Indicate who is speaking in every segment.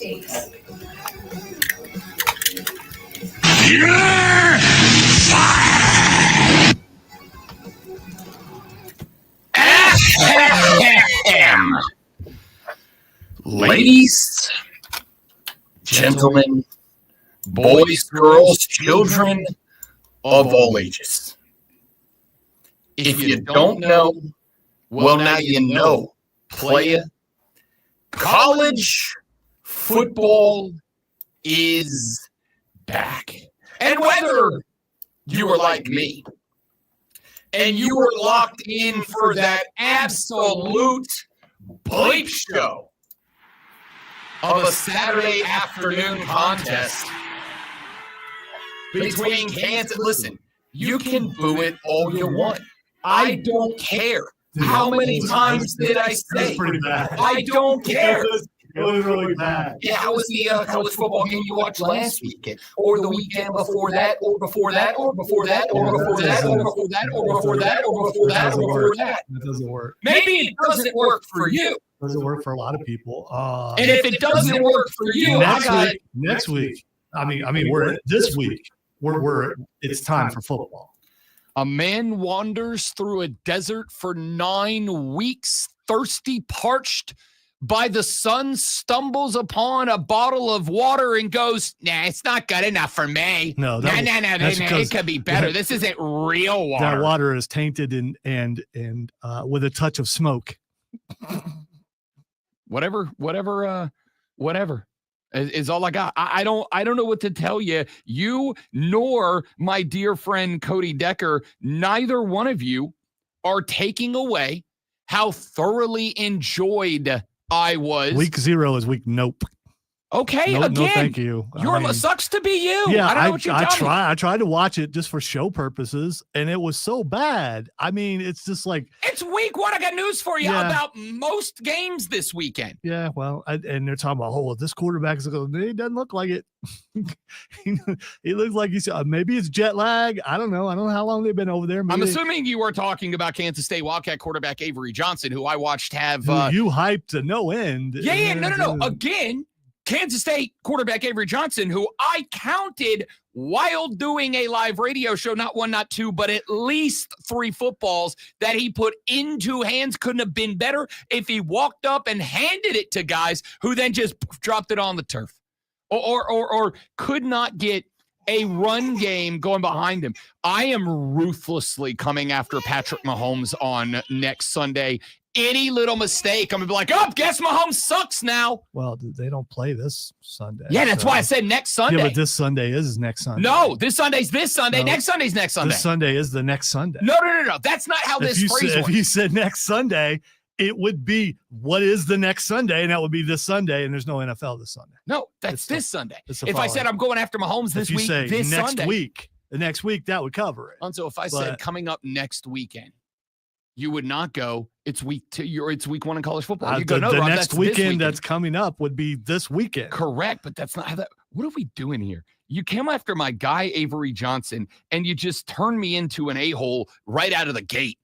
Speaker 1: States.
Speaker 2: Ladies, gentlemen, boys, girls, children of all ages. If you don't know, well, now you know, playa. College football is back. And whether you were like me and you were locked in for that absolute bleep show of a Saturday afternoon contest between Kansas. Listen, you can boo it all you want. I don't care. How many times did I say? I don't care.
Speaker 3: It was really bad.
Speaker 2: Yeah, how was the college football game you watched last weekend, or the weekend before that, or before that, or before that, or before that, or before that, or before that, or before that, or before that?
Speaker 3: That doesn't work.
Speaker 2: Maybe it doesn't work for you.
Speaker 3: It doesn't work for a lot of people.
Speaker 2: And if it doesn't work for you,
Speaker 3: next week. I mean, we're this week. It's time for football.
Speaker 4: A man wanders through a desert for 9 weeks, thirsty, parched by the sun, stumbles upon a bottle of water and goes, nah, it's not good enough for me.
Speaker 3: No,
Speaker 4: it could be better. This isn't real water.
Speaker 3: That water is tainted and with a touch of smoke.
Speaker 4: Whatever is all I got. I don't know what to tell you. You nor my dear friend Cody Decker, neither one of you are taking away how thoroughly enjoyed I was.
Speaker 3: Week 0 is week nope.
Speaker 4: Okay,
Speaker 3: no,
Speaker 4: again.
Speaker 3: No, thank you.
Speaker 4: Sucks to be you.
Speaker 3: Yeah,
Speaker 4: I don't know what you're telling me.
Speaker 3: I tried to watch it just for show purposes, and it was so bad. I mean, it's just like
Speaker 4: it's week 1. I got news for you about most games this weekend.
Speaker 3: Yeah, well, and they're talking about this quarterback is going. It doesn't look like it. He looks like he's maybe it's jet lag. I don't know. I don't know how long they've been over there. Maybe
Speaker 4: I'm assuming you are talking about Kansas State Wildcat quarterback Avery Johnson, who I watched have
Speaker 3: you hyped to no end.
Speaker 4: Yeah, no. Again. Kansas State quarterback Avery Johnson, who I counted while doing a live radio show, not 1, not 2, but at least 3 footballs that he put into hands. Couldn't have been better if he walked up and handed it to guys who then just dropped it on the turf or could not get a run game going behind him. I am ruthlessly coming after Patrick Mahomes on next Sunday. Any little mistake, I'm going to be like, guess Mahomes sucks now.
Speaker 3: Well, they don't play this Sunday.
Speaker 4: Yeah, that's why I said next Sunday.
Speaker 3: Yeah, but this Sunday is next Sunday.
Speaker 4: No, this Sunday's this Sunday. No, next Sunday's next Sunday.
Speaker 3: This Sunday is the next Sunday.
Speaker 4: No. That's not how this phrase works.
Speaker 3: If you said next Sunday, it would be what is the next Sunday, and that would be this Sunday, and there's no NFL this Sunday.
Speaker 4: No, that's this Sunday. If I said I'm going after Mahomes this week, this Sunday.
Speaker 3: The next week, that would cover it.
Speaker 4: And so if I said coming up next weekend, you would not go, it's week 2, it's week 1 in college football. You go, no,
Speaker 3: the
Speaker 4: Rob,
Speaker 3: next weekend that's coming up would be this weekend.
Speaker 4: Correct, but that's not how that. What are we doing here? You came after my guy, Avery Johnson, and you just turned me into an a-hole right out of the gate.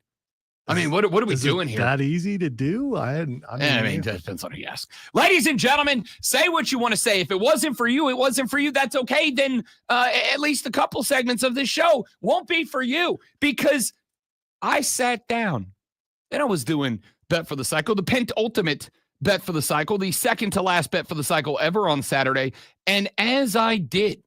Speaker 4: I mean, what are we doing here?
Speaker 3: That easy to do? I mean,
Speaker 4: it depends on who you ask. Ladies and gentlemen, say what you want to say. If it wasn't for you, it wasn't for you. That's okay. Then at least a couple segments of this show won't be for you, because I sat down and I was doing Bet for the Cycle, the penultimate Bet for the Cycle, the second to last Bet for the Cycle ever on Saturday. And as I did,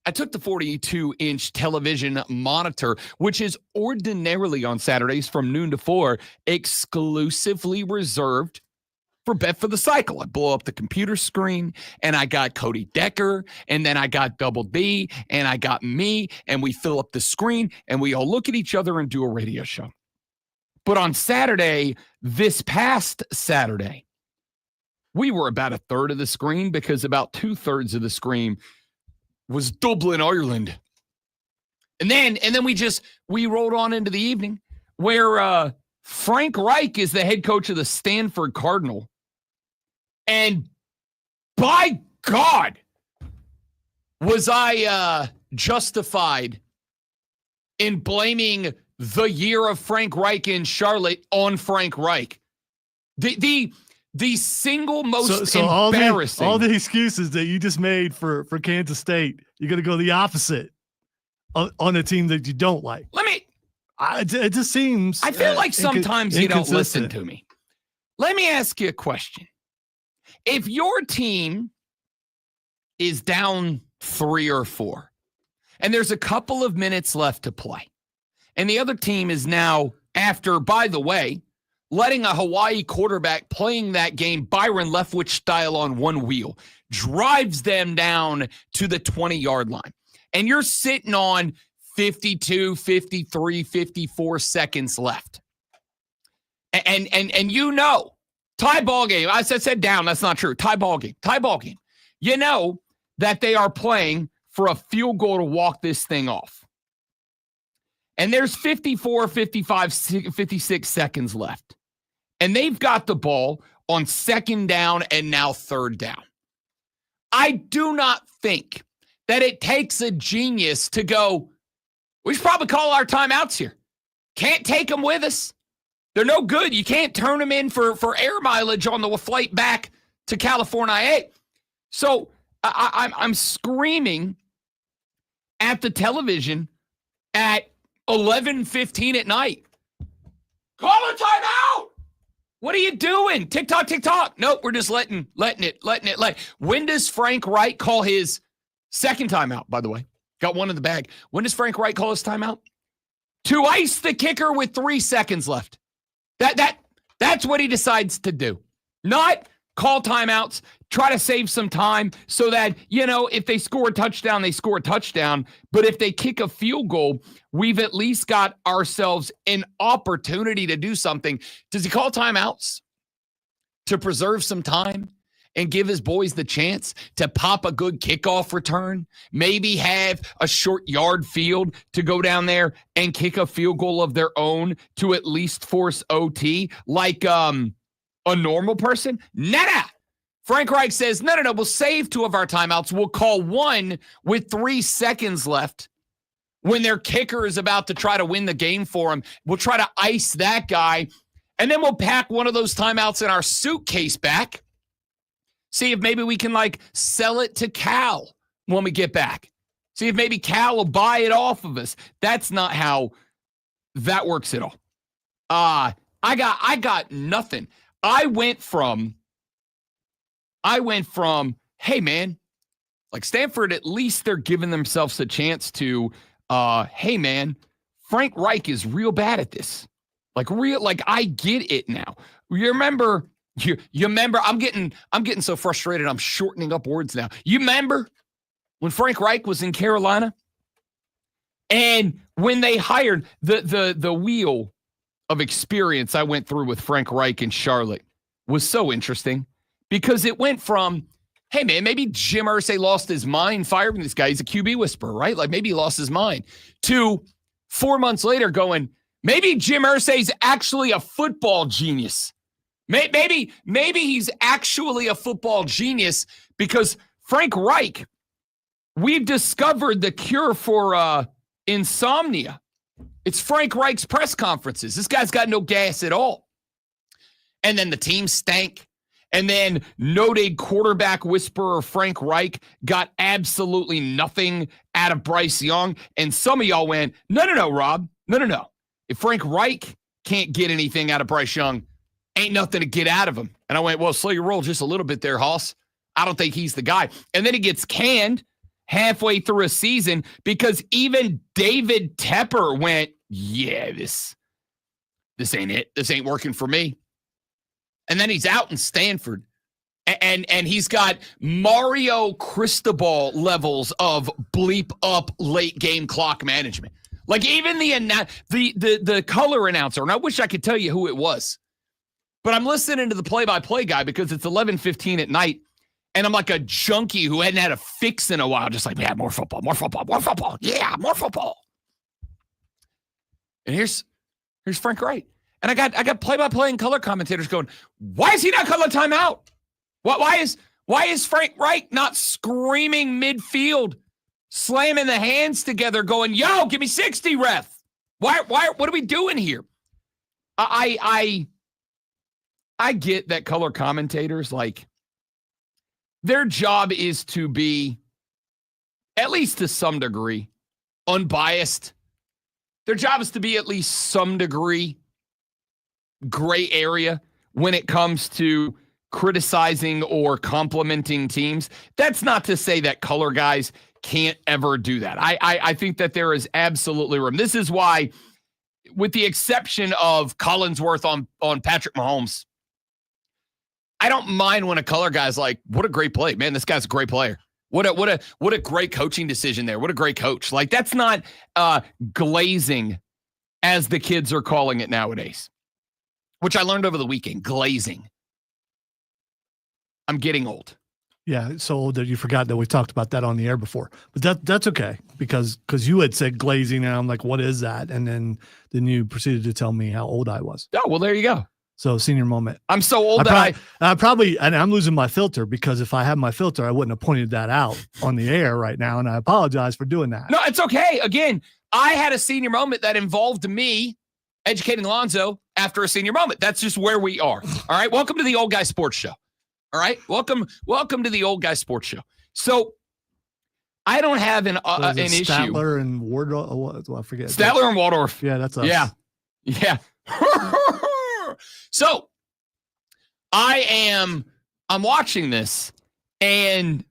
Speaker 4: I took the 42-inch television monitor, which is ordinarily on Saturdays from noon to 4, exclusively reserved for Bet for the Cycle. I blow up the computer screen, and I got Cody Decker, and then I got Double D, and I got me, and we fill up the screen, and we all look at each other and do a radio show. But on Saturday, this past Saturday, we were about a third of the screen, because about 2/3 of the screen was Dublin, Ireland. And then we rolled on into the evening where Frank Reich is the head coach of the Stanford Cardinal. And by God, was I justified in blaming the year of Frank Reich in Charlotte on Frank Reich. The the single most
Speaker 3: So
Speaker 4: embarrassing.
Speaker 3: all the excuses that you just made for Kansas State, you're going to go the opposite on a team that you don't like. It just seems.
Speaker 4: I feel like sometimes you don't listen
Speaker 3: inconsistent.
Speaker 4: to me. Let me ask you a question. If your team is down 3 or 4, and there's a couple of minutes left to play, and the other team is now, after, by the way, letting a Hawaii quarterback playing that game, Byron Leftwich style on one wheel, drives them down to the 20-yard line. And you're sitting on 52, 53, 54 seconds left. And you know, tie ball game. I said down. That's not true. Tie ball game. You know that they are playing for a field goal to walk this thing off. And there's 54, 55, 56 seconds left. And they've got the ball on 2nd down and now 3rd down. I do not think that it takes a genius to go, we should probably call our timeouts here. Can't take them with us. They're no good. You can't turn them in for air mileage on the flight back to California. So I'm screaming at the television at 11:15 at night. Call a timeout. What are you doing? Tick-tock. Nope, we're just letting it. When does Frank Reich call his second timeout, by the way? Got one in the bag. When does Frank Reich call his timeout? To ice the kicker with 3 seconds left. That's what he decides to do. Not call timeouts, try to save some time so that, you know, if they score a touchdown, they score a touchdown. But if they kick a field goal, we've at least got ourselves an opportunity to do something. Does he call timeouts to preserve some time and give his boys the chance to pop a good kickoff return? Maybe have a short yard field to go down there and kick a field goal of their own to at least force OT like a normal person? Nada. Frank Reich says, no, we'll save 2 of our timeouts. We'll call one with 3 seconds left when their kicker is about to try to win the game for him. We'll try to ice that guy, and then we'll pack one of those timeouts in our suitcase back. See if maybe we can, sell it to Cal when we get back. See if maybe Cal will buy it off of us. That's not how that works at all. I got nothing. I went from, hey, man, Stanford, at least they're giving themselves a chance to, hey, man, Frank Reich is real bad at this. I get it now. You remember, I'm getting so frustrated, I'm shortening up words now. You remember when Frank Reich was in Carolina? And when they hired the wheel of experience I went through with Frank Reich in Charlotte was so interesting because it went from, hey, man, maybe Jim Irsay lost his mind firing this guy. He's a QB whisperer, right? Maybe he lost his mind. To 4 months later going, maybe Jim Irsay's actually a football genius. Maybe he's actually a football genius because Frank Reich, we've discovered the cure for insomnia. It's Frank Reich's press conferences. This guy's got no gas at all. And then the team stank. And then noted quarterback whisperer Frank Reich got absolutely nothing out of Bryce Young. And some of y'all went, no, Rob. No. If Frank Reich can't get anything out of Bryce Young, ain't nothing to get out of him. And I went, well, slow your roll just a little bit there, Hoss. I don't think he's the guy. And then he gets canned halfway through a season because even David Tepper went, yeah, this ain't it. This ain't working for me. And then he's out in Stanford. And he's got Mario Cristobal levels of bleep up late game clock management. Even the color announcer, and I wish I could tell you who it was, but I'm listening to the play-by-play guy because it's 11:15 at night, and I'm like a junkie who hadn't had a fix in a while, just yeah, more football. Yeah, more football. And here's Frank Reich. And I got play-by-play and color commentators going, why is he not calling a timeout? Why is Frank Reich not screaming midfield, slamming the hands together, going, yo, give me 60, ref? Why what are we doing here? I I get that color commentators, like, their job is to be, at least to some degree, unbiased. Their job is to be at least some degree gray area when it comes to criticizing or complimenting teams. That's not to say that color guys can't ever do that. I think that there is absolutely room. This is why, with the exception of Collinsworth on Patrick Mahomes, I don't mind when a color guy's like, what a great play. Man, this guy's a great player. What a great coaching decision there. What a great coach. Like, that's not glazing, as the kids are calling it nowadays, which I learned over the weekend. Glazing. I'm getting old.
Speaker 3: Yeah, so old that you forgot that we talked about that on the air before. But that's okay, because you had said glazing, and I'm like, what is that? And then you proceeded to tell me how old I was.
Speaker 4: Oh, well, there you go.
Speaker 3: So senior moment.
Speaker 4: I'm so old
Speaker 3: and I'm losing my filter, because if I had my filter, I wouldn't have pointed that out on the air right now. And I apologize for doing that.
Speaker 4: No, it's okay. Again, I had a senior moment that involved me educating Lonzo after a senior moment. That's just where we are. All right. Welcome to the Old Guy Sports Show. All right. Welcome to the Old Guy Sports Show. So I don't have an issue.
Speaker 3: Statler and Waldorf. I forget.
Speaker 4: Statler and Waldorf.
Speaker 3: Yeah, that's us.
Speaker 4: Yeah. So I'm watching this, and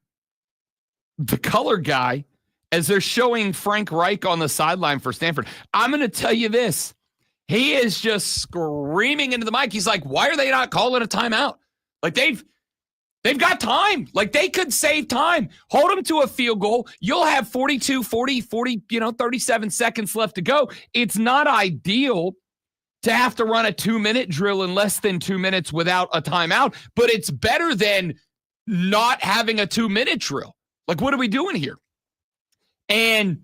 Speaker 4: the color guy, as they're showing Frank Reich on the sideline for Stanford, I'm going to tell you this. He is just screaming into the mic. He's like, why are they not calling a timeout? Like, they've got time. Like, they could save time. Hold them to a field goal. You'll have 42, 40, 37 seconds left to go. It's not ideal to have to run a 2-minute drill in less than 2 minutes without a timeout, but it's better than not having a 2-minute drill. Like, what are we doing here? And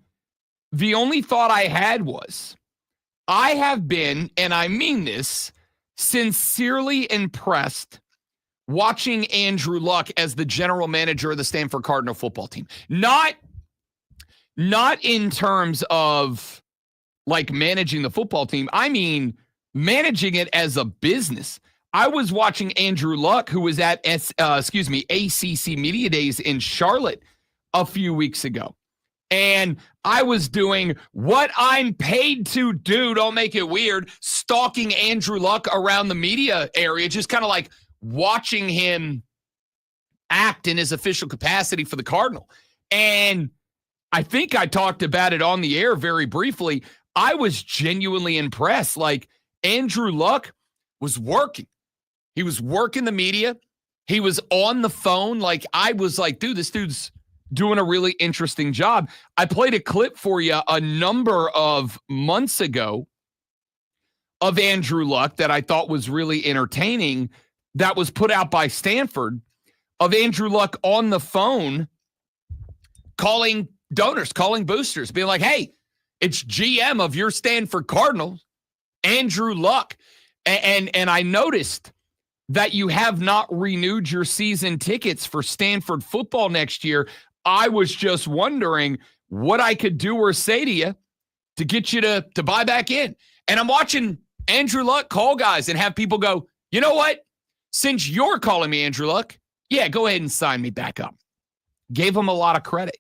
Speaker 4: the only thought I had was, I have been, and I mean this, sincerely impressed watching Andrew Luck as the general manager of the Stanford Cardinal football team. Not in terms of, like, managing the football team. I mean, managing it as a business. I was watching Andrew Luck, who was at ACC Media Days in Charlotte a few weeks ago. And I was doing what I'm paid to do, don't make it weird, stalking Andrew Luck around the media area, just kind of like watching him act in his official capacity for the Cardinal. And I think I talked about it on the air very briefly. I was genuinely impressed. Like, Andrew Luck was working. He was working the media. He was on the phone. Like, I was like, dude, this dude's doing a really interesting job. I played a clip for you a number of months ago of Andrew Luck that I thought was really entertaining, that was put out by Stanford, of Andrew Luck on the phone calling donors, calling boosters, being like, hey, it's GM of your Stanford Cardinals, Andrew Luck. And I noticed that you have not renewed your season tickets for Stanford football next year. I was just wondering what I could do or say to you to get you to buy back in. And I'm watching Andrew Luck call guys and have people go, you know what? Since you're calling me Andrew Luck, yeah, go ahead and sign me back up. Gave him a lot of credit.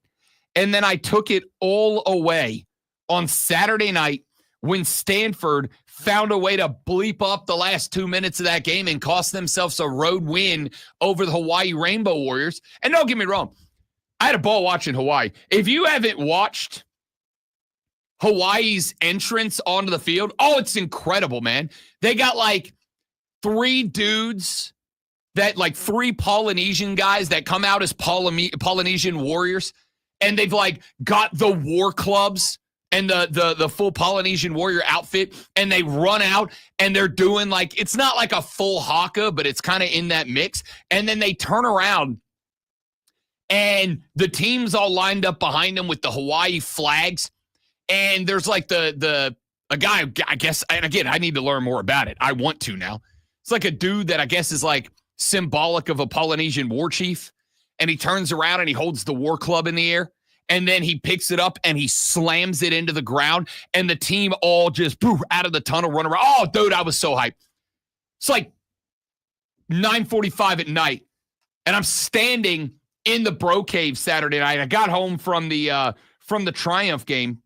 Speaker 4: And then I took it all away on Saturday night when Stanford found a way to bleep up the last 2 minutes of that game and cost themselves a road win over the Hawaii Rainbow Warriors. And don't get me wrong, I had a ball watching Hawaii. If you haven't watched Hawaii's entrance onto the field, oh, it's incredible, man. They got like three dudes that, like, three Polynesian guys that come out as Polynesian warriors, and they've like got the war clubs and the full Polynesian warrior outfit, and they run out and they're doing, like, it's not like a full haka, but it's kind of in that mix. And then they turn around and the team's all lined up behind them with the Hawaii flags. And there's like a guy, I guess, and again, I need to learn more about it. I want to now. It's like a dude that I guess is like symbolic of a Polynesian war chief. And he turns around and he holds the war club in the air. And then he picks it up and he slams it into the ground. And the team all just out of the tunnel, run around. Oh, dude, I was so hyped. It's like 9:45 at night, and I'm standing in the Bro Cave Saturday night. I got home from the Triumph game,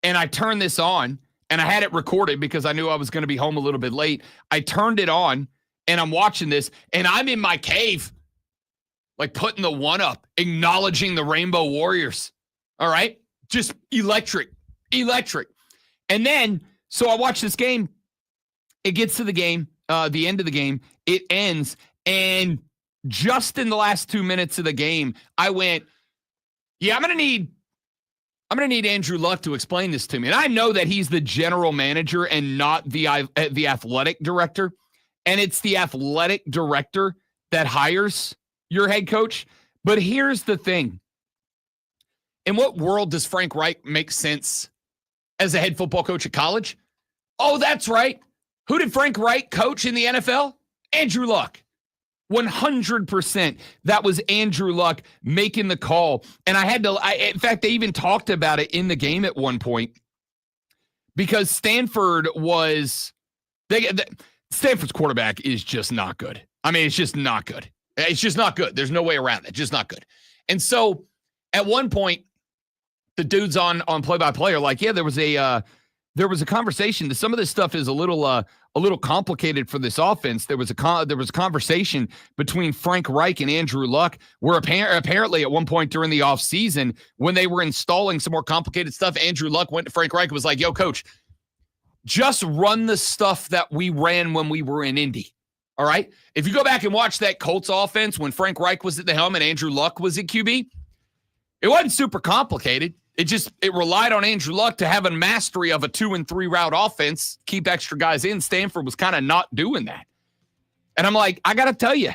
Speaker 4: and I turned this on, and I had it recorded because I knew I was going to be home a little bit late. I turned it on, and I'm watching this, and I'm in my cave, like putting the one up, acknowledging the Rainbow Warriors. All right? Just electric. And then, so I watch this game. It gets to the game, the end of the game. It ends, and just in the last 2 minutes of the game, I went, yeah, I'm going to need Andrew Luck to explain this to me. And I know that he's the general manager and not the athletic director. And it's the athletic director that hires your head coach. But here's the thing. In what world does Frank Reich make sense as a head football coach at college? Oh, that's right. Who did Frank Reich coach in the NFL? Andrew Luck. 100%. That was Andrew Luck making the call. And in fact, they even talked about it in the game at one point because Stanford's quarterback is just not good. I mean, it's just not good. It's just not good. There's no way around it. Just not good. And so at one point, the dudes on play-by-play are like, yeah, there was a conversation that some of this stuff is a little complicated for this offense. There was a conversation between Frank Reich and Andrew Luck where apparently at one point during the offseason when they were installing some more complicated stuff, Andrew Luck went to Frank Reich and was like, yo, coach, just run the stuff that we ran when we were in Indy. All right? If you go back and watch that Colts offense when Frank Reich was at the helm and Andrew Luck was at QB, it wasn't super complicated. It relied on Andrew Luck to have a mastery of a 2 and 3 route offense, keep extra guys in. Stanford was kind of not doing that. And I'm like, I got to tell you,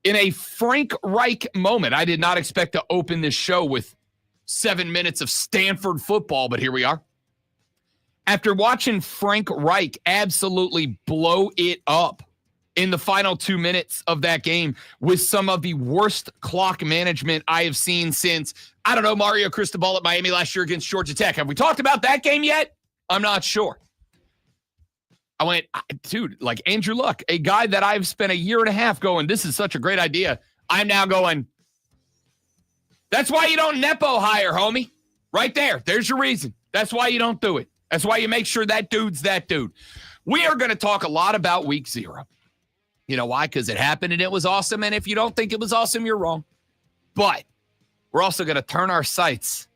Speaker 4: in a Frank Reich moment, I did not expect to open this show with 7 minutes of Stanford football, but here we are. After watching Frank Reich absolutely blow it up in the final 2 minutes of that game with some of the worst clock management I have seen since, I don't know, Mario Cristobal at Miami last year against Georgia Tech. Have we talked about that game yet? I'm not sure. I went, dude, like Andrew Luck, a guy that I've spent a year and a half going, this is such a great idea. I'm now going, that's why you don't Nepo hire, homie. Right there. There's your reason. That's why you don't do it. That's why you make sure that dude's that dude. We are going to talk a lot about week 0. You know why? Because it happened and it was awesome. And if you don't think it was awesome, you're wrong. But we're also going to turn our sights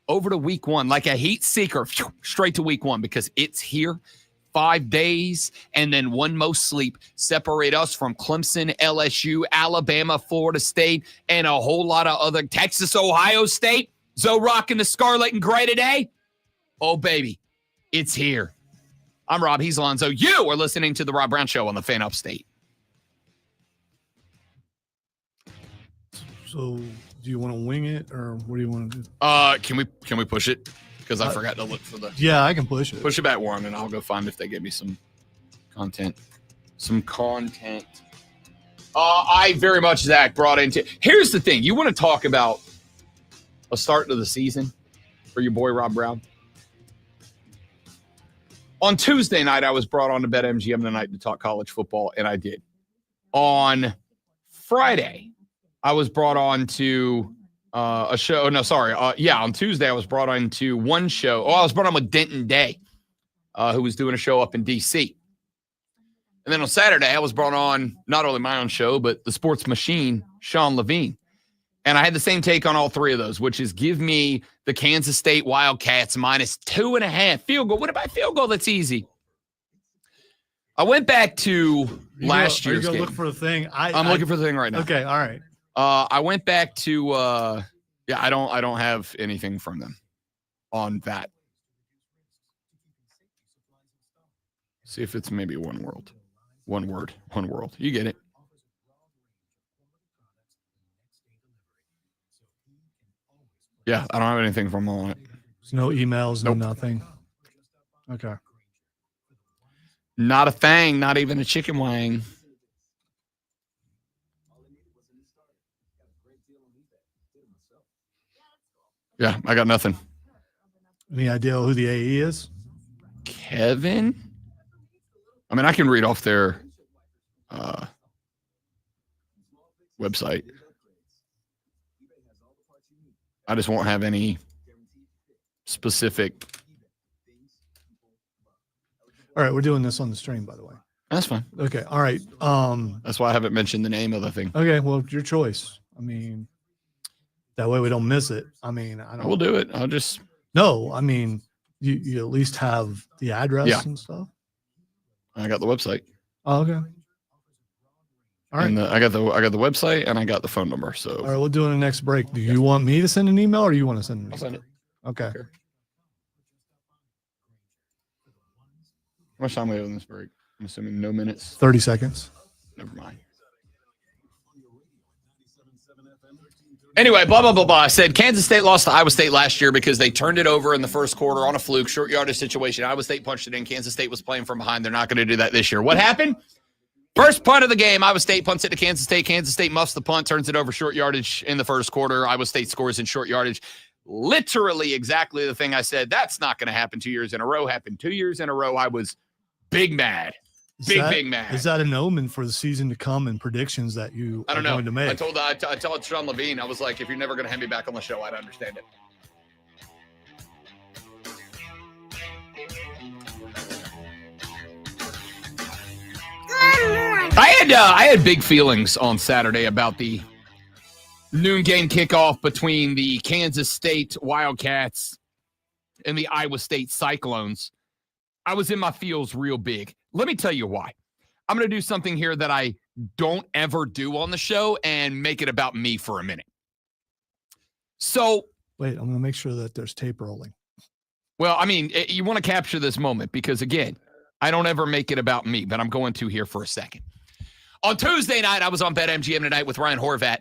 Speaker 4: over to week 1 like a heat seeker, straight to week 1 because it's here. 5 days and then one more sleep separate us from Clemson, LSU, Alabama, Florida State, and a whole lot of other Texas, Ohio State. Zoe rocking the scarlet and gray today. Oh, baby, it's here. I'm Rob. He's Alonzo. You are listening to The Rob Brown Show on the Fan Upstate.
Speaker 3: So do you want to wing it or what do you want to do?
Speaker 4: Can we push it? Because I forgot to look for the.
Speaker 3: Yeah, I can push it.
Speaker 4: Push it back one, and I'll go find if they give me some content. I very much, Zach, brought into. Here's the thing: you want to talk about a start to the season for your boy Rob Brown. On Tuesday night, I was brought on to BetMGM tonight to talk college football, and I did. On Friday, I was brought on to a show. No, sorry. On Tuesday, I was brought on to one show. I was brought on with Denton Day, who was doing a show up in D.C. And then on Saturday, I was brought on not only my own show, but the sports machine, Sean Levine. And I had the same take on all three of those, which is give me the Kansas State Wildcats -2.5 field goal. What about field goal? That's easy. I went back to last year's game.
Speaker 3: Look for the thing.
Speaker 4: I'm looking for the thing right now.
Speaker 3: Okay, all right.
Speaker 4: I went back to I don't have anything from them on that. See if it's maybe one word. You get it. Yeah, I don't have anything from them on it.
Speaker 3: There's no emails,
Speaker 4: Nope.
Speaker 3: no nothing. Okay.
Speaker 4: Not a thing, not even a chicken wing. Yeah, I got nothing.
Speaker 3: Any idea who the AE is?
Speaker 4: Kevin? I mean, I can read off their
Speaker 2: website. I just won't have any specific.
Speaker 3: All right, we're doing this on the stream, by the way.
Speaker 2: That's fine.
Speaker 3: Okay, all right.
Speaker 2: That's why I haven't mentioned the name of the thing.
Speaker 3: Okay, well, your choice. I mean, that way we don't miss it. I mean, I don't.
Speaker 2: We'll do it. I'll just.
Speaker 3: No, I mean, you at least have the address and stuff.
Speaker 2: I got the website.
Speaker 3: Oh, okay. All right.
Speaker 2: And I got the website and I got the phone number. So.
Speaker 3: All right, we'll do it in the next break. Do you want me to send an email or you want to send an email?
Speaker 2: I'll send it.
Speaker 3: Okay.
Speaker 2: How much time we have in this break? I'm assuming no minutes.
Speaker 3: 30 seconds.
Speaker 2: Never mind. Anyway, blah, blah, blah, blah. I said Kansas State lost to Iowa State last year because they turned it over in the first quarter on a fluke, short yardage situation. Iowa State punched it in. Kansas State was playing from behind. They're not going to do that this year. What happened? First punt of the game, Iowa State punts it to Kansas State. Kansas State muffs the punt, turns it over short yardage in the first quarter. Iowa State scores in short yardage. Literally exactly the thing I said. That's not going to happen 2 years in a row. Happened 2 years in a row. I was big mad. Big mad.
Speaker 3: Is that an omen for the season to come and predictions that you
Speaker 2: I don't
Speaker 3: are
Speaker 2: know.
Speaker 3: going to make?
Speaker 2: I told Sean Levine, I was like, if you're never going to have me back on the show, I'd understand it. I had big feelings on Saturday about the noon game kickoff between the Kansas State Wildcats and the Iowa State Cyclones. I was in my feels real big. Let me tell you why. I'm going to do something here that I don't ever do on the show and make it about me for a minute. So,
Speaker 3: wait, I'm going to make sure that there's tape rolling.
Speaker 2: Well, I mean, you want to capture this moment because, again, I don't ever make it about me, but I'm going to here for a second. On Tuesday night, I was on BetMGM tonight with Ryan Horvat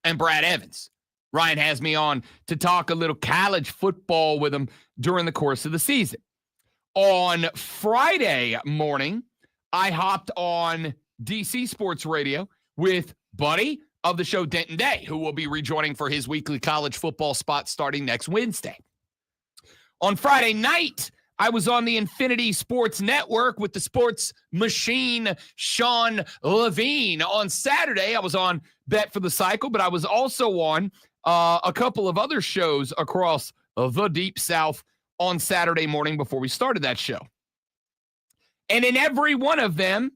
Speaker 2: and Brad Evans. Ryan has me on to talk a little college football with him during the course of the season. On Friday morning, I hopped on DC Sports Radio with Buddy of the show Denton Day, who will be rejoining for his weekly college football spot starting next Wednesday. On Friday night, I was on the Infinity Sports Network with the sports machine, Sean Levine. On Saturday, I was on Bet for the Cycle, but I was also on a couple of other shows across the Deep South on Saturday morning before we started that show. And in every one of them,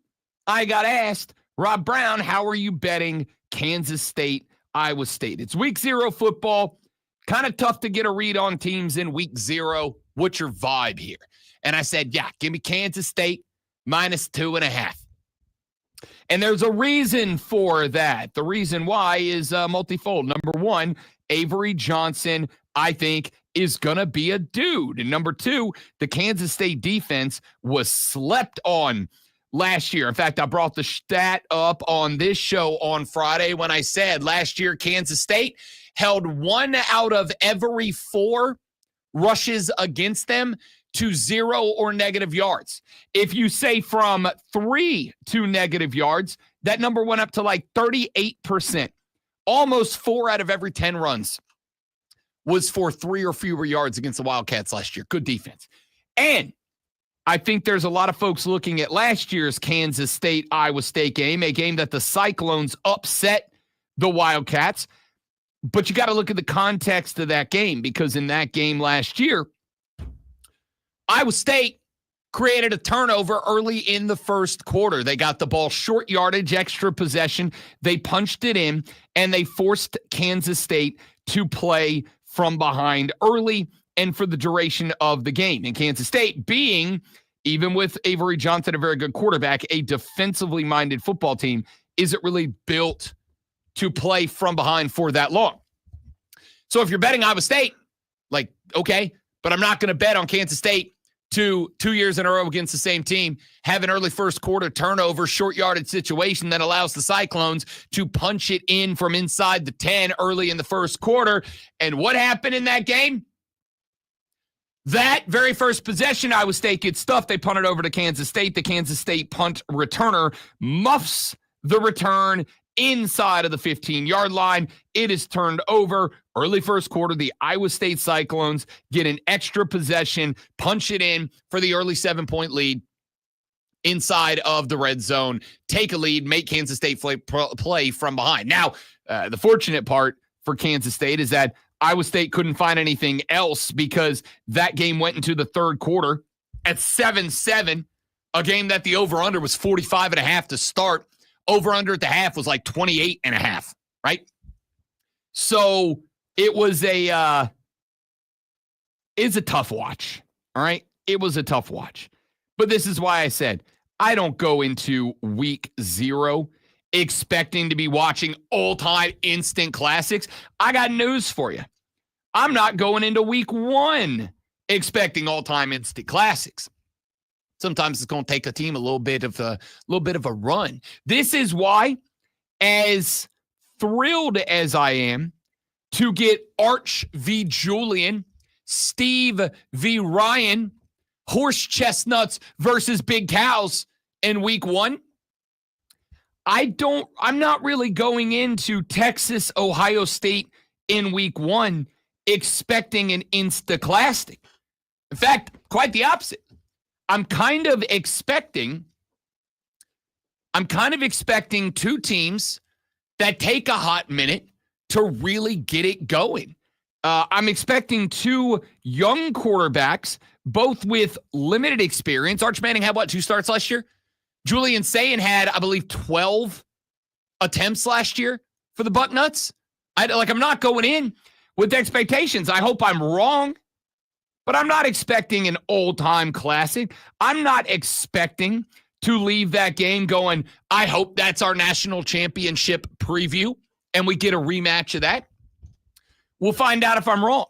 Speaker 2: I got asked, Rob Brown, how are you betting Kansas State, Iowa State? It's week 0 football. Kind of tough to get a read on teams in week 0. What's your vibe here? And I said, yeah, give me Kansas State -2.5. And there's a reason for that. The reason why is multifold. Number one, Avery Johnson, I think, is going to be a dude. And number two, the Kansas State defense was slept on last year. In fact, I brought the stat up on this show on Friday when I said last year Kansas State held 1 out of every 4 rushes against them to 0 or negative yards. If you say from 3 to negative yards, that number went up to like 38%. Almost 4 out of every 10 runs was for 3 or fewer yards against the Wildcats last year. Good defense. And I think there's a lot of folks looking at last year's Kansas State, Iowa State game, a game that the Cyclones upset the Wildcats. But you got to look at the context of that game, because in that game last year, Iowa State created a turnover early in the first quarter. They got the ball short yardage, extra possession. They punched it in, and they forced Kansas State to play from behind early and for the duration of the game. And Kansas State, being, even with Avery Johnson, a very good quarterback, a defensively minded football team, isn't really built to play from behind for that long. So if you're betting Iowa State, like, okay, but I'm not going to bet on Kansas State to 2 years in a row against the same team, have an early first quarter turnover, short yardage situation that allows the Cyclones to punch it in from inside the 10 early in the first quarter. And what happened in that game? That very first possession, Iowa State gets stuffed. They punt it over to Kansas State. The Kansas State punt returner muffs the return inside of the 15-yard line. It is turned over. Early first quarter, the Iowa State Cyclones get an extra possession, punch it in for the early 7-point lead. inside of the red zone, take a lead, make Kansas State play from behind. Now, the fortunate part for Kansas State is that Iowa State couldn't find anything else because that game went into the third quarter at 7-7, a game that the over-under was 45.5 to start. Over-under at the half was like 28.5, right? So it was it's a tough watch, all right? It was a tough watch. But this is why I said I don't go into week 0 expecting to be watching all-time instant classics. I got news for you. I'm not going into week 1 expecting all-time instant classics. Sometimes it's going to take a team a little bit of a run. This is why, as thrilled as I am to get Arch v. Julian, Steve v. Ryan, horse chestnuts versus big cows in week 1, I'm not really going into Texas, Ohio State in week 1 expecting an insta-classic. In fact, quite the opposite. I'm kind of expecting two teams that take a hot minute to really get it going. I'm expecting two young quarterbacks, both with limited experience. Arch Manning had, 2 starts last year? Julian Sayin had, I believe, 12 attempts last year for the Bucknuts. I'm not going in with expectations. I hope I'm wrong, but I'm not expecting an old-time classic. I'm not expecting to leave that game going, I hope that's our national championship preview, and we get a rematch of that. We'll find out if I'm wrong.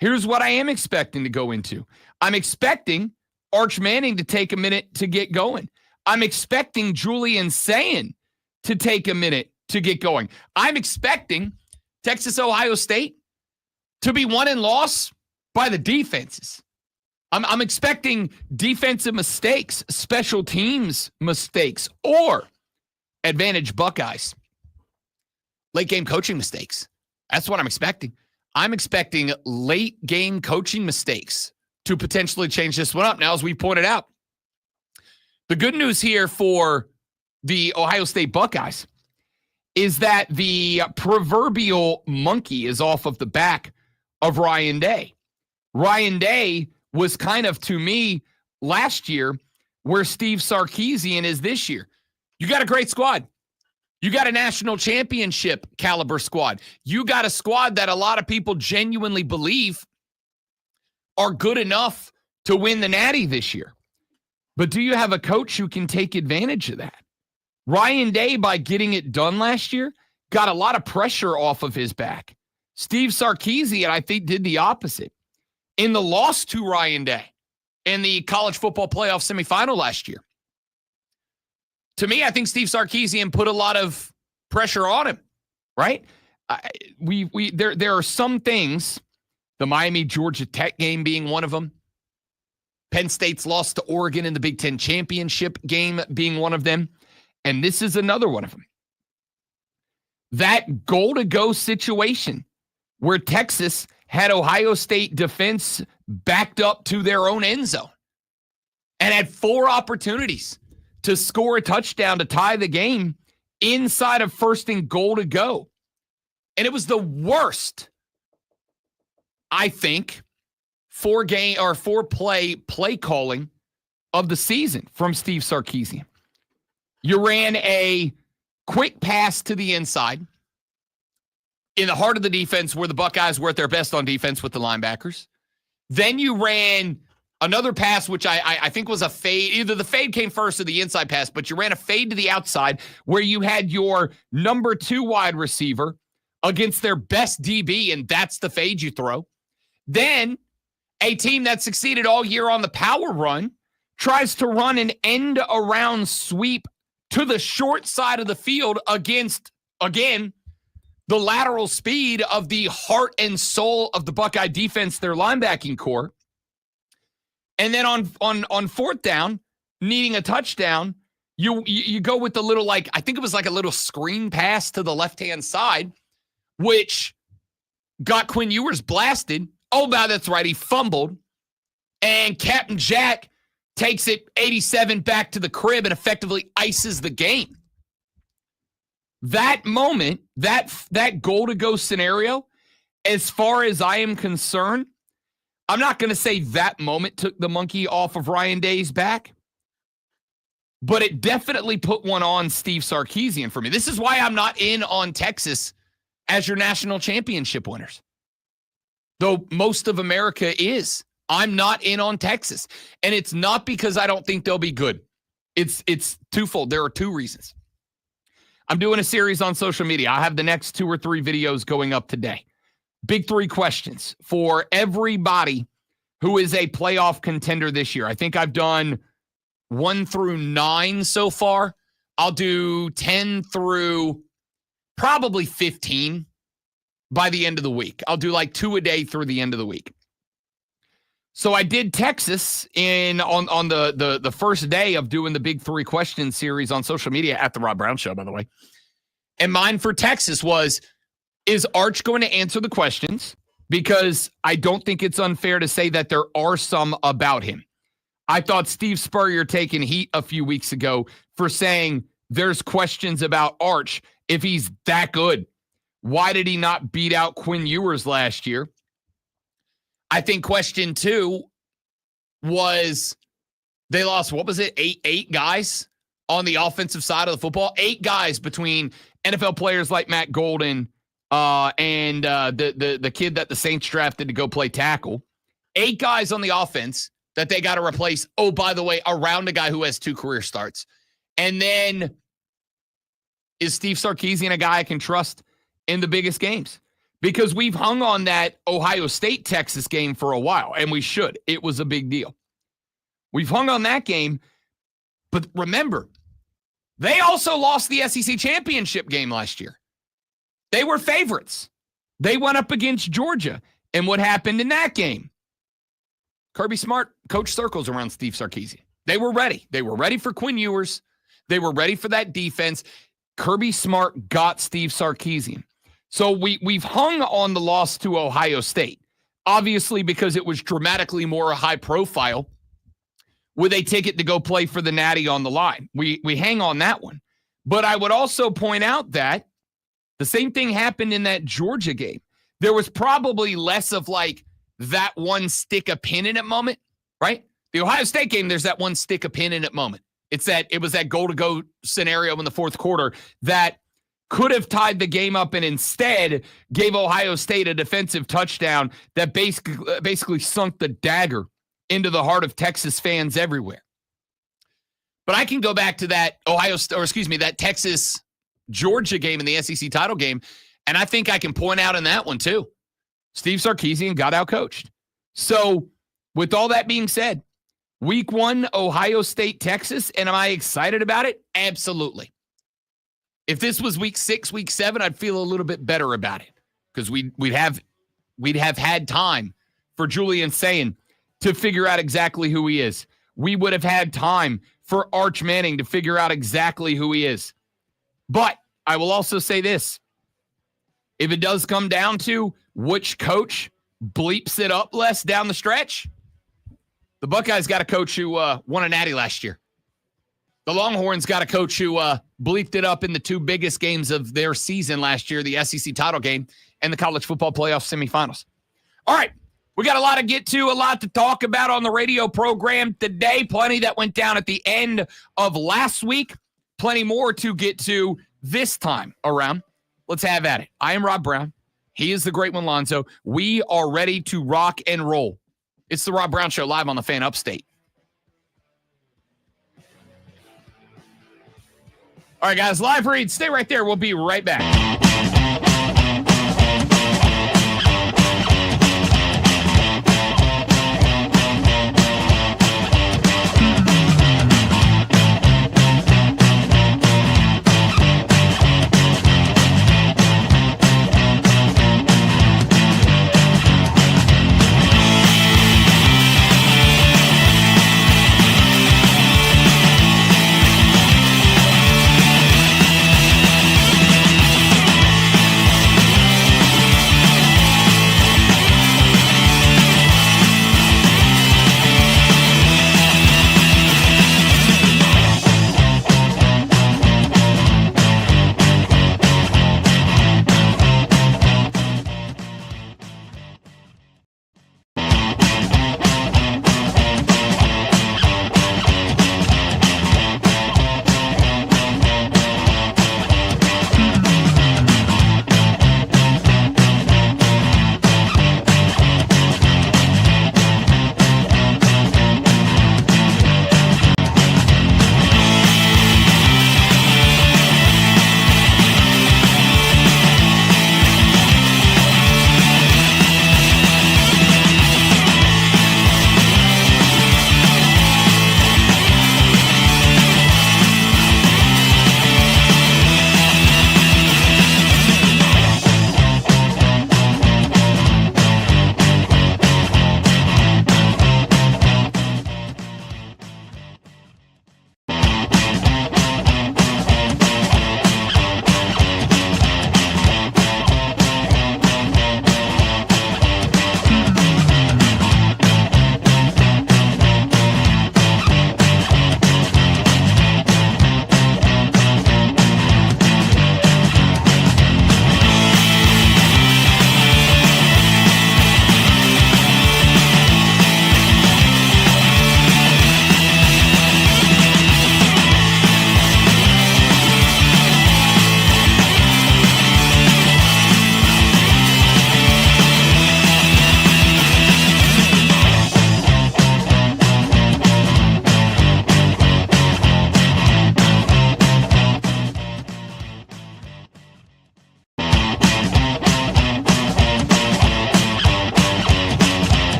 Speaker 2: Here's what I am expecting to go into. I'm expecting Arch Manning to take a minute to get going. I'm expecting Julian Sayin to take a minute to get going. I'm expecting Texas, Ohio State to be won and lost by the defenses. I'm expecting defensive mistakes, special teams mistakes, or advantage Buckeyes. Late game coaching mistakes. That's what I'm expecting. I'm expecting late game coaching mistakes to potentially change this one up. Now, as we pointed out, the good news here for the Ohio State Buckeyes is that the proverbial monkey is off of the back of Ryan Day. Ryan Day was kind of, to me, last year where Steve Sarkisian is this year. You got a great squad. You got a national championship caliber squad. You got a squad that a lot of people genuinely believe are good enough to win the Natty this year. But do you have a coach who can take advantage of that? Ryan Day, by getting it done last year, got a lot of pressure off of his back. Steve Sarkisian, I think, did the opposite. In the loss to Ryan Day in the college football playoff semifinal last year, to me, I think Steve Sarkisian put a lot of pressure on him, right? There are some things, the Miami-Georgia Tech game being one of them, Penn State's loss to Oregon in the Big Ten championship game being one of them, and this is another one of them. That goal-to-go situation where Texas had Ohio State defense backed up to their own end zone and had 4 opportunities to score a touchdown to tie the game inside of 1st and goal to go. And it was the worst, I think, 4-play calling of the season from Steve Sarkisian. You ran a quick pass to the inside in the heart of the defense where the Buckeyes were at their best on defense with the linebackers. Then you ran another pass, which I think was a fade. Either the fade came first or the inside pass, but you ran a fade to the outside where you had your number 2 wide receiver against their best DB, and that's the fade you throw. Then a team that succeeded all year on the power run tries to run an end-around sweep to the short side of the field against, again, the lateral speed of the heart and soul of the Buckeye defense, their linebacking core. And then on 4th down, needing a touchdown, you go with the little, I think it was like a little screen pass to the left-hand side, which got Quinn Ewers blasted. Oh, no, that's right. He fumbled. And Captain Jack takes it 87 back to the crib and effectively ices the game. That moment, that goal to go scenario, as far as I am concerned, I'm not going to say that moment took the monkey off of Ryan Day's back, but it definitely put one on Steve Sarkisian for me. This is why I'm not in on Texas as your national championship winners, though most of America is. I'm not in on Texas, and it's not because I don't think they'll be good. It's twofold. There are two reasons. I'm doing a series on social media. I have the next 2 or 3 videos going up today. Big 3 questions for everybody who is a playoff contender this year. I think I've done 1 through 9 so far. I'll do 10 through probably 15 by the end of the week. I'll do like 2 a day through the end of the week. So I did Texas on the first day of doing the Big 3 questions series on social media at the Rob Brown Show, by the way. And mine for Texas was, is Arch going to answer the questions? Because I don't think it's unfair to say that there are some about him. I thought Steve Spurrier taking heat a few weeks ago for saying there's questions about Arch if he's that good. Why did he not beat out Quinn Ewers last year? I think question 2 was they lost, what was it, eight guys on the offensive side of the football? 8 guys between NFL players like Matt Golden and the kid that the Saints drafted to go play tackle. 8 guys on the offense that they got to replace. Oh, by the way, around a guy who has 2 career starts. And then is Steve Sarkisian a guy I can trust in the biggest games? Because we've hung on that Ohio State-Texas game for a while, and we should. It was a big deal. We've hung on that game, but remember, they also lost the SEC championship game last year. They were favorites. They went up against Georgia, and what happened in that game? Kirby Smart coached circles around Steve Sarkisian. They were ready. They were ready for Quinn Ewers. They were ready for that defense. Kirby Smart got Steve Sarkisian. So we've hung on the loss to Ohio State, obviously because it was dramatically more high profile with a ticket to go play for the Natty on the line. We hang on that one. But I would also point out that the same thing happened in that Georgia game. There was probably less of like that one stick a pin in it moment, right? The Ohio State game, there's that one stick a pin in it moment. It was that goal to go scenario in the fourth quarter that could have tied the game up and instead gave Ohio State a defensive touchdown that basically sunk the dagger into the heart of Texas fans everywhere. But I can go back to that that Texas Georgia game in the SEC title game, and I think I can point out in that one too. Steve Sarkisian got outcoached. So with all that being said, week 1, Ohio State, Texas, and am I excited about it? Absolutely. If this was week 6, week 7, I'd feel a little bit better about it because we'd have had time for Julian Sayin to figure out exactly who he is. We would have had time for Arch Manning to figure out exactly who he is. But I will also say this. If it does come down to which coach bleeps it up less down the stretch, the Buckeyes got a coach who won a Natty last year. The Longhorns got a coach who bleeped it up in the 2 biggest games of their season last year, the SEC title game and the college football playoff semifinals. All right, we got a lot to get to, a lot to talk about on the radio program today. Plenty that went down at the end of last week. Plenty more to get to this time around. Let's have at it. I am Rob Brown. He is the great one, Lonzo. We are ready to rock and roll. It's the Rob Brown Show live on the Fan Upstate. All right, guys, live read. Stay right there. We'll be right back.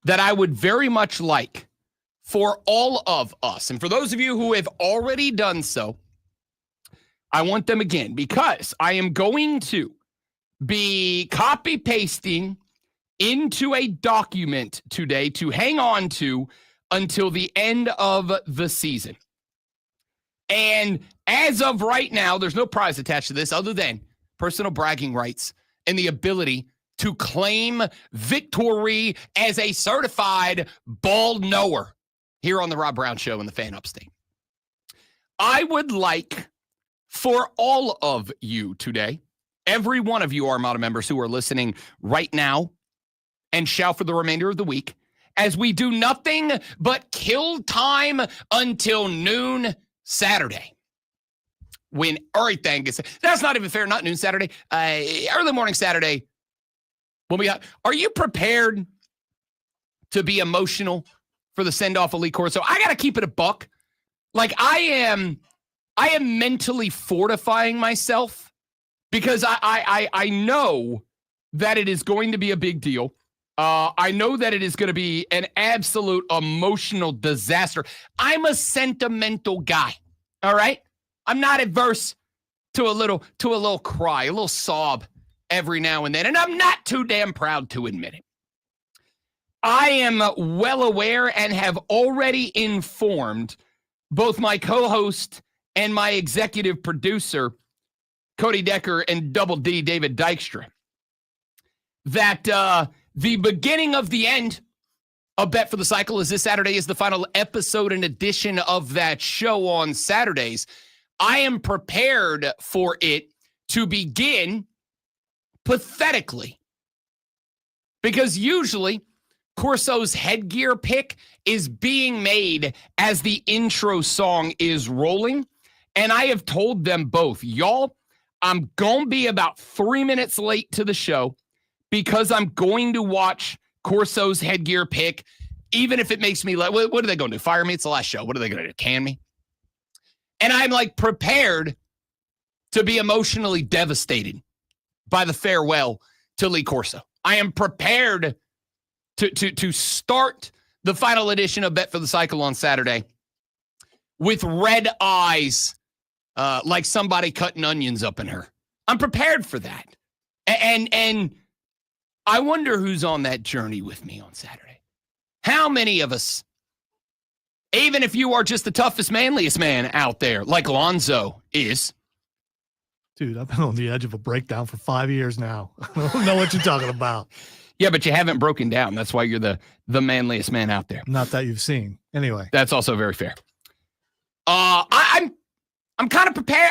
Speaker 2: that I would very much like for all of us, and for those of you who have already done so, I want them again because I am going to be copy pasting into a document today to hang on to until the end of the season. And as of right now, there's no prize attached to this other than personal bragging rights and the ability to claim victory as a certified ball knower here on the Rob Brown Show in the Fan Upstate. I would like for all of you today, every one of you Armada members who are listening right now and shout for the remainder of the week, as we do nothing but kill time until noon Saturday. When everything gets, that's not even fair, not noon Saturday, early morning Saturday. When we are you prepared to be emotional for the send-off of Lee Corso? I got to keep it a buck. Like I am mentally fortifying myself because I know that it is going to be a big deal. I know that it is going to be an absolute emotional disaster. I'm a sentimental guy. All right. I'm not adverse to a little cry, a little sob every now and then. And I'm not too damn proud to admit it. I am well aware and have already informed both my co-host and my executive producer, Cody Decker, and Double D, David Dykstra, that the beginning of the end of Bet for the Cycle is this Saturday is the final episode and edition of that show on Saturdays. I am prepared for it to begin pathetically because usually Corso's headgear pick is being made as the intro song is rolling. And I have told them both, y'all, I'm going to be about 3 minutes late to the show because I'm going to watch Corso's headgear pick, even if it makes me like, what are they going to do? Fire me? It's the last show. What are they going to do? Can me? And I'm like prepared to be emotionally devastated by the farewell to Lee Corso. I am prepared to start the final edition of Bet for the Cycle on Saturday with red eyes, like somebody cutting onions up in her. I'm prepared for that. And I wonder who's on that journey with me on Saturday. How many of us, even if you are just the toughest, manliest man out there, like Lonzo is.
Speaker 3: Dude, I've been on the edge of a breakdown for 5 years now. I don't know what you're talking about.
Speaker 2: Yeah, but you haven't broken down. That's why you're the manliest man out there.
Speaker 3: Not that you've seen. Anyway.
Speaker 2: That's also very fair. I'm kind of prepared.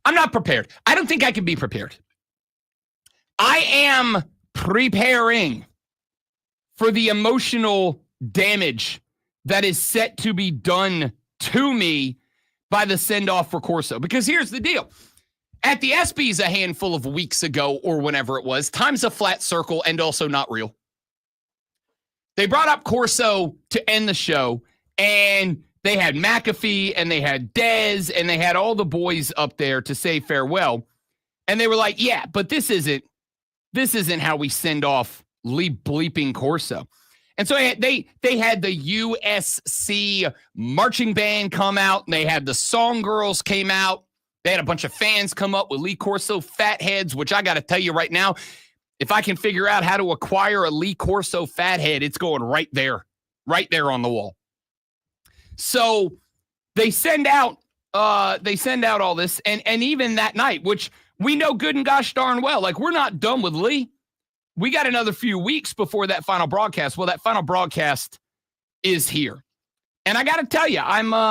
Speaker 2: I'm not prepared. I don't think I can be prepared. I am preparing for the emotional damage that is set to be done to me by the send-off for Corso. Because here's the deal. At the ESPYs a handful of weeks ago, or whenever it was, time's a flat circle and also not real. They brought up Corso to end the show, and they had McAfee, and they had Dez, and they had all the boys up there to say farewell. And they were like, yeah, but this isn't how we send off Lee bleeping Corso. And so they had the USC marching band come out, and they had the Song Girls came out. They had a bunch of fans come up with Lee Corso fatheads, which I got to tell you right now, if I can figure out how to acquire a Lee Corso fathead, it's going right there on the wall. So they send out all this, and even that night, which we know good and gosh darn well, like we're not done with Lee. We got another few weeks before that final broadcast. Well, that final broadcast is here. And I got to tell you, I'm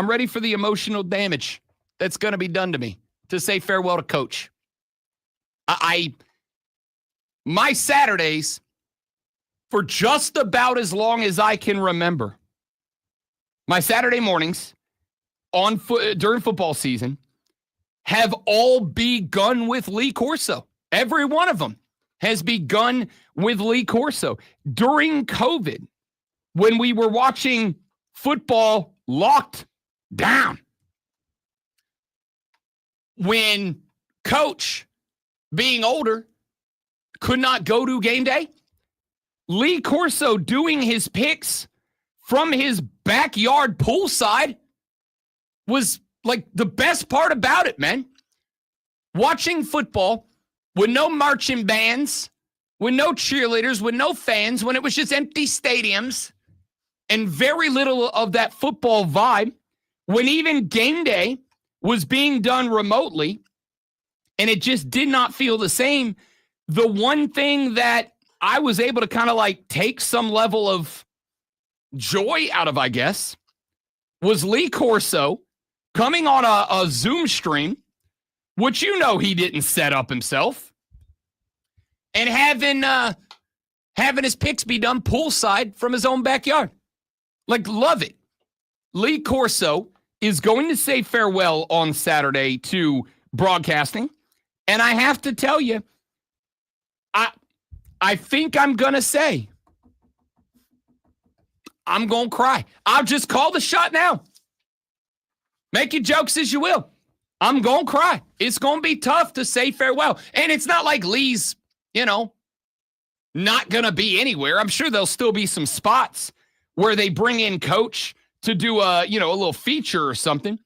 Speaker 2: ready for the emotional damage that's going to be done to me to say farewell to Coach. My Saturdays, for just about as long as I can remember, my Saturday mornings during football season have all begun with Lee Corso. Every one of them has begun with Lee Corso. During COVID, when we were watching football locked down, when Coach, being older, could not go to game day,
Speaker 4: Lee Corso doing his picks from his backyard poolside was like the best part about it, man. Watching football with no marching bands, with no cheerleaders, with no fans, when it was just empty stadiums and very little of that football vibe, when even game day was being done remotely and it just did not feel the same. The one thing that I was able to kind of like take some level of joy out of, I guess, was Lee Corso coming on a Zoom stream, which he didn't set up himself, and having his picks be done poolside from his own backyard. Like, love it. Lee Corso is going to say farewell on Saturday to broadcasting, and I have to tell you, I think I'm going to say I'm going to cry. I'll just call the shot now. Make your jokes as you will. I'm going to cry. It's going to be tough to say farewell. And it's not like Lee's, not going to be anywhere. I'm sure there'll still be some spots where they bring in Coach to do a little feature or something.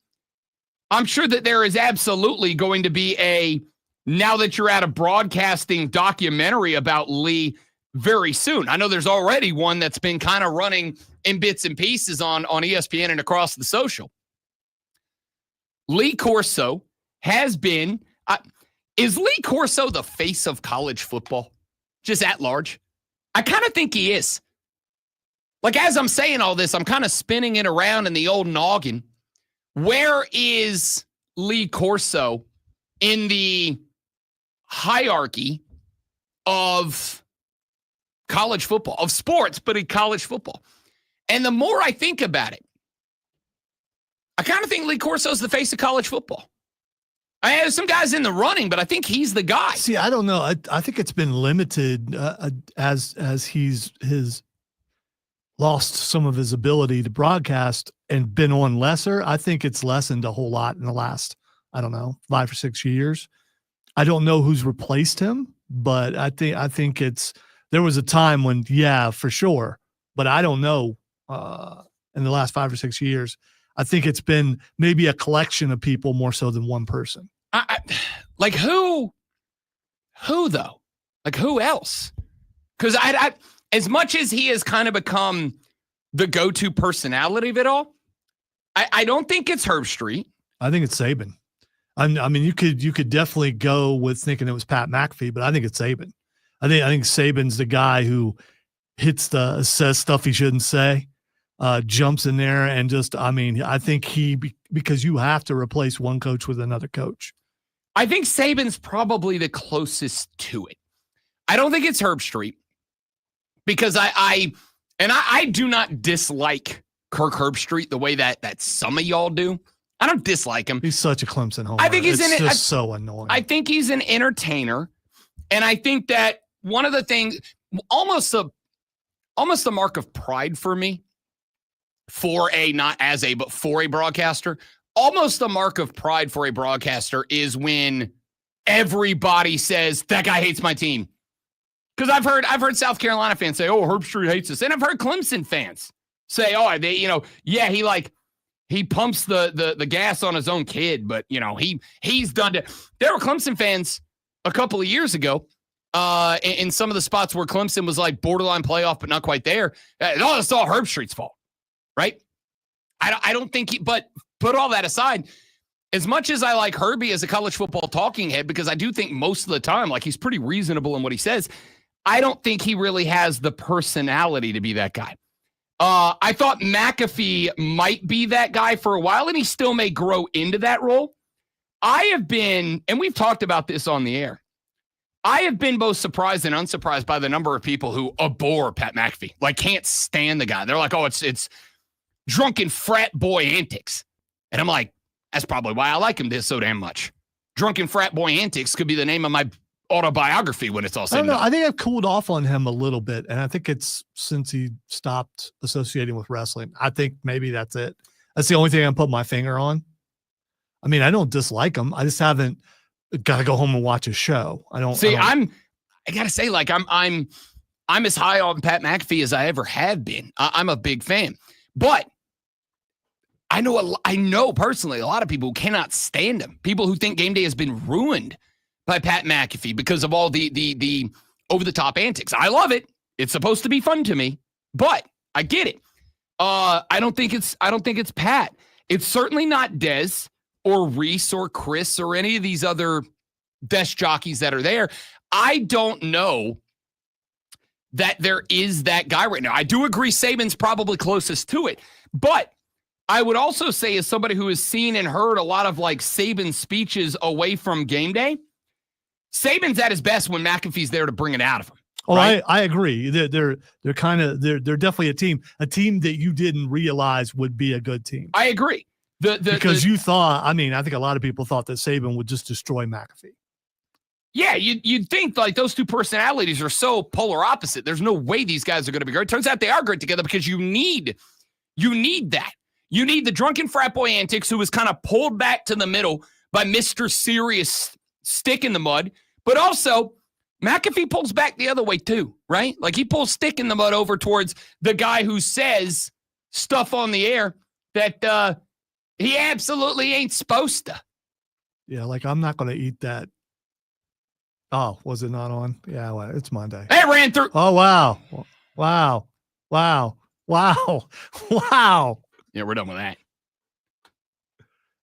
Speaker 4: I'm sure that there is absolutely going to be now that you're at a broadcasting documentary about Lee very soon. I know there's already one that's been kind of running in bits and pieces on ESPN and across the social. Lee Corso has been, is Lee Corso the face of college football? Just at large? I kind of think he is. Like, as I'm saying all this, I'm kind of spinning it around in the old noggin. Where is Lee Corso in the hierarchy of college football, of sports, but in college football? And the more I think about it, I kind of think Lee Corso is the face of college football. I have some guys in the running, but I think he's the guy.
Speaker 3: See, I don't know. I think it's been limited as he's lost some of his ability to broadcast and been on lesser. I think it's lessened a whole lot in the last, 5 or 6 years. I don't know who's replaced him, but I think there was a time when, yeah, for sure, but I don't know in the last 5 or 6 years. I think it's been maybe a collection of people more so than one person.
Speaker 4: Like who though? Like who else? Because I as much as he has kind of become the go-to personality of it all, I don't think it's Herb Street.
Speaker 3: I think it's Saban. I mean, you could definitely go with thinking it was Pat McAfee, but I think it's Saban. I think Saban's the guy who says stuff he shouldn't say. Jumps in there and I think because you have to replace one coach with another coach.
Speaker 4: I think Saban's probably the closest to it. I don't think it's Herb Street because I do not dislike Kirk Herbstreit the way that some of y'all do. I don't dislike him.
Speaker 3: He's such a Clemson homer.
Speaker 4: I think
Speaker 3: it's so annoying.
Speaker 4: I think he's an entertainer, and I think that one of the things, almost the mark of pride for me, for a broadcaster, almost the mark of pride for a broadcaster is when everybody says that guy hates my team. Because I've heard South Carolina fans say, "Oh, Herbstreit hates us," and I've heard Clemson fans say, "Oh, he pumps the gas on his own kid, but he's done it." There were Clemson fans a couple of years ago in some of the spots where Clemson was like borderline playoff, but not quite there. It's all Herbstreit's fault, right? I don't think but put all that aside, as much as I like Herbie as a college football talking head, because I do think most of the time, like, he's pretty reasonable in what he says, I don't think he really has the personality to be that guy. I thought McAfee might be that guy for a while, and he still may grow into that role. I have been, and we've talked about this on the air, I have been both surprised and unsurprised by the number of people who abhor Pat McAfee, like can't stand the guy. They're like, "Oh, it's drunken frat boy antics." And I'm like, that's probably why I like him so damn much. Drunken frat boy antics could be the name of my autobiography when it's all said and done.
Speaker 3: I think I've cooled off on him a little bit, and I think it's since he stopped associating with wrestling. I think maybe that's it. That's the only thing I put my finger on. I mean, I don't dislike him. I just haven't got to go home and watch his show. I don't.
Speaker 4: I gotta say, like, I'm
Speaker 2: I'm as high on Pat McAfee as I ever have been. I'm a big fan. But I know personally a lot of people who cannot stand him. People who think game day has been ruined by Pat McAfee because of all the over-the-top antics. I love it. It's supposed to be fun to me, but I get it. I don't think it's Pat. It's certainly not Dez or Reese or Chris or any of these other desk jockeys that are there. I don't know that there is that guy right now. I do agree Saban's probably closest to it, but I would also say, as somebody who has seen and heard a lot of like Saban speeches away from game day, Saban's at his best when McAfee's there to bring it out of him.
Speaker 3: Oh,
Speaker 2: right?
Speaker 3: I agree. They're definitely a team that you didn't realize would be a good team.
Speaker 2: I agree.
Speaker 3: Because you thought, I think a lot of people thought that Saban would just destroy McAfee.
Speaker 2: Yeah, you'd think like those two personalities are so polar opposite. There's no way these guys are going to be great. Turns out they are great together because you need that. You need the drunken frat boy antics who was kind of pulled back to the middle by Mr. Serious Stick in the Mud, but also McAfee pulls back the other way too, right? Like he pulls Stick in the Mud over towards the guy who says stuff on the air that he absolutely ain't supposed to.
Speaker 3: Yeah, like I'm not going to eat that. Oh, was it not on? Yeah, well, it's Monday.
Speaker 2: It ran through.
Speaker 3: Oh, wow. Wow. Wow. Wow. Wow.
Speaker 2: Yeah, we're done with that.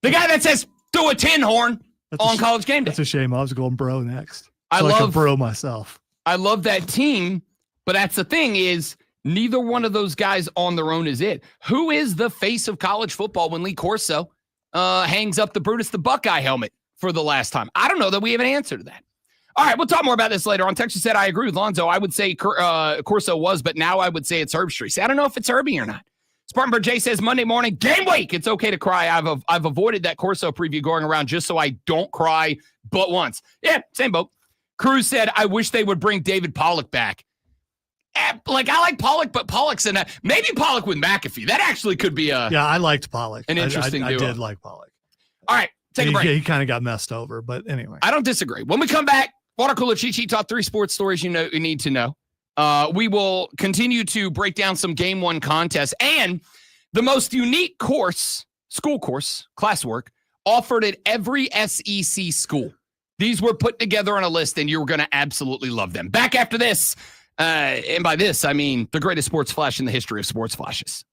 Speaker 2: The guy that says do a tin horn on College Game Day.
Speaker 3: That's a shame. I was going bro next.
Speaker 2: I
Speaker 3: love bro myself.
Speaker 2: I love that team, but that's the thing is neither one of those guys on their own is it. Who is the face of college football when Lee Corso hangs up the Brutus the Buckeye helmet for the last time? I don't know that we have an answer to that. All right, we'll talk more about this later on. Texas said, I agree with Lonzo. I would say Corso was, but now I would say it's Herbstreit. See, I don't know if it's Herbie or not. Spartanburg J says, Monday morning, game week. It's okay to cry. I've avoided that Corso preview going around just so I don't cry but once. Yeah, same boat. Cruz said, I wish they would bring David Pollock back. Like, I like Pollock, but Pollock's in that. Maybe Pollock with McAfee. That actually could be
Speaker 3: Yeah, I liked Pollock.
Speaker 2: An interesting duo.
Speaker 3: I did like Pollock.
Speaker 2: All right, take a break.
Speaker 3: He kind of got messed over, but anyway.
Speaker 2: I don't disagree. When we come back, Water Cooler Cheat Sheet, top 3 sports stories you need to know. We will continue to break down some Game 1 contests and the most unique school course, classwork, offered at every SEC school. These were put together on a list, and you're going to absolutely love them. Back after this, and by this, I mean the greatest sports flash in the history of sports flashes.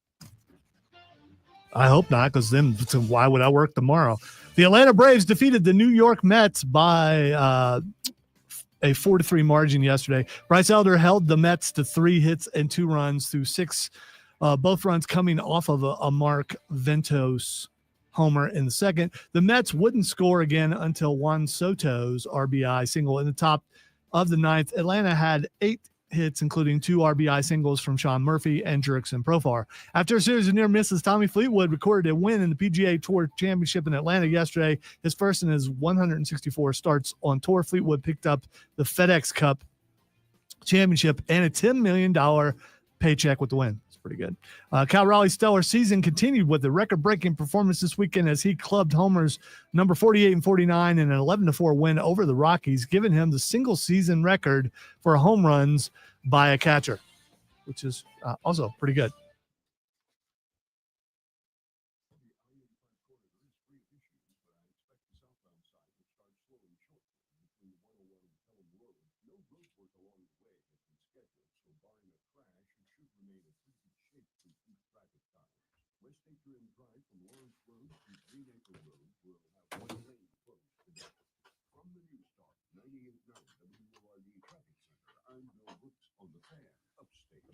Speaker 3: I hope not, because then why would I work tomorrow? The Atlanta Braves defeated the New York Mets by a 4-3 margin yesterday. Bryce Elder held the Mets to 3 hits and 2 runs through 6, both runs coming off of a Mark Ventos homer in the second. The Mets wouldn't score again until Juan Soto's RBI single in the top of the 9th. Atlanta had 8 hits, including 2 RBI singles from Sean Murphy and Jurickson Profar. After a series of near misses, Tommy Fleetwood recorded a win in the PGA Tour Championship in Atlanta yesterday, his first in his 164 starts on tour. Fleetwood picked up the FedEx Cup Championship and a $10 million paycheck with the win. It's pretty good. Cal Raleigh's stellar season continued with a record-breaking performance this weekend as he clubbed homers number 48 and 49 in an 11-4 win over the Rockies, giving him the single-season record for home runs by a catcher, which is also pretty good.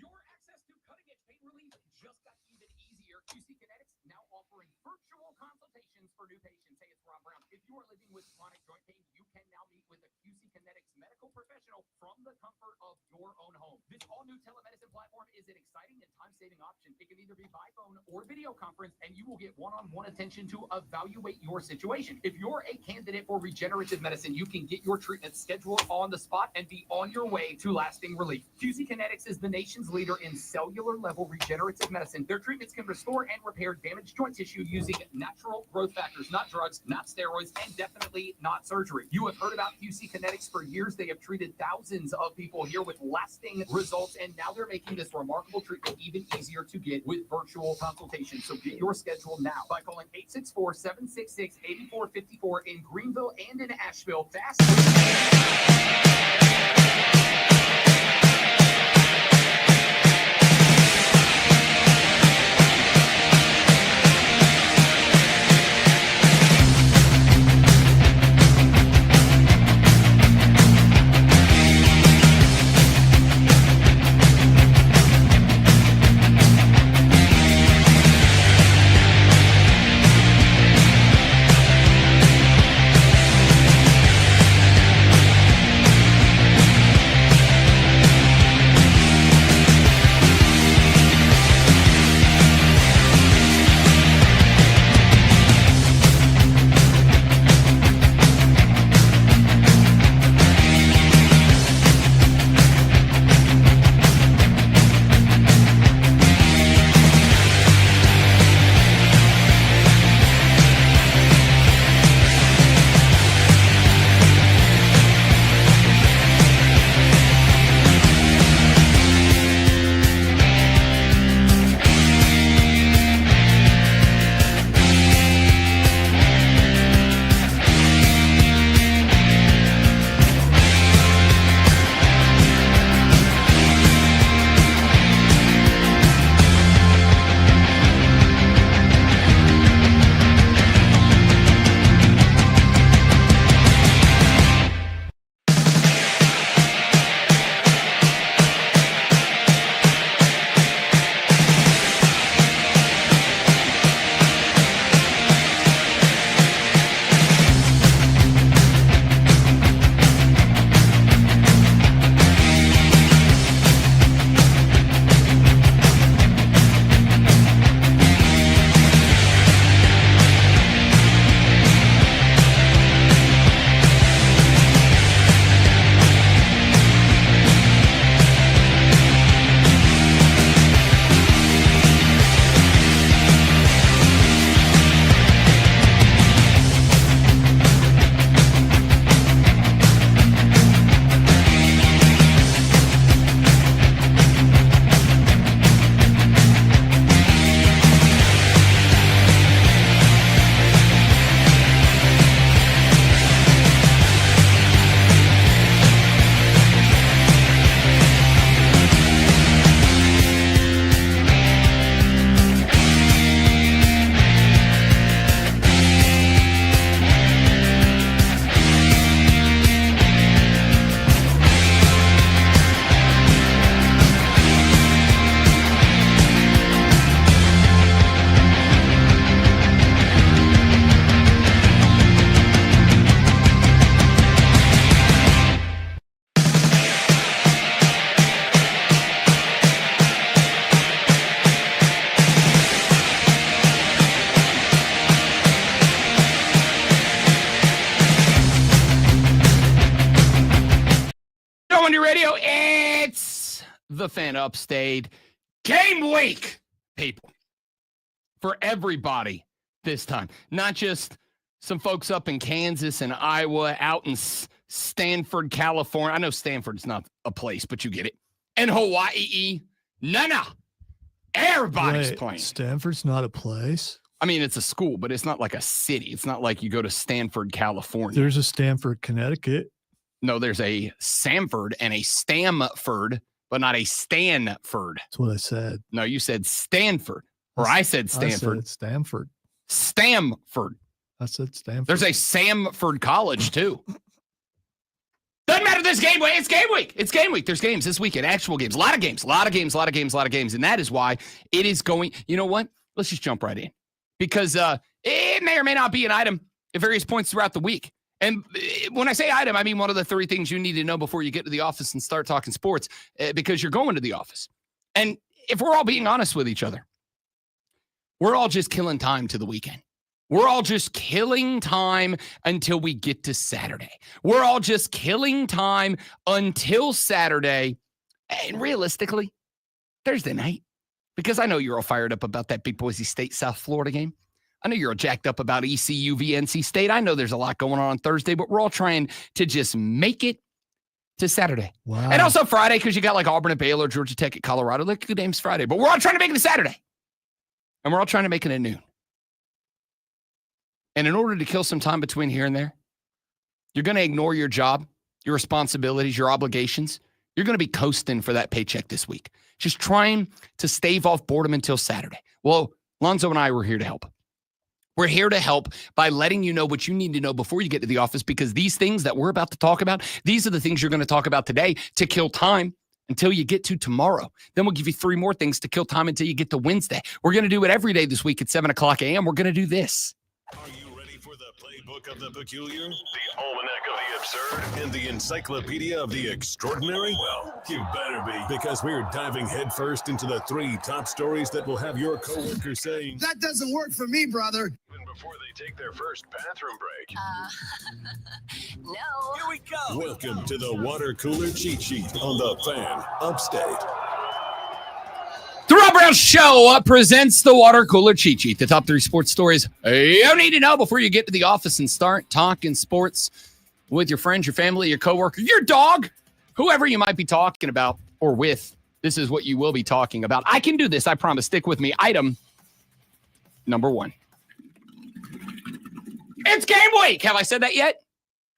Speaker 4: Your access to cutting-edge pain relief just got even easier. QC Kinetics now offering virtual consultations for new patients. Hey, it's Rob Brown. If you are living with chronic joint pain, you can now meet with a QC Kinetics medical professional from the comfort of your own home. This all-new telemedicine platform is an exciting and time-saving option. It can either be by phone or video conference, and you will get one-on-one attention to evaluate your situation. If you're a candidate for regenerative medicine, you can get your treatment scheduled on the spot and be on your way to lasting relief. QC Kinetics is the nation's leader in cellular-level regenerative medicine. Their treatments can restore and repair damaged joint tissue using natural growth factors, not drugs, not steroids, and definitely not surgery. You have heard about QC Kinetics for years. They have treated thousands of people here with lasting results.
Speaker 1: results, and now they're making this remarkable treatment even easier to get with virtual consultation. So get your schedule now by calling 864-766-8454 in Greenville and in Asheville. Fast.
Speaker 4: Radio, it's the Fan Upstate game week, people. For everybody this time, not just some folks up in Kansas and Iowa, out in Stanford, California. I know Stanford's not a place, but you get it. And Hawaii. No. Everybody's playing.
Speaker 3: Stanford's not a place?
Speaker 4: I mean, it's a school, but it's not like a city. It's not like you go to Stanford, California.
Speaker 3: There's a Stanford, Connecticut.
Speaker 4: No, there's a Samford and a Stamford, but not a Stanford.
Speaker 3: That's what I said.
Speaker 4: No, you said Stanford. Or I said Stanford.
Speaker 3: I said Stanford.
Speaker 4: Stamford.
Speaker 3: I said Stanford.
Speaker 4: There's a Samford College, too. Doesn't matter this game week. It's game week. It's game week. There's games this weekend, actual games. A lot of games. And that is why it is going. You know what? Let's just jump right in. Because it may or may not be an item at various points throughout the week. And when I say item, I mean one of the 3 things you need to know before you get to the office and start talking sports, because you're going to the office. And if we're all being honest with each other, we're all just killing time to the weekend. We're all just killing time until we get to Saturday. We're all just killing time until Saturday. And realistically, Thursday night. Because I know you're all fired up about that big Boise State, South Florida game. I know you're all jacked up about ECU v NC State. I know there's a lot going on Thursday, but we're all trying to just make it
Speaker 2: to Saturday.
Speaker 3: Wow.
Speaker 2: And also Friday, because you got like Auburn at Baylor, Georgia Tech at Colorado. Like good names Friday. But we're all trying to make it a Saturday. And we're all trying to make it a noon. And in order to kill some time between here and there, you're going to ignore your job, your responsibilities, your obligations. You're going to be coasting for that paycheck this week. Just trying to stave off boredom until Saturday. Well, Lonzo and I were here to help. We're here to help by letting you know what you need to know before you get to the office, because these things that we're about to talk about, these are the things you're going to talk about today to kill time until you get to tomorrow. Then we'll give you 3 more things to kill time until you get to Wednesday. We're going to do it every day this week at 7 o'clock a.m. We're going to do this.
Speaker 5: Are you ready for the playbook of the peculiar, the almanac of the absurd, and the encyclopedia of the extraordinary? Well, you better be, because we're diving headfirst into the 3 top stories that will have your coworkers saying,
Speaker 6: "That doesn't work for me, brother."
Speaker 5: even before they take their first bathroom break.
Speaker 7: No.
Speaker 5: Here we go. Welcome to the Water Cooler Cheat Sheet on the Fan Upstate.
Speaker 2: The Rob Brown Show presents the Water Cooler Cheat Sheet, the top 3 sports stories you need to know before you get to the office and start talking sports with your friends, your family, your coworker, your dog, whoever you might be talking about or with. This is what you will be talking about. I can do this, I promise. Stick with me. Item number 1. It's game week. Have I said that yet?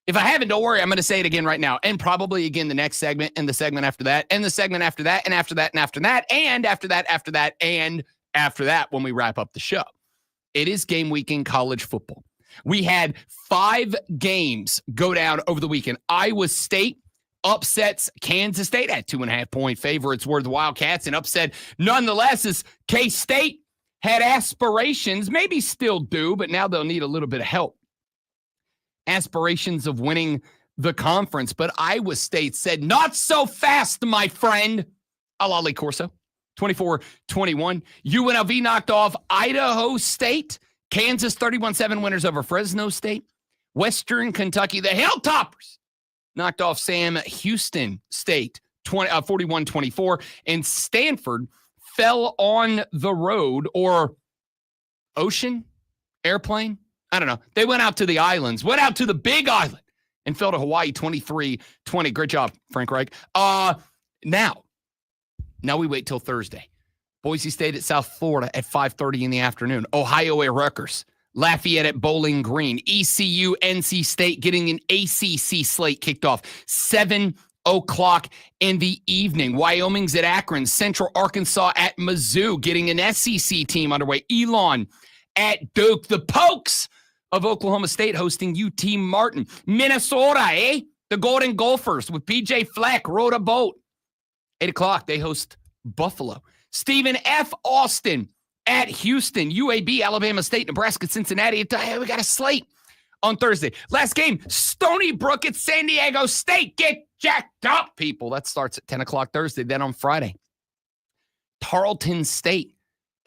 Speaker 2: If I haven't, don't worry. I'm going to say it again right now, and probably again the next segment, and the segment after that, and the segment after that, and after that, and after that, and after that, and after that when we wrap up the show. It is game week in college football. We had 5 games go down over the weekend. Iowa State upsets Kansas State at 2.5-point favorites were the Wildcats, and upset nonetheless as K-State had aspirations, maybe still do, but now they'll need a little bit of help. Aspirations of winning the conference, but Iowa State said, not so fast, my friend. Alali Corso, 24-21. UNLV knocked off Idaho State. Kansas 31-7 winners over Fresno State. Western Kentucky, the Hilltoppers, knocked off Sam Houston State 41-24. And Stanford fell on the road, or ocean, airplane. I don't know. They went out to the islands, went out to the Big Island, and fell to Hawaii 23-20. Great job, Frank Reich. Now we wait till Thursday. Boise State at South Florida at 5:30 in the afternoon. Ohio at Rutgers. Lafayette at Bowling Green. ECU, NC State getting an ACC slate kicked off. 7 o'clock in the evening. Wyoming's at Akron. Central Arkansas at Mizzou getting an SEC team underway. Elon at Duke. The Pokes of Oklahoma State hosting UT Martin. Minnesota, the Golden Gophers with PJ Fleck rowed a boat. 8 o'clock, they host Buffalo. Stephen F. Austin at Houston. UAB, Alabama State, Nebraska, Cincinnati. We got a slate on Thursday. Last game, Stony Brook at San Diego State. Get jacked up, people. That starts at 10 o'clock Thursday. Then on Friday, Tarleton State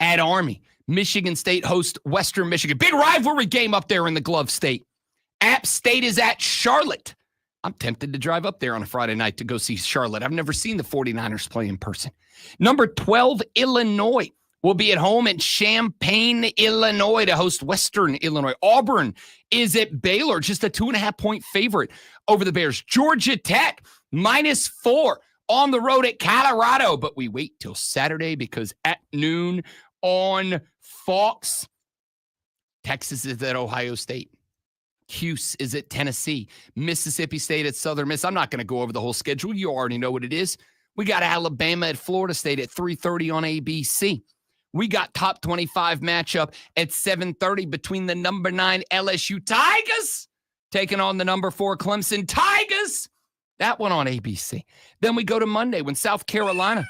Speaker 2: at Army. Michigan State hosts Western Michigan. Big rivalry game up there in the Glove State. App State is at Charlotte. I'm tempted to drive up there on a Friday night to go see Charlotte. I've never seen the 49ers play in person. Number 12, Illinois will be at home in Champaign, Illinois to host Western Illinois. Auburn is at Baylor, just a 2.5-point favorite over the Bears. Georgia Tech, -4 on the road at Colorado. But we wait till Saturday because at noon on Fox, Texas is at Ohio State. Cuse is at Tennessee. Mississippi State at Southern Miss. I'm not going to go over the whole schedule. You already know what it is. We got Alabama at Florida State at 3:30 on ABC. We got top 25 matchup at 7:30 between the number 9 LSU Tigers taking on the number 4 Clemson Tigers. That one on ABC. Then we go to Monday when South Carolina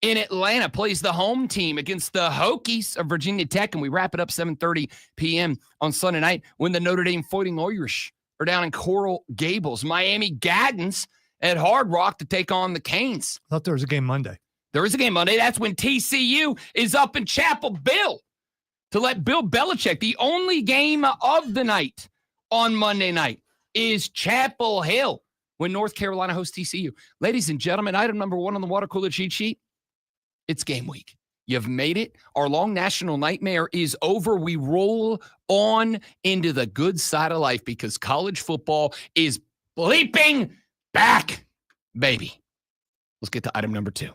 Speaker 2: in Atlanta plays the home team against the Hokies of Virginia Tech, and we wrap it up 7:30 p.m. on Sunday night when the Notre Dame Fighting Irish are down in Coral Gables. Miami Gardens at Hard Rock to take on the Canes.
Speaker 3: I thought there was a game Monday.
Speaker 2: There is a game Monday. That's when TCU is up in Chapel Hill to let Bill Belichick. The only game of the night on Monday night is Chapel Hill when North Carolina hosts TCU. Ladies and gentlemen, item number 1 on the water cooler cheat sheet. It's game week. You've made it. Our long national nightmare is over. We roll on into the good side of life because college football is bleeping back.
Speaker 4: baby. Let's get to item number 2.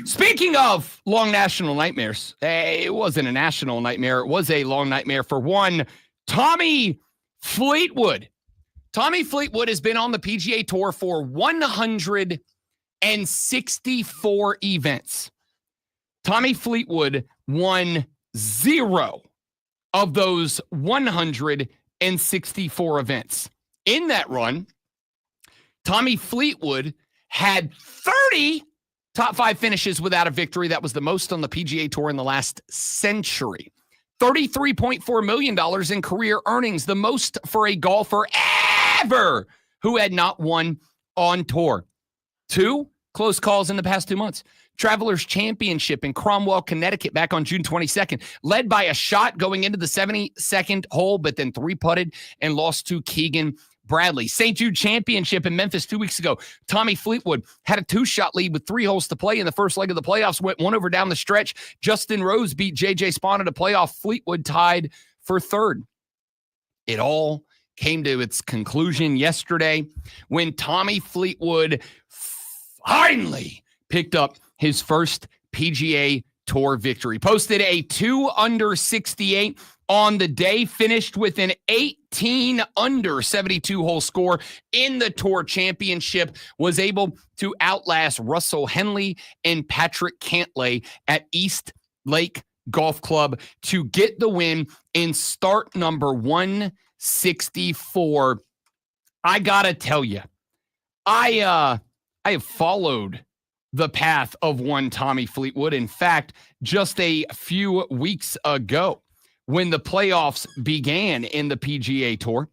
Speaker 4: Speaking of long national nightmares, it wasn't a national nightmare. It was a long nightmare for one Tommy Fleetwood. Tommy Fleetwood has been on the PGA Tour for 164 events. Tommy Fleetwood won 0 of those 164 events. In that run, Tommy Fleetwood had 30 top 5 finishes without a victory. That was the most on the PGA Tour in the last century. $33.4 million in career earnings, the most for a golfer ever who had not won on tour. 2 close calls in the past 2 months. Travelers Championship in Cromwell, Connecticut back on June 22nd, led by a shot going into the 72nd hole, but then 3-putted and lost to Keegan Bradley. St. Jude Championship in Memphis 2 weeks ago. Tommy Fleetwood had a 2-shot lead with 3 holes to play in the first leg of the playoffs, went 1 over down the stretch. Justin Rose beat J.J. Spaun at a playoff. Fleetwood tied for 3rd. It all came to its conclusion yesterday when Tommy Fleetwood finally picked up his first PGA Tour victory. Posted a 2 under 68 on the day, finished with an 18 under 72 hole score in the Tour Championship, was able to outlast Russell Henley and Patrick Cantlay at East Lake Golf Club to get the win in start number 164. I gotta tell you, I have followed the path of one Tommy Fleetwood. In fact, just a few weeks ago, when the playoffs began in the PGA Tour,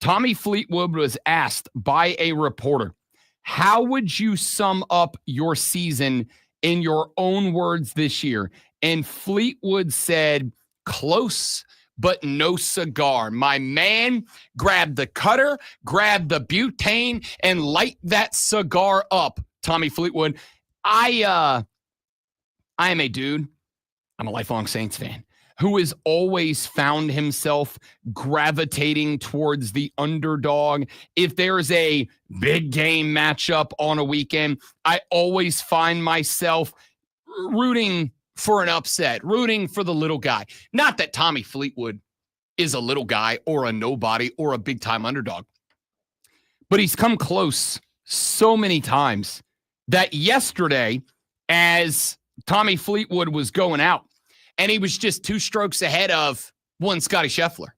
Speaker 4: Tommy Fleetwood was asked by a reporter, how would you sum up your season in your own words this year? And Fleetwood said, close, but no cigar. My man, grab the cutter, grab the butane, and light that cigar up. Tommy Fleetwood. I am a dude, I'm a lifelong Saints fan, who has always found himself gravitating towards the underdog. If there's a big game matchup on a weekend, I always find myself rooting for an upset, rooting for the little guy. Not that Tommy Fleetwood is a little guy or a nobody or a big-time underdog, but he's come close so many times that yesterday, as Tommy Fleetwood was going out, and he was just 2 strokes ahead of one Scotty Scheffler,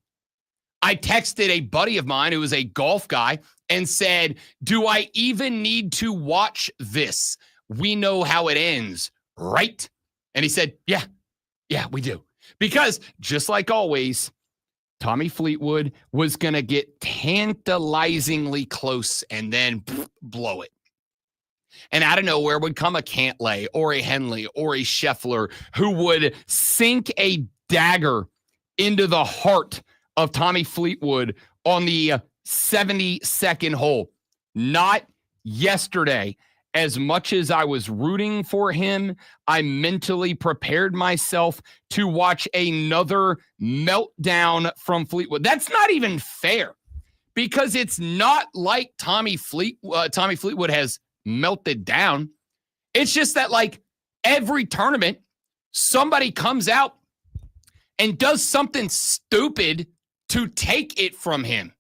Speaker 4: I texted a buddy of mine who is a golf guy and said, do I even need to watch this? We know how it ends, right? And he said, yeah, we do. Because just like always, Tommy Fleetwood was going to get tantalizingly close and then blow it. And out of nowhere would come a Cantlay or a Henley or a Scheffler who would sink a dagger into the heart of Tommy Fleetwood on the 72nd hole. Not yesterday. As much as I was rooting for him, I mentally prepared myself to watch another meltdown from Fleetwood. That's not even fair, because it's not like Tommy Fleetwood has melted down. It's just that, like, every tournament, somebody comes out and does something stupid to take it from him.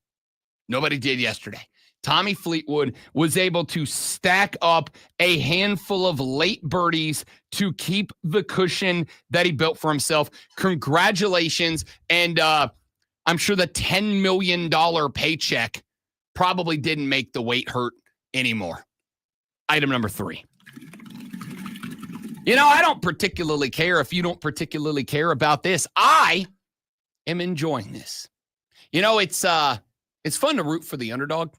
Speaker 4: Nobody did yesterday. Tommy Fleetwood was able to stack up a handful of late birdies to keep the cushion that he built for himself. Congratulations. And I'm sure the $10 million paycheck probably didn't make the weight hurt anymore. Item number 3. You know, I don't particularly care if you don't particularly care about this. I am enjoying this. You know, it's fun to root for the underdog.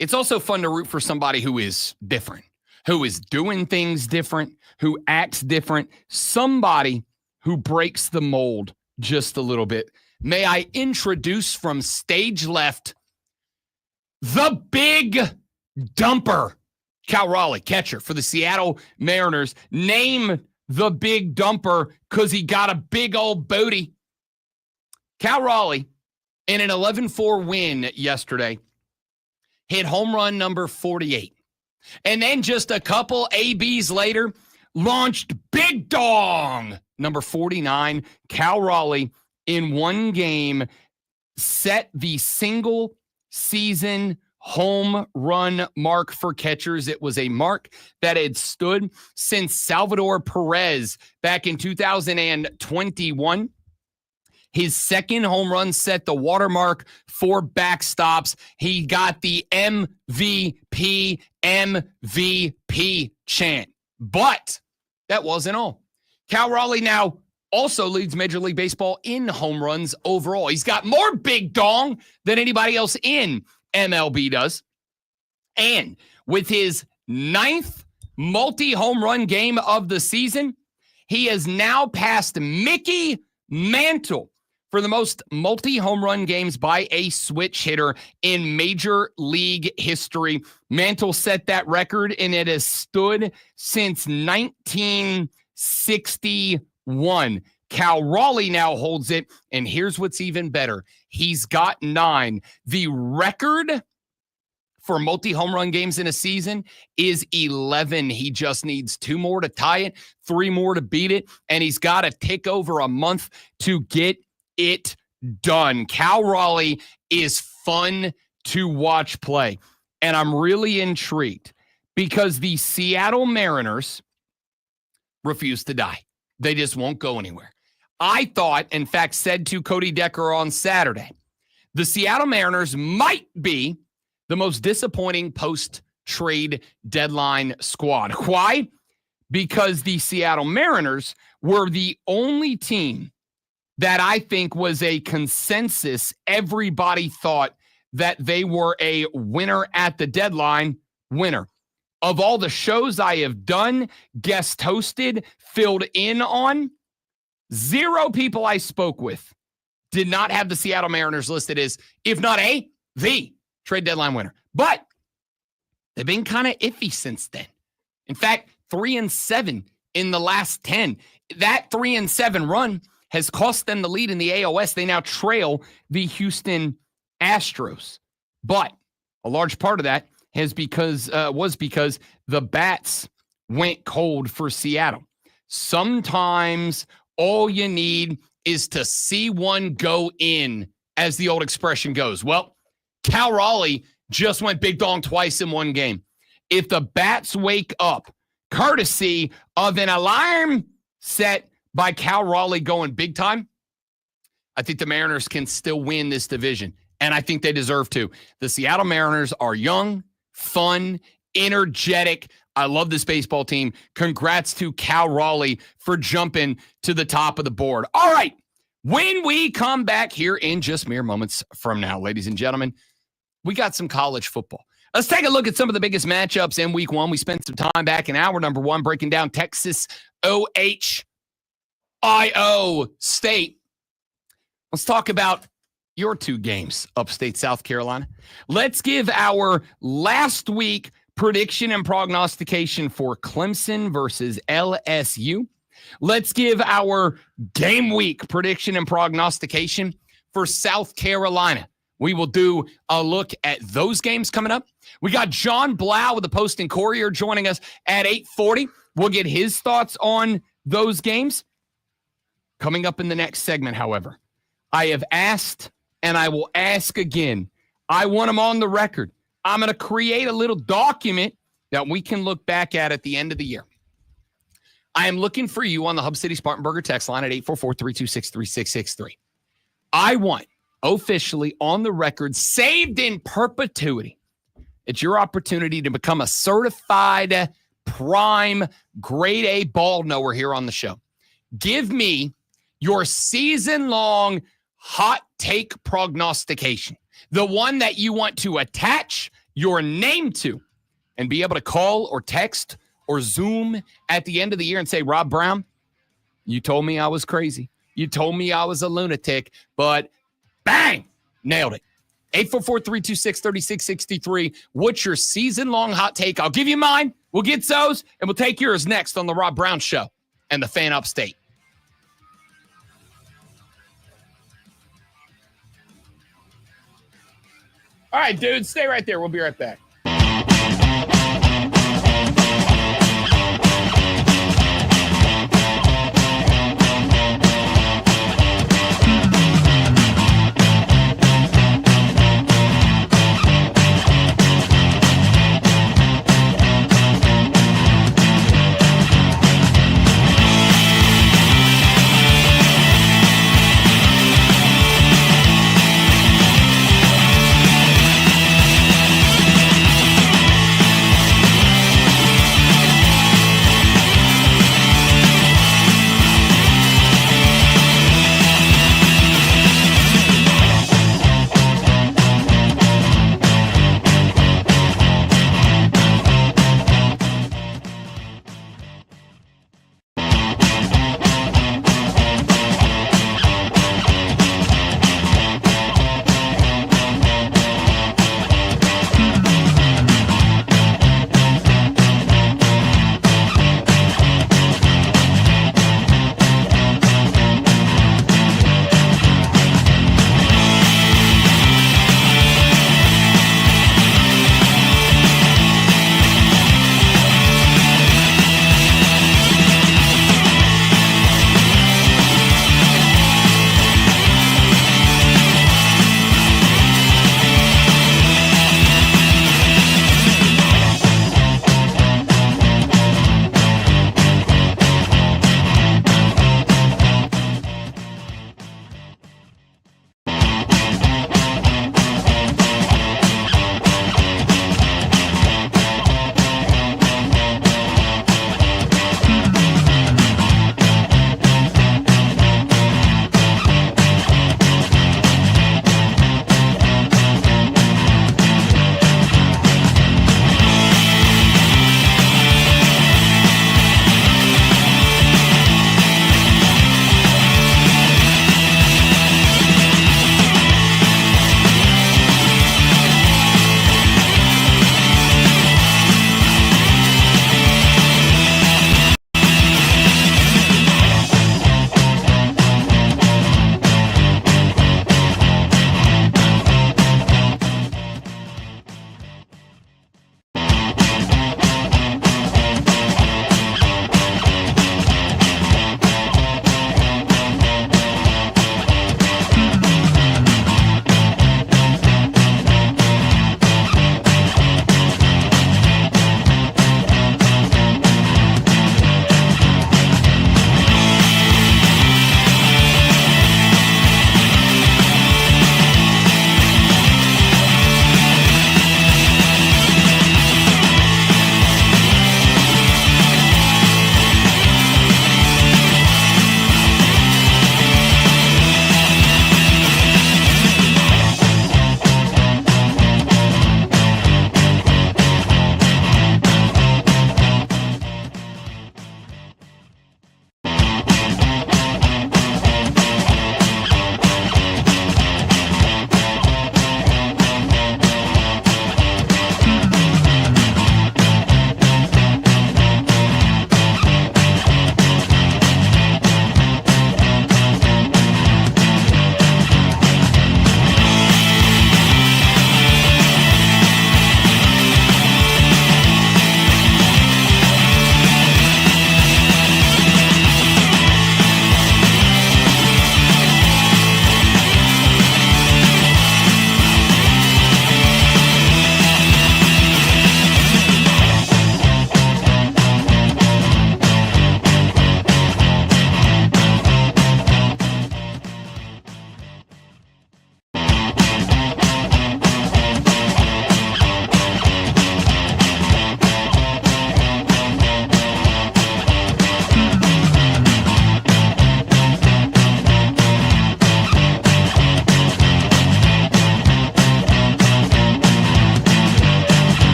Speaker 4: It's also fun to root for somebody who is different, who is doing things different, who acts different, somebody who breaks the mold just a little bit. May I introduce from stage left, the big dumper, Cal Raleigh, catcher for the Seattle Mariners. Name the big dumper because he got a big old booty. Cal Raleigh, in an 11-4 win yesterday, hit home run number 48. And then just a couple ABs later, launched Big Dong number 49. Cal Raleigh in one game set the single season home run mark for catchers. It was a mark that had stood since Salvador Perez back in 2021. His second home run set the watermark for backstops. He got the MVP chant. But that wasn't all. Cal Raleigh now also leads Major League Baseball in home runs overall. He's got more Big Dong than anybody else in MLB does. And with his 9th multi-home run game of the season, he has now passed Mickey Mantle for the most multi-home run games by a switch hitter in Major League history. Mantle set that record, and it has stood since 1961. Cal Raleigh now holds it, and here's what's even better. He's got 9. The record for multi-home run games in a season is 11. He just needs 2 more to tie it, 3 more to beat it, and he's got to take over a month to get it done. Cal Raleigh is fun to watch play, and I'm really intrigued because the Seattle Mariners refuse to die. They just won't go anywhere. I thought, in fact, said to Cody Decker on Saturday, the Seattle Mariners might be the most disappointing post-trade deadline squad. Why? Because the Seattle Mariners were the only team that I think was a consensus. Everybody thought that they were a winner at the deadline winner. Of all the shows I have done, guest hosted, filled in on, 0 people I spoke with did not have the Seattle Mariners listed as, if not the trade deadline winner. But they've been kind of iffy since then. In fact, 3-7 in the last 10. That 3-7 run has cost them the lead in the AOS. They now trail the Houston Astros. But a large part of that was because the bats went cold for Seattle. Sometimes all you need is to see one go in, as the old expression goes. Well, Cal Raleigh just went Big Dong twice in one game. If the bats wake up, courtesy of an alarm set by Cal Raleigh going big time, I think the Mariners can still win this division, and I think they deserve to. The Seattle Mariners are young, fun, energetic. I love this baseball team. Congrats to Cal Raleigh for jumping to the top of the board. All right, when we come back here in just mere moments from now, ladies and gentlemen, we got some college football. Let's take a look at some of the biggest matchups in week 1. We spent some time back in hour number 1 breaking down Texas Ohio State. Let's talk about your 2 games, upstate South Carolina. Let's give our last week prediction and prognostication for Clemson versus LSU. Let's give our game week prediction and prognostication for South Carolina. We will do a look at those games coming up. We got John Blau with the Post and Courier joining us at 8:40. We'll get his thoughts on those games. Coming up in the next segment, however, I have asked and I will ask again. I want them on the record. I'm going to create a little document that we can look back at the end of the year. I am looking for you on the Hub City Spartanburger text line at 844-326-3663. I want officially on the record, saved in perpetuity. It's your opportunity to become a certified prime grade A ball knower here on the show. Give me your season-long hot take prognostication, the one that you want to attach your name to and be able to call or text or Zoom at the end of the year and say, Rob Brown, you told me I was crazy. You told me I was a lunatic, but bang, nailed it. 844-326-3663. What's your season-long hot take? I'll give you mine. We'll get those, and we'll take yours next on the Rob Brown Show and the Fan Upstate. All right, dude, stay right there. We'll be right back.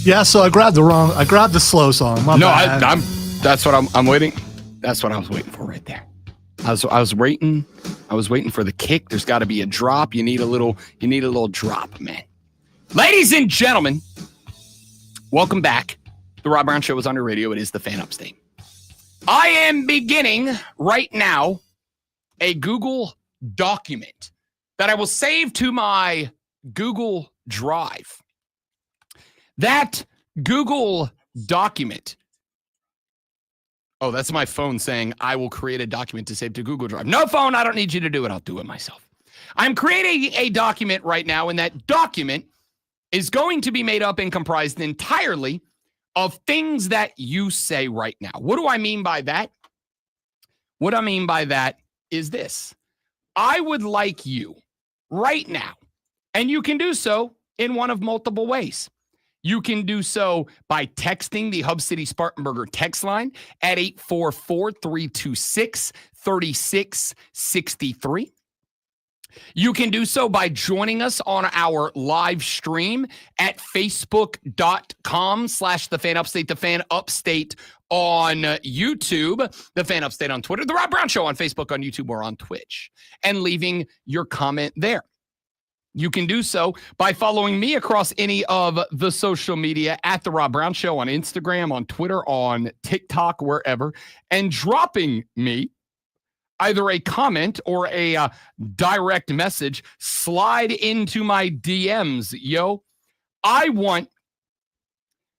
Speaker 3: Yeah, so I grabbed the slow song. My
Speaker 4: No,
Speaker 3: bad.
Speaker 4: that's what I'm waiting. That's what I was waiting for right there. I was waiting for the kick. There's got to be a drop. You need a little drop, man. Ladies and gentlemen, welcome back. The Rob Brown Show is on your radio. It is the Fan Upstate. I am beginning right now a Google document that I will save to my Google Drive. That Google document. Oh, that's my phone saying I will create a document to save to Google Drive. No, phone, I don't need you to do it. I'll do it myself. I'm creating a document right now, and that document is going to be made up and comprised entirely of things that you say right now. What do I mean by that? What I mean by that is this. I would like you right now, and you can do so in one of multiple ways. You can do so by texting the Hub City Spartanburger text line at 844-326-3663. You can do so by joining us on our live stream at facebook.com/The Fan Upstate, The Fan Upstate on YouTube, The Fan Upstate on Twitter, The Rob Brown Show on Facebook, on YouTube, or on Twitch, and leaving your comment there. You can do so by following me across any of the social media at The Rob Brown Show on Instagram, on Twitter, on TikTok, wherever, and dropping me either a comment or a direct message. Slide into my DMs, yo. I want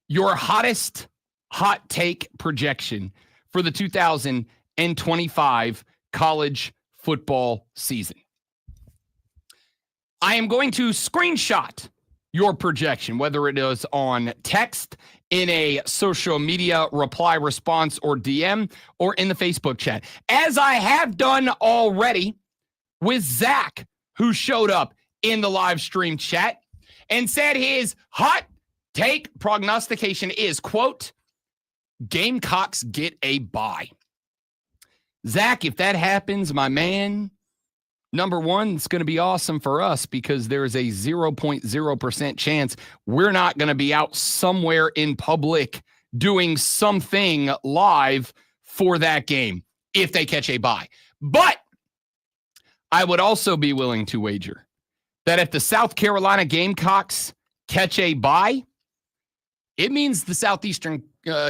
Speaker 4: your hottest hot take projection for the 2025 college football season. I am going to screenshot your projection, whether it is on text, in a social media reply, response, or DM, or in the Facebook chat, as I have done already with Zach, who showed up in the live stream chat and said his hot take prognostication is, quote, Gamecocks get a bye. Zach, if that happens, my man, number one, it's going to be awesome for us because there is a 0.0% chance we're not going to be out somewhere in public doing something live for that game if they catch a bye. But I would also be willing to wager that if the South Carolina Gamecocks catch a bye, it means the Southeastern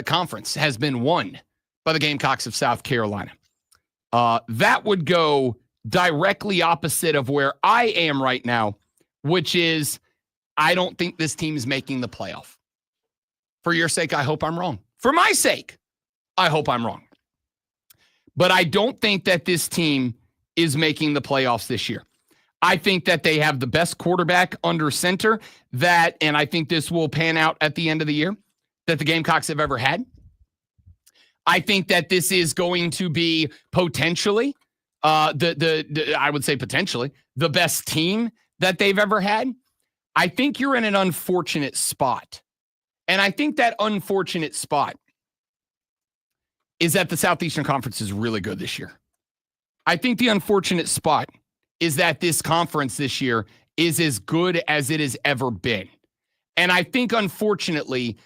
Speaker 4: Conference has been won by the Gamecocks of South Carolina. That would go directly opposite of where I am right now, which is I don't think this team is making the playoff. For your sake, I hope I'm wrong. For my sake, I hope I'm wrong. But I don't think that this team is making the playoffs this year. I think that they have the best quarterback under center that, and I think this will pan out at the end of the year, that the Gamecocks have ever had. I think that this is going to be potentially I would say potentially the best team that they've ever had. I think you're in an unfortunate spot. And I think that unfortunate spot is that the Southeastern Conference is really good this year. I think the unfortunate spot is that this conference this year is as good as it has ever been. And I think, unfortunately,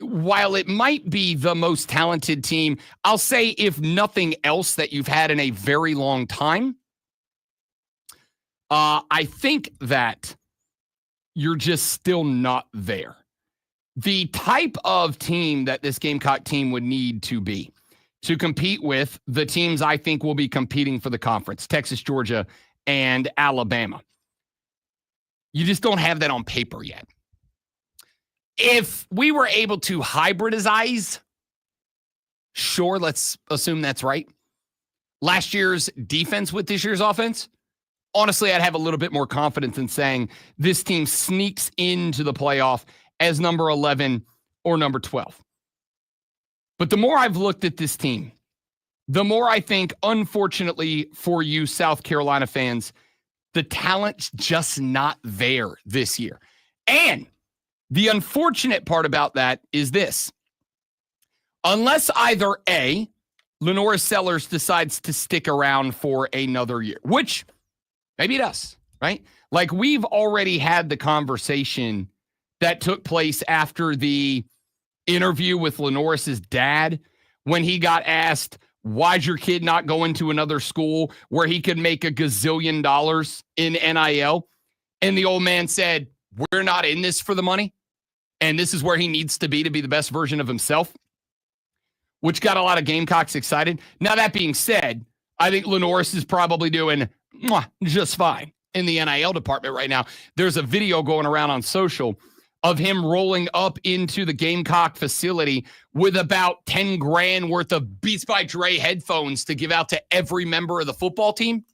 Speaker 4: while it might be the most talented team, I'll say if nothing else that you've had in a very long time, I think that you're just still not there. The type of team that this Gamecock team would need to be to compete with the teams I think will be competing for the conference, Texas, Georgia, and Alabama. You just don't have that on paper yet. If we were able to hybridize, sure, let's assume that's right. Last year's defense with this year's offense, honestly, I'd have a little bit more confidence in saying this team sneaks into the playoff as number 11 or number 12. But the more I've looked at this team, the more I think, unfortunately for you South Carolina fans, the talent's just not there this year. And the unfortunate part about that is this. Unless either A, Lenora Sellers decides to stick around for another year, which maybe it does, right? Like we've already had the conversation
Speaker 2: that took place after the interview with Lenoris's dad when he got asked, why'd your kid not go into another school where he could make $1 gazillion in NIL? And the old man said, we're not in this for the money. And this is where he needs to be the best version of himself, which got a lot of Gamecocks excited. Now, that being said, I think Lenoris is probably doing just fine in the NIL department right now. There's a video going around on social of him rolling up into the Gamecock facility with about 10 grand worth of Beats by Dre headphones to give out to every member of the football team.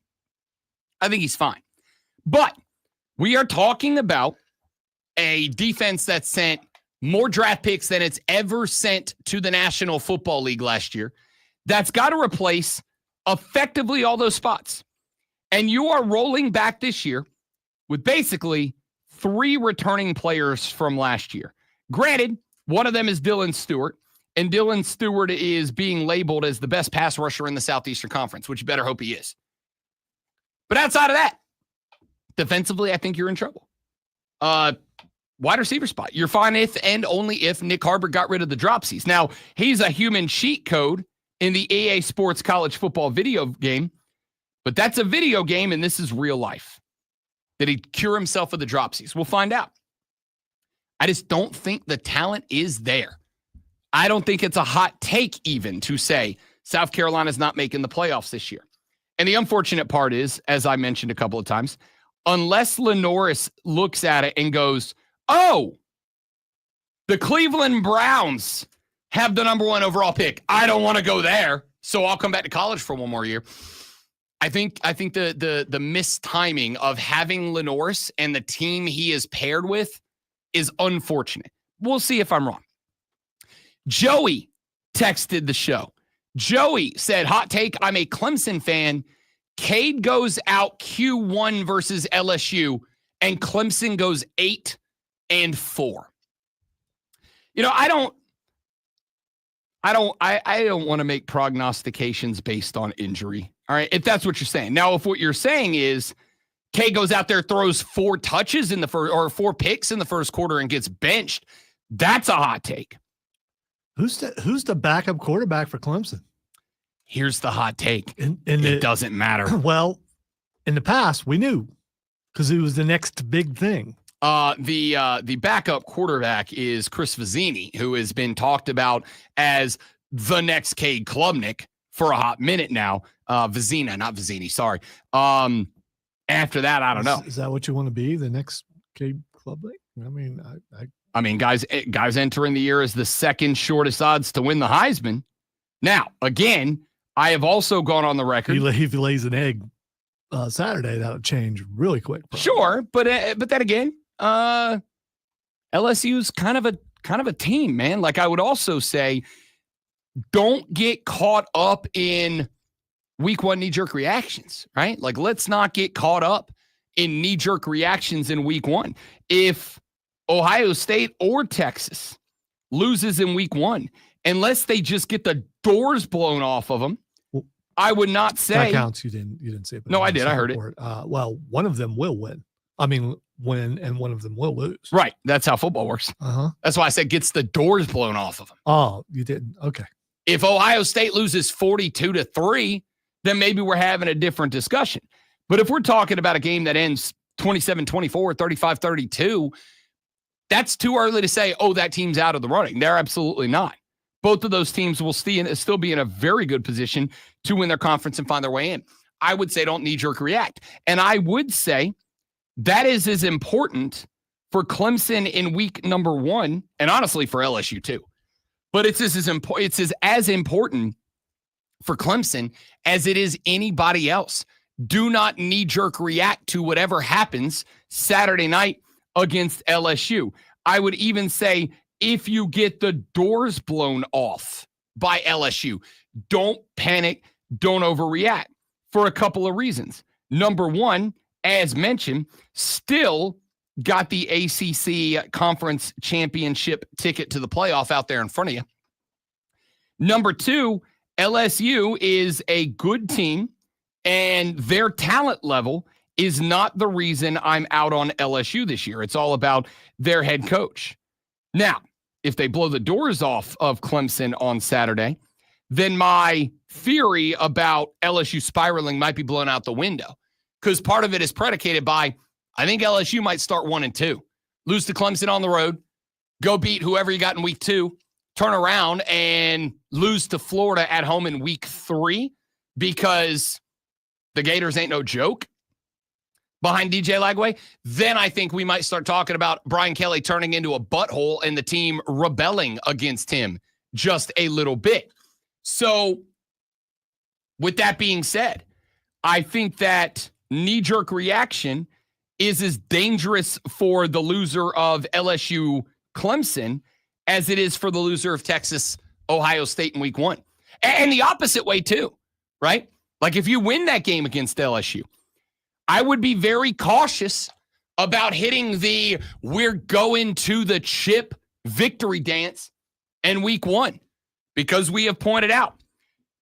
Speaker 2: I think he's fine. But we are talking about a defense that sent more draft picks than it's ever sent to the National Football League last year. That's got to replace effectively all those spots. And you are rolling back this year with basically 3 returning players from last year. Granted, one of them is Dylan Stewart, and Dylan Stewart is being labeled as the best pass rusher in the Southeastern Conference, which you better hope he is. But outside of that, defensively, I think you're in trouble. Wide receiver spot. You're fine if and only if Nick Harbor got rid of the dropsies. Now, he's a human cheat code in the EA Sports college football video game, but that's a video game, and this is real life. Did he cure himself of the dropsies? We'll find out. I just don't think the talent is there. I don't think it's a hot take even to say South Carolina's not making the playoffs this year. And the unfortunate part is, as I mentioned a couple of times, unless Lenoris looks at it and goes, oh, the Cleveland Browns have the number 1 overall pick. I don't want to go there, so I'll come back to college for one more year. I think the mistiming of having Lenoris and the team he is paired with is unfortunate. We'll see if I'm wrong. Joey texted the show. Joey said, hot take, I'm a Clemson fan. Cade goes out Q1 versus LSU, and Clemson goes 8-4. You know, I don't want to make prognostications based on injury. All right, if that's what you're saying. Now, if what you're saying is K goes out there, throws 4 touches in the first, or 4 picks in the first quarter and gets benched, that's a hot take.
Speaker 3: Who's the backup quarterback for Clemson?
Speaker 2: Here's the hot take.
Speaker 3: It
Speaker 2: doesn't matter.
Speaker 3: Well, in the past, we knew because it was the next big thing.
Speaker 2: The backup quarterback is Chris Vizzini, who has been talked about as the next Cade Klubnik for a hot minute now. Vizina, not Vizzini, sorry. After that, I don't know.
Speaker 3: Is that what you want to be, the next Cade Klubnik? I mean,
Speaker 2: guys entering the year as the second shortest odds to win the Heisman. Now, again, I have also gone on the record.
Speaker 3: If he lays an egg Saturday, that'll change really quick. Probably.
Speaker 2: Sure, but then again, LSU's kind of a team, man. Like, I would also say, don't get caught up in week 1 knee-jerk reactions, right? Like, let's not get caught up in knee-jerk reactions in week 1. If Ohio State or Texas loses in week 1, unless they just get the doors blown off of them, I would not say
Speaker 3: that counts. You didn't say it.
Speaker 2: No, I did. I heard it.
Speaker 3: Well, one of them will win. I mean, win, and one of them will lose.
Speaker 2: Right. That's how football works. That's why I said gets the doors blown off of them.
Speaker 3: Oh, you didn't. Okay.
Speaker 2: If Ohio State loses 42-3, then maybe we're having a different discussion. But if we're talking about a game that ends 27-24, 35-32, that's too early to say, oh, that team's out of the running. They're absolutely not. Both of those teams will still be in a very good position to win their conference and find their way in. I would say don't knee-jerk react. And I would say that is as important for Clemson in week number 1, and honestly for LSU too. But it's as important for Clemson as it is anybody else. Do not knee-jerk react to whatever happens Saturday night against LSU. I would even say if you get the doors blown off by LSU, don't panic, don't overreact for a couple of reasons. Number 1, as mentioned, still got the ACC Conference Championship ticket to the playoff out there in front of you. Number 2, LSU is a good team, and their talent level
Speaker 4: is not the reason I'm out on LSU this year. It's all about their head coach. Now, if they blow the doors off of Clemson on Saturday, then my theory about LSU spiraling might be blown out the window, because part of it is predicated by, I think LSU might start 1-2, lose to Clemson on the road, go beat whoever you got in week 2, turn around and lose to Florida at home in week 3, because the Gators ain't no joke behind DJ Lagway. Then I think we might start talking about Brian Kelly turning into a butthole and the team rebelling against him just a little bit. So with that being said, I think that knee-jerk reaction is as dangerous for the loser of LSU Clemson as it is for the loser of Texas Ohio State in week 1. And the opposite way too, right? Like if you win that game against LSU, I would be very cautious about hitting the we're going to the chip victory dance in week 1, because we have pointed out,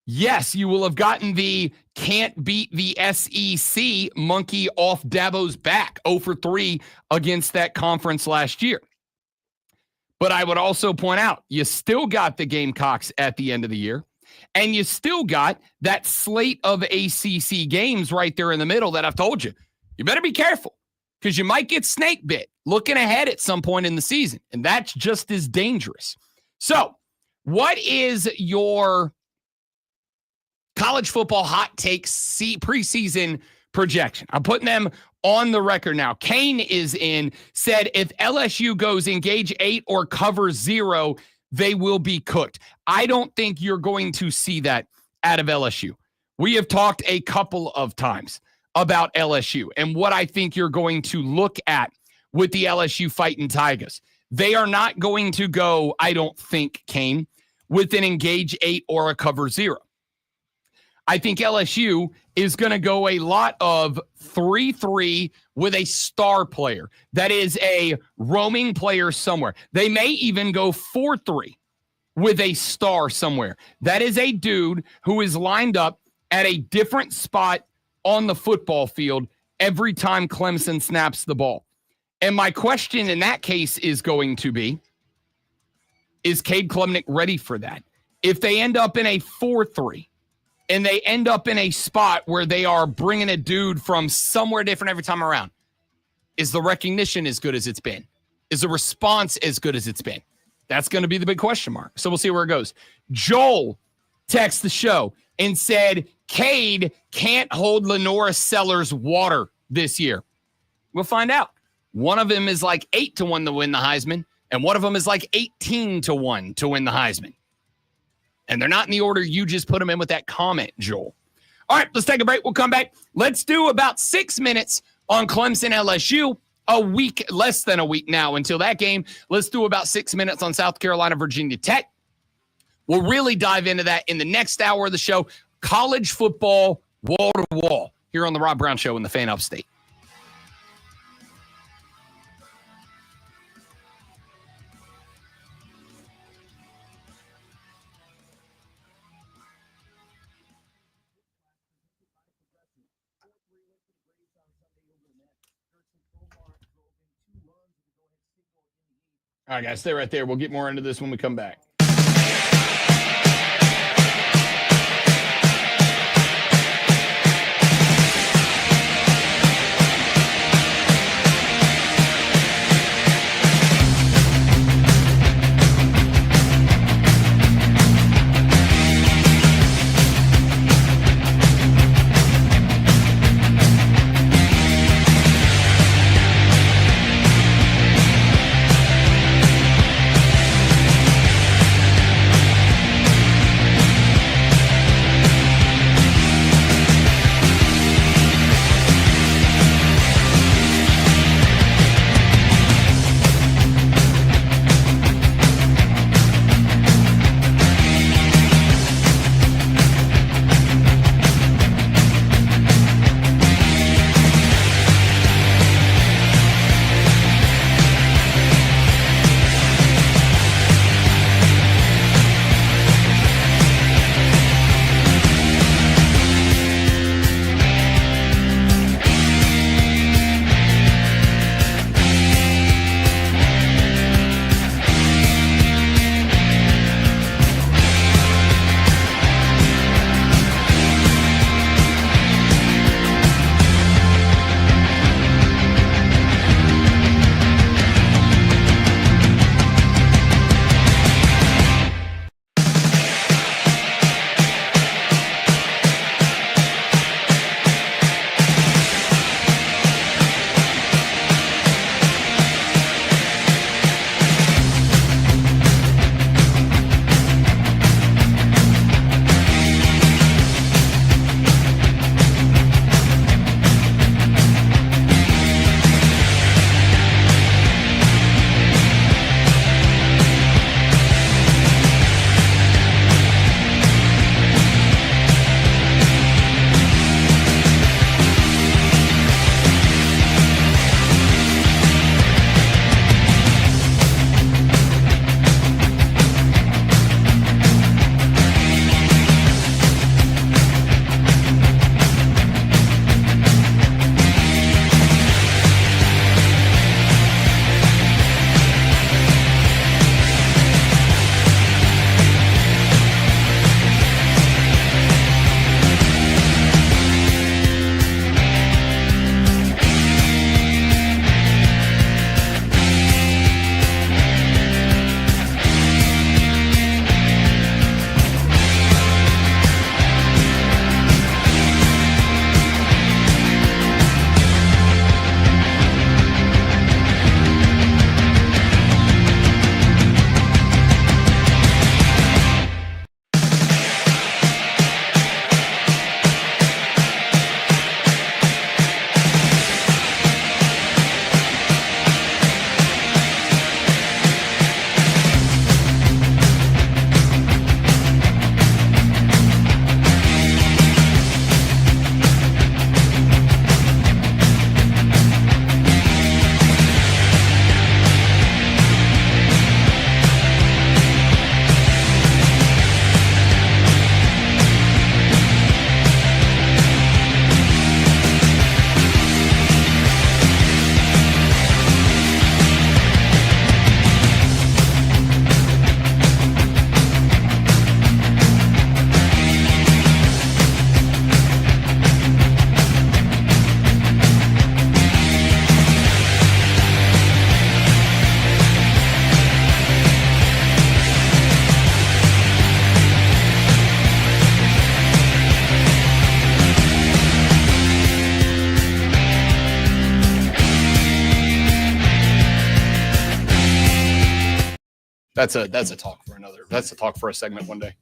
Speaker 4: yes, you will have gotten the can't beat the SEC monkey off Dabo's back 0-for-3 against that conference last year. But I would also point out, you still got the Gamecocks at the end of the year, and you still got that slate of ACC games right there in the middle that I've told you. You better be careful, because you might get snake bit looking ahead at some point in the season, and that's just as dangerous. So, what is your college football hot takes preseason projection? I'm putting them on the record now. Kane is in, said if LSU goes engage 8 or cover 0, they will be cooked. I don't think you're going to see that out of LSU. We have talked a couple of times about LSU and what I think you're going to look at with the LSU Fighting Tigers. They are not going to go, I don't think, Kane, with an engage 8 or a cover 0. I think LSU is going to go a lot of 3-3 with a star player that is a roaming player somewhere. They may even go 4-3 with a star somewhere. That is a dude who is lined up at a different spot on the football field every time Clemson snaps the ball. And my question in that case is going to be, is Cade Klubnik ready for that? If they end up in a 4-3, and they end up in a spot where they are bringing a dude from somewhere different every time around, is the recognition as good as it's been? Is the response as good as it's been? That's going to be the big question mark. So we'll see where it goes. Joel texted the show and said, Cade can't hold Lenora Sellers' water this year. We'll find out. One of them is like 8-1 to win the Heisman, and one of them is like 18-1 to win the Heisman. And they're not in the order you just put them in with that comment, Joel. All right, let's take a break. We'll come back. Let's do about 6 minutes on Clemson LSU. A week, less than a week now until that game. Let's do about 6 minutes on South Carolina, Virginia Tech. We'll really dive into that in the next hour of the show. College football, wall to wall, here on the Rob Brown Show in the Fan Upstate. All right, guys, stay right there. We'll get more into this when we come back.
Speaker 2: That's a talk for another. That's a talk for a segment one day.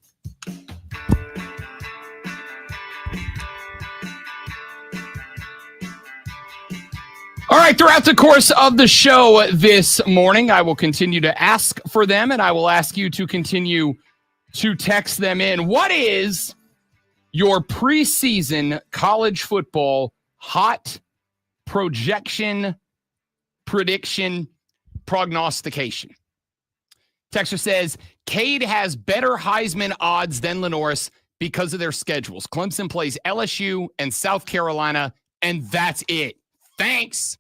Speaker 2: All right, throughout the course of the show this morning, I will continue to ask for them, and I will ask you to continue to text them in. What is your preseason college football hot projection, prediction, prognostication? Texter says, Cade has better Heisman odds than Lenoris because of their schedules. Clemson plays LSU and South Carolina, and that's it. Thanks.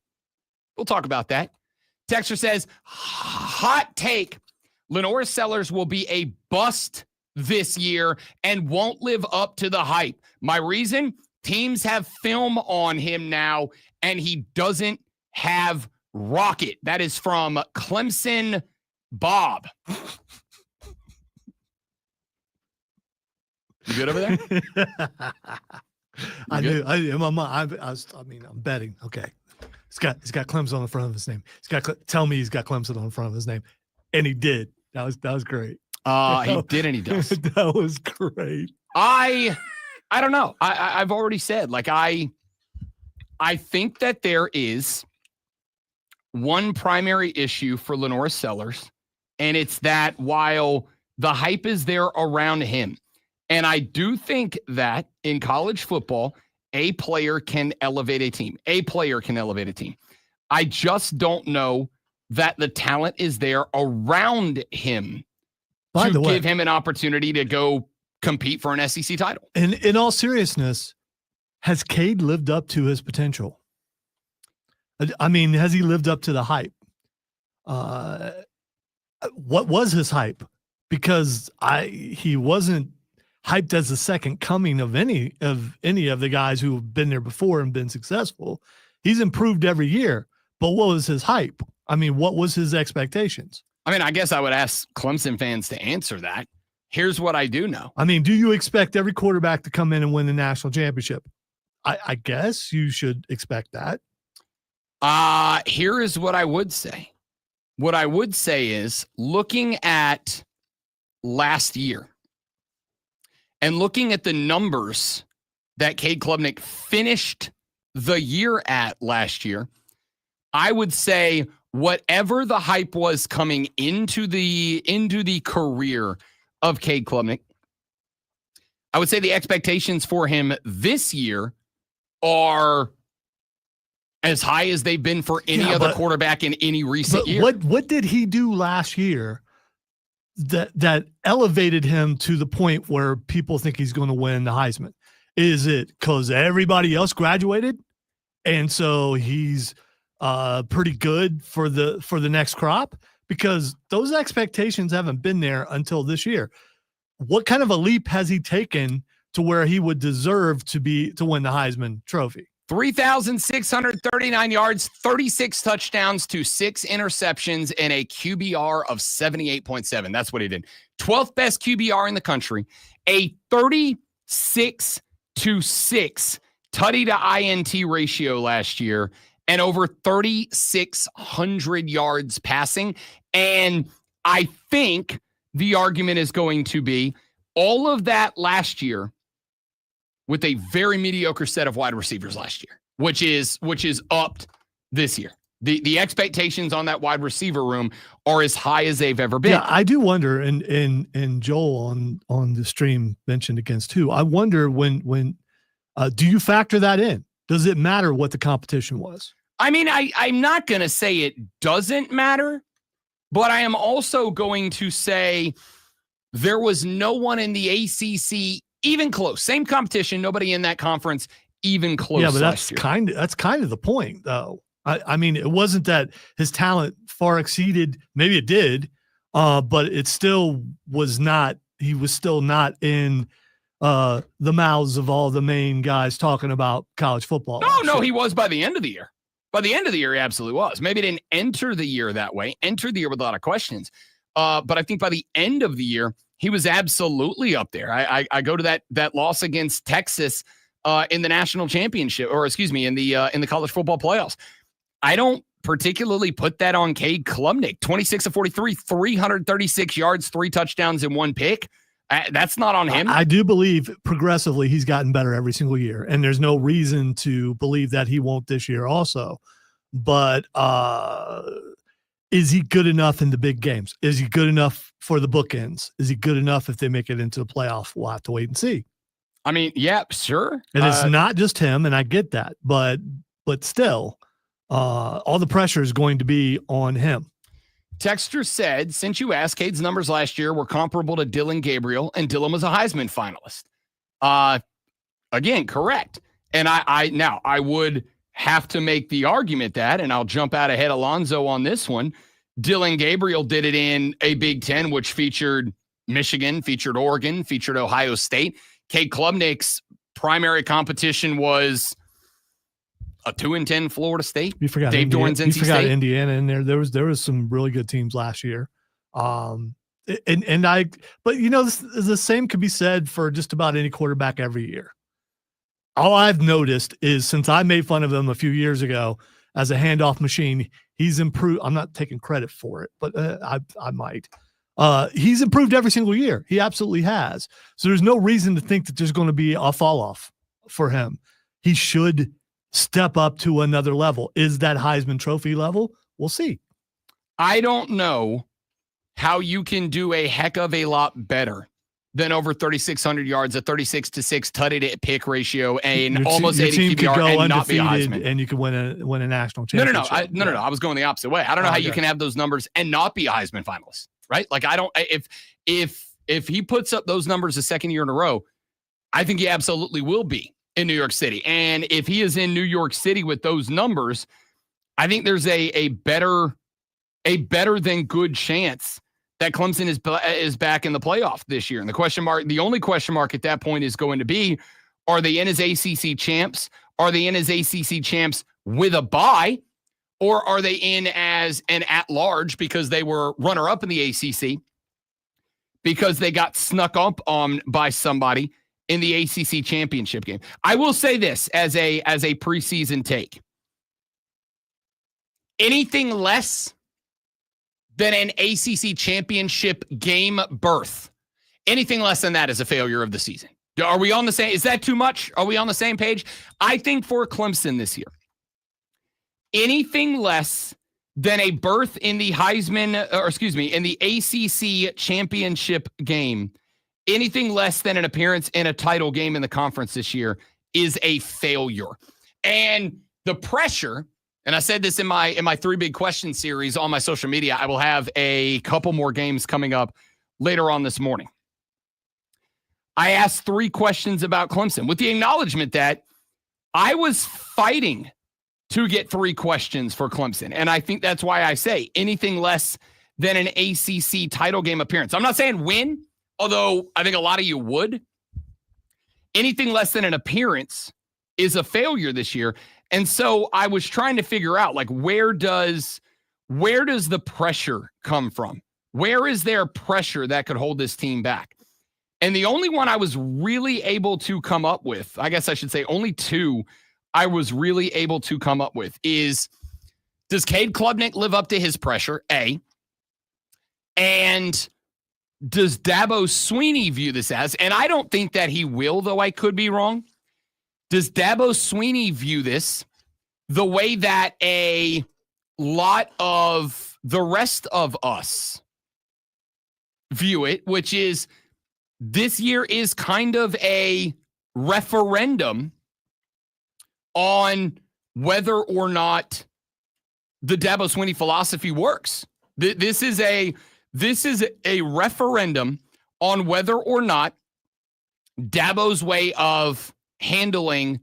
Speaker 2: We'll talk about that. Texter says, hot take. Lenoris Sellers will be a bust this year and won't live up to the hype. My reason? Teams have film on him now, and he doesn't have rocket. That is from Clemson Bob. You good over there?
Speaker 3: I knew. In my mind, I'm betting. Okay, he's got Clemson on the front of his name. Tell me he's got Clemson on the front of his name, and he did. That was great.
Speaker 2: He did, and he does.
Speaker 3: That was great.
Speaker 2: I don't know. I've already said, like, I think that there is one primary issue for Lenoris Sellers, and it's that while the hype is there around him, and I do think that in college football, a player can elevate a team. A player can elevate a team. I just don't know that the talent is there around him to give him an opportunity to go compete for an SEC title.
Speaker 3: And in all seriousness, has Cade lived up to his potential? I mean, has he lived up to the hype? What was his hype? Because he wasn't hyped as the second coming of any of the guys who have been there before and been successful. He's improved every year, but what was his hype? I mean, what was his expectations?
Speaker 2: I mean, I guess I would ask Clemson fans to answer that. Here's what I do know.
Speaker 3: I mean, do you expect every quarterback to come in and win the national championship? I guess you should expect that.
Speaker 2: Here is what I would say. What I would say is, looking at last year and looking at the numbers that Cade Klubnik finished the year at last year, I would say whatever the hype was coming into the career of Cade Klubnik, I would say the expectations for him this year are as high as they've been for any other quarterback in any recent year.
Speaker 3: What did he do last year that elevated him to the point where people think he's going to win the Heisman? Is it because everybody else graduated, and so he's pretty good for the next crop? Because those expectations haven't been there until this year. What kind of a leap has he taken to where he would deserve to win the Heisman Trophy?
Speaker 2: 3,639 yards, 36 touchdowns to 6 interceptions, and a QBR of 78.7. That's what he did. 12th best QBR in the country, a 36-6 tutty to INT ratio last year, and over 3,600 yards passing. And I think the argument is going to be all of that last year with a very mediocre set of wide receivers last year, which is upped this year. The expectations on that wide receiver room are as high as they've ever been.
Speaker 3: Yeah, I do wonder, and Joel on the stream mentioned against who. I wonder when do you factor that in? Does it matter what the competition was?
Speaker 2: I mean, I'm not going to say it doesn't matter, but I am also going to say there was no one in the ACC even close. Same competition, nobody in that conference even close.
Speaker 3: Yeah, but that's kind of the point, though. I mean, it wasn't that his talent far exceeded. Maybe it did, but it still was not. He was still not in the mouths of all the main guys talking about college football.
Speaker 2: No, he was by the end of the year. By the end of the year, he absolutely was. Maybe didn't enter the year that way. Entered the year with a lot of questions. But I think by the end of the year, he was absolutely up there. I go to that loss against Texas in the national championship, or excuse me, in the college football playoffs. I don't
Speaker 4: particularly put that on Cade Klubnik. 26 of 43, 336 yards, 3 touchdowns, and 1 pick. That's not on him.
Speaker 3: I do believe progressively he's gotten better every single year, and there's no reason to believe that he won't this year also. But is he good enough in the big games? Is he good enough for the bookends? Is he good enough if they make it into the playoff? We'll have to wait and see.
Speaker 4: I mean, yeah, sure.
Speaker 3: And it's not just him, and I get that, but still, all the pressure is going to be on him.
Speaker 4: Texter said, since you asked, Cade's numbers last year were comparable to Dylan Gabriel, and Dylan was a Heisman finalist. Again, correct. And I would have to make the argument that, and I'll jump out ahead Alonzo on this one. Dylan Gabriel did it in a Big Ten, which featured Michigan, featured Oregon, featured Ohio State. Cade Klubnik's primary competition was a 2-10 Florida State.
Speaker 3: You forgot
Speaker 4: Dave
Speaker 3: Indiana,
Speaker 4: Doran's NC
Speaker 3: you forgot
Speaker 4: State.
Speaker 3: Indiana in there. There was some really good teams last year. But the same could be said for just about any quarterback every year. All I've noticed is since I made fun of him a few years ago as a handoff machine, he's improved. I'm not taking credit for it, but I might. He's improved every single year. He absolutely has. So there's no reason to think that there's going to be a fall off for him. He should step up to another level. Is that Heisman Trophy level? We'll see.
Speaker 4: I don't know how you can do a heck of a lot better than over 3,600 yards, a 36-6 tutty to pick ratio, and almost 80 QBR, and not be a Heisman.
Speaker 3: And you could win a national
Speaker 4: No.
Speaker 3: championship.
Speaker 4: No. I was going the opposite way. I don't know how you can have those numbers and not be a Heisman finalist, right? Like if he puts up those numbers a second year in a row, I think he absolutely will be in New York City. And if he is in New York City with those numbers, I think there's a better than good chance that Clemson is back in the playoff this year. And the only question mark at that point is going to be, are they in as ACC champs? Are they in as ACC champs with a bye? Or are they in as an at-large because they were runner-up in the ACC because they got snuck up on by somebody in the ACC championship game? I will say this as a preseason take. Anything less than an ACC championship game berth, anything less than that is a failure of the season. Are we on the same? Is that too much? Are we on the same page? I think for Clemson this year, anything less than a berth in the in the ACC championship game, anything less than an appearance in a title game in the conference this year is a failure. And the pressure, and I said this in my 3 big questions series on my social media, I will have a couple more games coming up later on this morning. I asked 3 questions about Clemson with the acknowledgement that I was fighting to get 3 questions for Clemson. And I think that's why I say anything less than an ACC title game appearance. I'm not saying win, although I think a lot of you would. Anything less than an appearance is a failure this year. And so I was trying to figure out, like, where does the pressure come from? Where is there pressure that could hold this team back? And the only one I was really able to come up with, I guess I should say only 2 I was really able to come up with is, does Cade Klubnik live up to his pressure? A. And does Dabo Swinney view this as, and I don't think that he will, though I could be wrong. Does Dabo Swinney view this the way that a lot of the rest of us view it, which is this year is kind of a referendum on whether or not the Dabo Swinney philosophy works. This is a referendum on whether or not Dabo's way of handling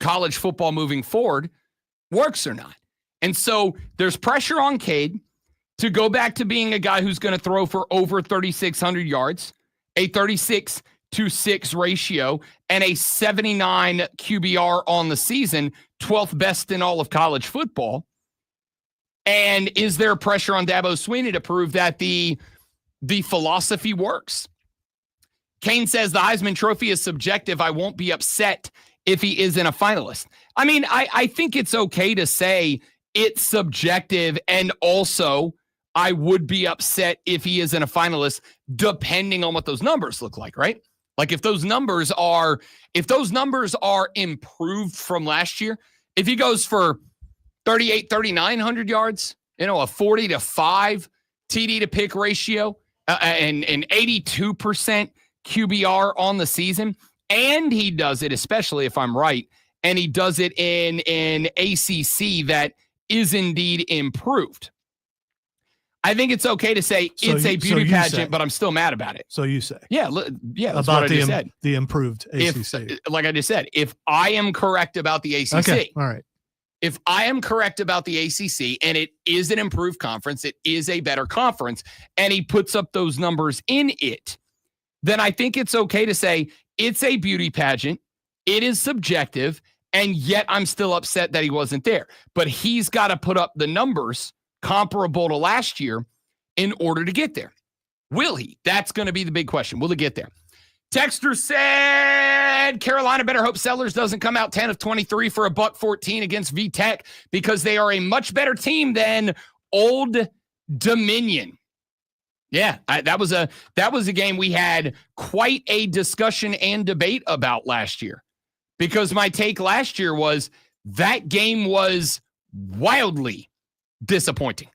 Speaker 4: college football moving forward works or not. And so there's pressure on Cade to go back to being a guy who's going to throw for over 3,600 yards, a 36-6 ratio, and a 79 QBR on the season, 12th best in all of college football. And is there pressure on Dabo Swinney to prove that the philosophy works? Kane says the Heisman Trophy is subjective. I won't be upset if he isn't a finalist. I mean, I think it's okay to say
Speaker 2: it's subjective. And also, I would be upset if he isn't a finalist, depending on what those numbers look like, right? Like if those numbers are improved from last year, if he goes for 3,900 yards, a 40-5 TD to pick ratio, and 82% QBR on the season, and he does it, especially if I'm right, and he does it in an ACC that is indeed improved. I think it's okay to say it's a beauty pageant, but I'm still mad about it.
Speaker 3: So you say.
Speaker 2: Yeah, that's
Speaker 3: about
Speaker 2: what I just said.
Speaker 3: The improved ACC.
Speaker 2: Like I just said, if I am correct about the ACC,
Speaker 3: okay, all right.
Speaker 2: If I am correct about the ACC and it is an improved conference, it is a better conference, and he puts up those numbers in it, then I think it's okay to say it's a beauty pageant. It is subjective, and yet I'm still upset that he wasn't there. But he's got to put up the numbers comparable to last year in order to get there. Will he? That's going to be the big question. Will he get there? Texter said Carolina better hope Sellers doesn't come out 10 of 23 for $114 against VTech because they are a much better team than Old Dominion. Yeah, that was a game we had quite a discussion and debate about last year, because my take last year was that game was wildly disappointing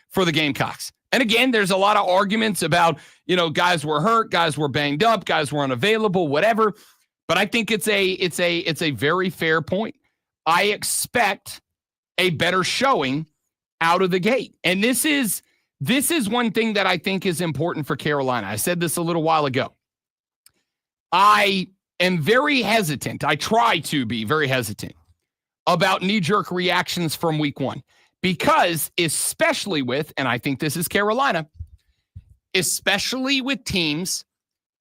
Speaker 2: for the Gamecocks. And again, there's a lot of arguments about, guys were hurt, guys were banged up, guys were unavailable, whatever. But I think it's a very fair point. I expect a better showing out of the gate. And this is one thing that I think is important for Carolina. I said this a little while ago. I am very hesitant. I try to be very hesitant about knee-jerk reactions from week one. Because especially with, and I think this is Carolina, especially with teams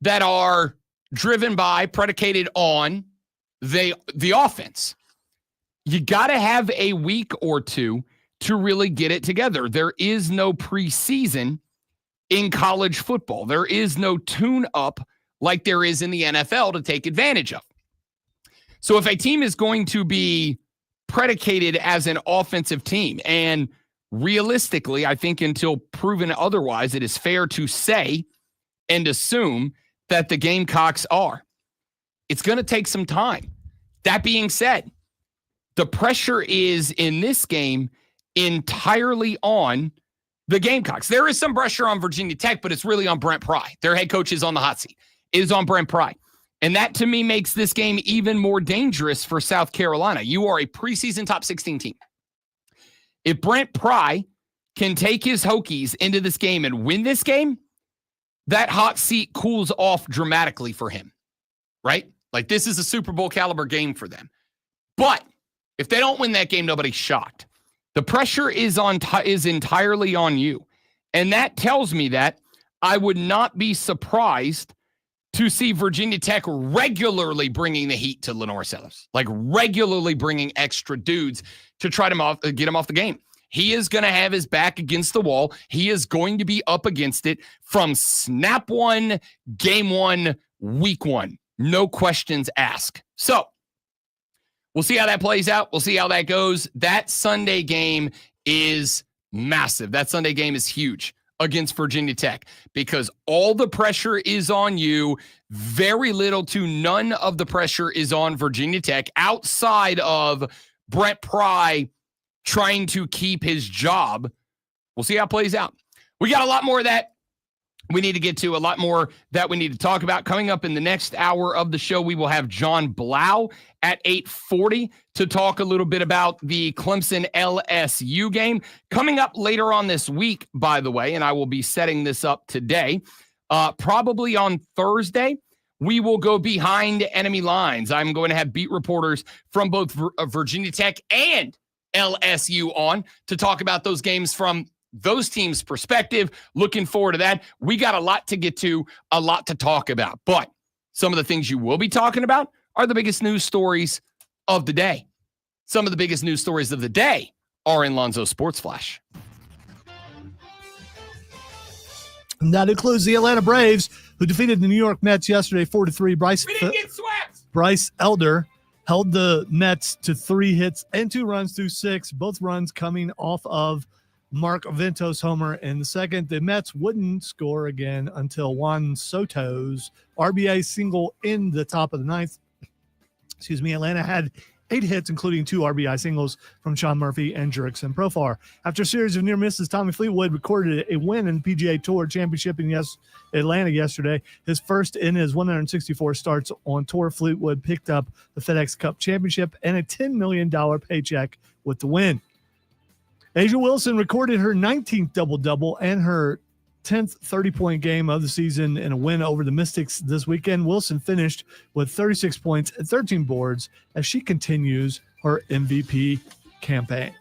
Speaker 2: that are driven by, predicated on the offense, you got to have a week or two to really get it together. There is no preseason in college football. There is no tune-up like there is in the NFL to take advantage of. So if a team is going to be predicated as an offensive team, and realistically, I think until proven otherwise, it is fair to say and assume that the Gamecocks are. It's going to take some time. That being said, the pressure is in this game entirely on the Gamecocks. There is some pressure on Virginia Tech, but it's really on Brent Pry. Their head coach is on the hot seat. It is on Brent Pry. And that, to me, makes this game even more dangerous for South Carolina. You are a preseason top 16 team. If Brent Pry can take his Hokies into this game and win this game, that hot seat cools off dramatically for him, right? Like, this is a Super Bowl caliber game for them. But if they don't win that game, nobody's shocked. The pressure is entirely on you. And that tells me that I would not be surprised to see Virginia Tech regularly bringing the heat to Lenore Sellers, like regularly bringing extra dudes to try to get him off the game. He is going to have his back against the wall. He is going to be up against it from snap one, game one, week one. No questions asked. So we'll see how that plays out. We'll see how that goes. That Sunday game is massive. That Sunday game is huge against Virginia Tech, because all the pressure is on you. Very little to none of the pressure is on Virginia Tech outside of Brent Pry trying to keep his job. We'll see how it plays out. We got a lot more of that we need to get to, a lot more that we need to talk about. Coming up in the next hour of the show, we will have John Blau at 8:40 to talk a little bit about the Clemson LSU game. Coming up later on this week, by the way, and I will be setting this up today, probably on Thursday, we will go behind enemy lines. I'm going to have beat reporters from both Virginia Tech and LSU on to talk about those games from those teams' perspective. Looking forward to that. We got a lot to get to, a lot to talk about. But some of the things you will be talking about are the biggest news stories of the day. Some of the biggest news stories of the day are in Lonzo Sports Flash.
Speaker 3: And that includes the Atlanta Braves, who defeated the New York Mets yesterday 4-3.
Speaker 2: We didn't get swept.
Speaker 3: Bryce Elder held the Mets to 3 hits and 2 runs through 6, both runs coming off of Mark Ventos' homer in the second. The Mets wouldn't score again until Juan Soto's RBI single in the top of the ninth. Atlanta had 8 hits, including 2 RBI singles from Sean Murphy and Jurickson Profar. After a series of near misses, Tommy Fleetwood recorded a win in the PGA Tour Championship in Atlanta yesterday. His first in his 164 starts on tour. Fleetwood picked up the FedEx Cup Championship and a $10 million paycheck with the win. Asia Wilson recorded her 19th double-double and her 10th 30-point game of the season in a win over the Mystics this weekend. Wilson finished with 36 points and 13 boards as she continues her MVP campaign.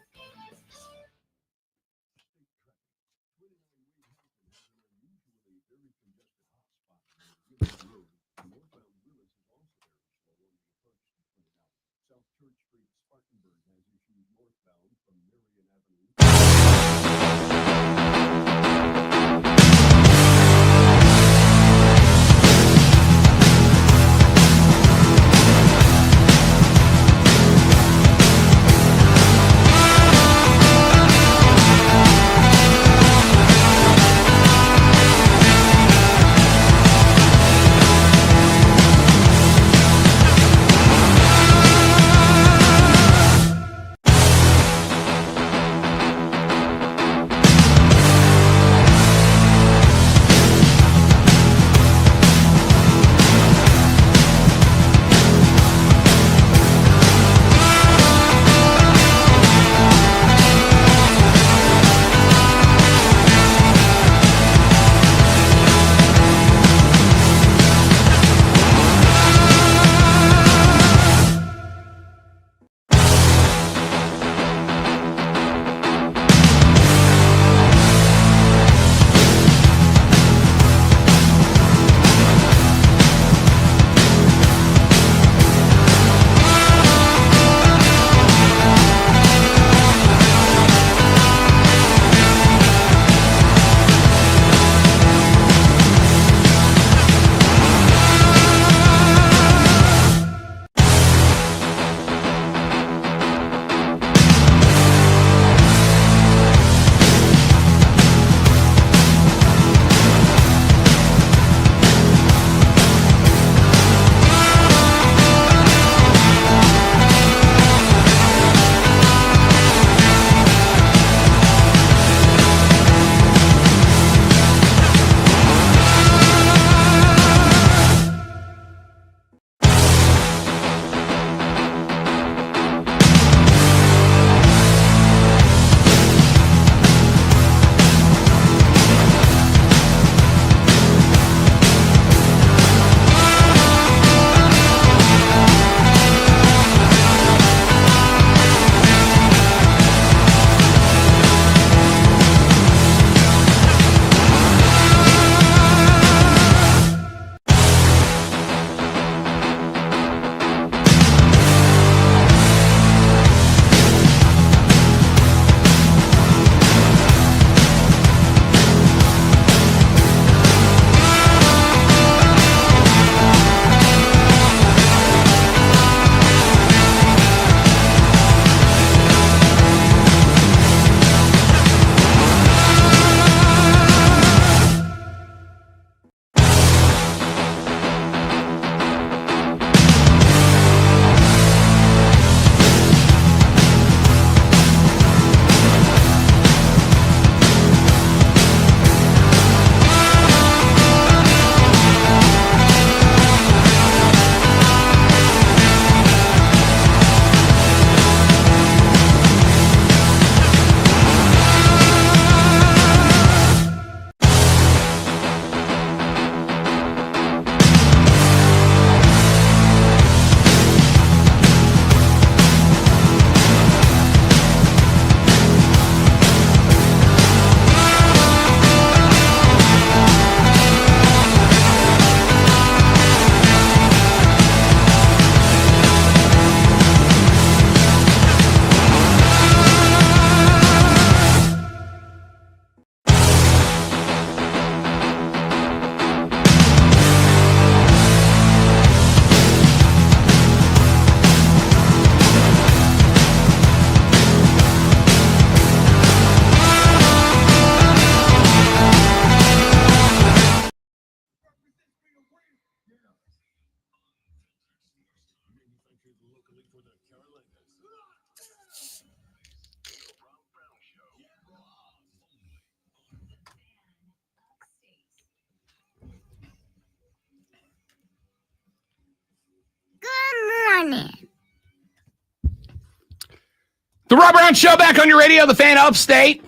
Speaker 4: The Rob Brown Show back on your radio, the Fan Upstate.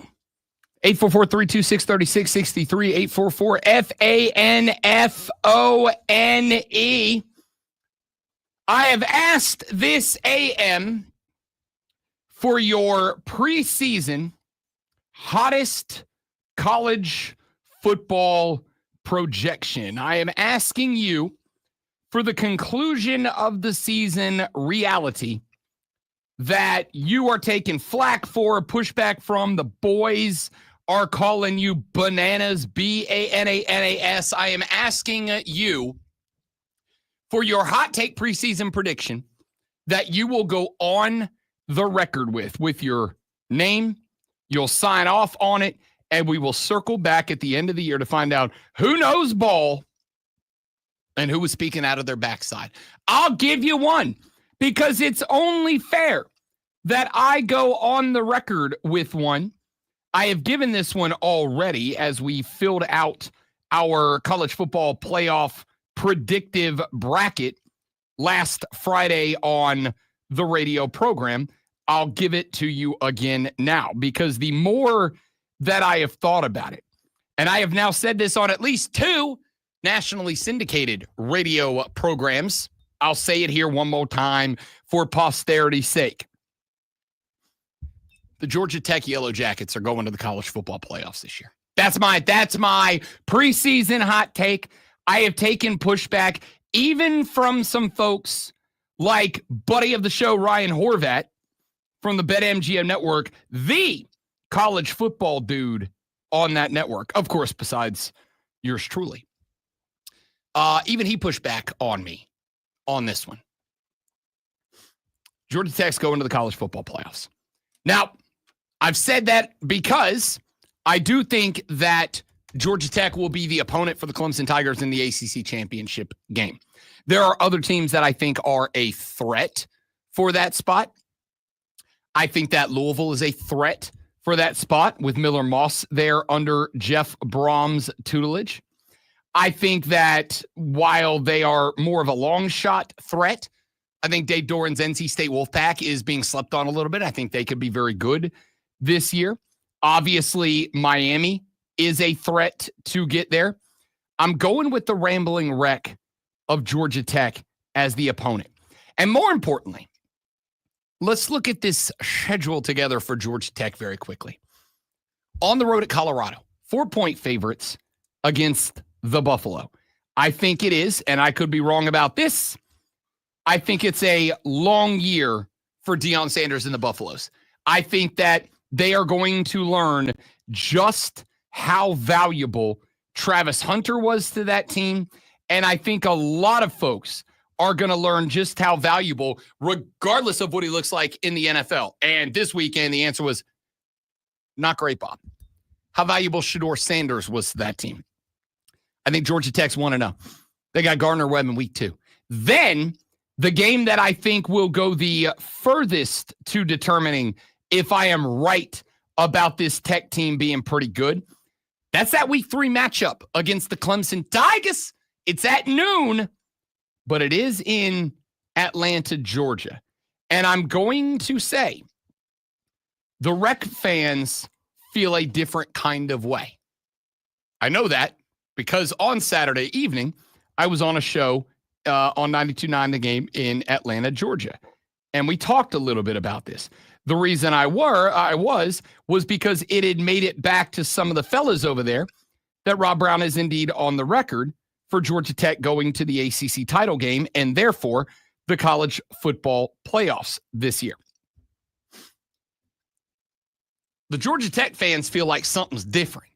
Speaker 4: 844-326-3663, 844-FANFONE. I have asked this AM for your preseason hottest college football projection. I am asking you for the conclusion of the season reality that you are taking flack for, pushback from. The boys are calling you bananas, BANANAS. I am asking you for your hot take preseason prediction that you will go on the record with your name. You'll sign off on it, and we will circle back at the end of the year to find out who knows ball and who was speaking out of their backside. I'll give you one because it's only fair that I go on the record with one. I have given this one already as we filled out our college football playoff predictive bracket last Friday on the radio program. I'll give it to you again now because the more that I have thought about it, and I have now said this on at least 2 nationally syndicated radio programs, I'll say it here one more time for posterity's sake. The Georgia Tech Yellow Jackets are going to the college football playoffs this year. That's my preseason hot take. I have taken pushback even from some folks like buddy of the show, Ryan Horvat from the BetMGM network, the college football dude on that network. Of course, besides yours truly. Even he pushed back on me on this one. Georgia Tech's going to the college football playoffs. Now, I've said that because I do think that Georgia Tech will be the opponent for the Clemson Tigers in the ACC championship game. There are other teams that I think are a threat for that spot. I think that Louisville is a threat for that spot with Miller Moss there under Jeff Brom's tutelage. I think that while they are more of a long shot threat, I think Dave Doran's NC State Wolfpack is being slept on a little bit. I think they could be very good this year. Obviously, Miami is a threat to get there. I'm going with the Rambling Wreck of Georgia Tech as the opponent. And more importantly, let's look at this schedule together for Georgia Tech very quickly. On the road at Colorado, 4-point favorites against the Buffalo. I think it is, and I could be wrong about this, I think it's a long year for Deion Sanders and the Buffaloes. I think that they are going to learn just how valuable Travis Hunter was to that team. And I think a lot of folks are going to learn just how valuable, regardless of what he looks like in the NFL. And this weekend, the answer was not great, Bob. How valuable Shedeur Sanders was to that team. I think Georgia Tech's 1-0. They got Gardner Webb in week 2. Then the game that I think will go the furthest to determining if I am right about this Tech team being pretty good, that's that week 3 matchup against the Clemson Tigers. It's at noon, but it is in Atlanta, Georgia. And I'm going to say the Rec fans feel a different kind of way. I know that because on Saturday evening, I was on a show on 92.9 The Game in Atlanta, Georgia. And we talked a little bit about this. The reason I was because it had made it back to some of the fellas over there that Rob Brown is indeed on the record for Georgia Tech going to the ACC title game and therefore the college football playoffs this year. The Georgia Tech fans feel like something's different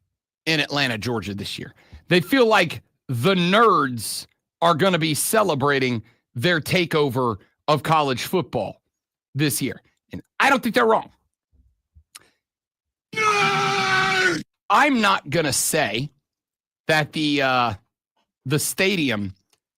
Speaker 4: in Atlanta, Georgia this year. They feel like the nerds are going to be celebrating their takeover of college football this year. And I don't think they're wrong. I'm not going to say that the stadium,